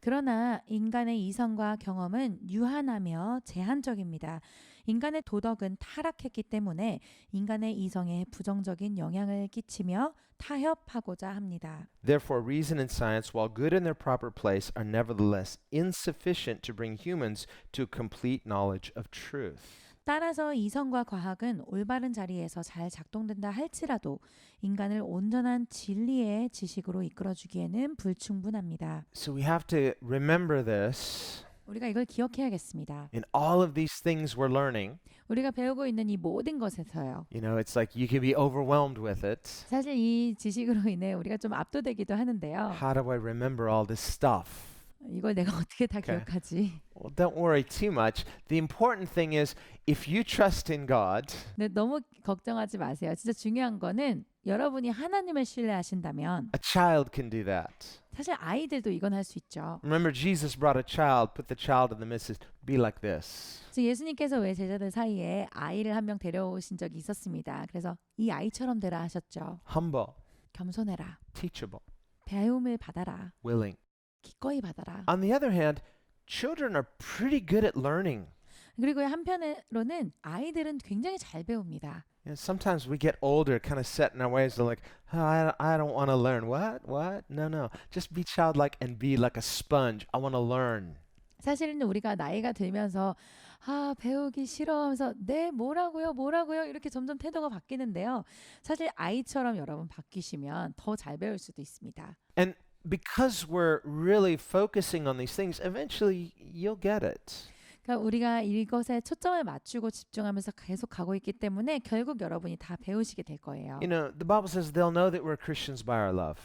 그러나 인간의 이성과 경험은 유한하며 제한적입니다. 인간의 도덕은 타락했기 때문에 인간의 이성에 부정적인 영향을 끼치며 타협하고자 합니다. Therefore, reason and science, while good in their proper place, are nevertheless insufficient to bring humans to complete knowledge of truth. 따라서 이성과 과학은 올바른 자리에서 잘 작동된다 할지라도 인간을 온전한 진리의 지식으로 이끌어주기에는 불충분합니다. So we have to remember this 우리가 이걸 기억해야겠습니다. in all of these things we're learning. 우리가 배우고 있는 이 모든 것에서요. You know, it's like you can be overwhelmed with it. 사실 이 지식으로 인해 우리가 좀 압도되기도 하는데요. How do I remember all this stuff? 이걸 내가 어떻게 다 Okay. 기억하지? Well, don't worry too much. The important thing is if you trust in God, 네, 너무 걱정하지 마세요. 진짜 중요한 거는 여러분이 하나님을 신뢰하신다면 a child can do that. 사실 아이들도 이건 할 수 있죠. Remember, Jesus brought a child, put the child in the midst, says, be like this. 즉 예수님께서 왜 제자들 사이에 아이를 한 명 데려오신 적이 있었습니다. 그래서 이 아이처럼 되라 하셨죠. Humble, 겸손해라. teachable, 배움을 받아라. willing. 기꺼이 받아라. On the other hand, children are pretty good at learning. 그리고 한편으로는 아이들은 굉장히 잘 배웁니다. You know, sometimes we get older, kind of set in our ways. They're like, oh, I don't want to learn. What? What? No, no. Just be childlike and be like a sponge. I want to learn. 사실은 우리가 나이가 들면서 배우기 싫어하면서 네 뭐라고요 이렇게 점점 태도가 바뀌는데요. 사실 아이처럼 여러분 바뀌시면 더 잘 배울 수도 있습니다. And because we're really focusing on these things, eventually you'll get it. 그러니까 우리가 이것에 초점을 맞추고 집중하면서 계속 가고 있기 때문에 결국 여러분이 다 배우시게 될 거예요. You know, the Bible says they'll know that we're Christians by our love.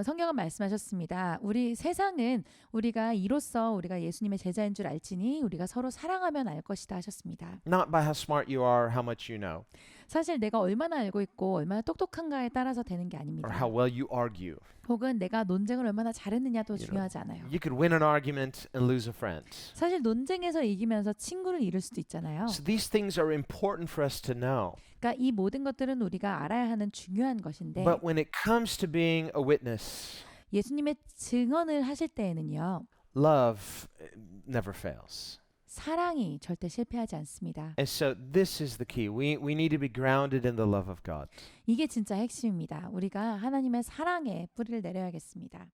성경은 말씀하셨습니다. 우리 세상은 우리가 이로써 우리가 예수님의 제자인 줄 알지니 우리가 서로 사랑하면 알 것이다 하셨습니다. Not by how smart you are, how much you know, 사실 내가 얼마나 알고 있고 얼마나 똑똑한가에 따라서 되는 게 or 아닙니다. how well you argue. 혹은 내가 논쟁을 얼마나 잘했느냐도 You know, 중요하지 않아요. You could win an argument and lose a friend. 사실 논쟁에서 이기면서 친구를 잃을 수도 있잖아요. So these things are important for us to know. 그러니까 이 모든 것들은 우리가 알아야 하는 중요한 것인데 But when it comes to being a witness, 예수님의 증언을 하실 때에는요. love never fails. 사랑이 절대 실패하지 않습니다. And so this is the key. We need to be grounded in the love of God. 이게 진짜 핵심입니다. 우리가 하나님의 사랑에 뿌리를 내려야겠습니다.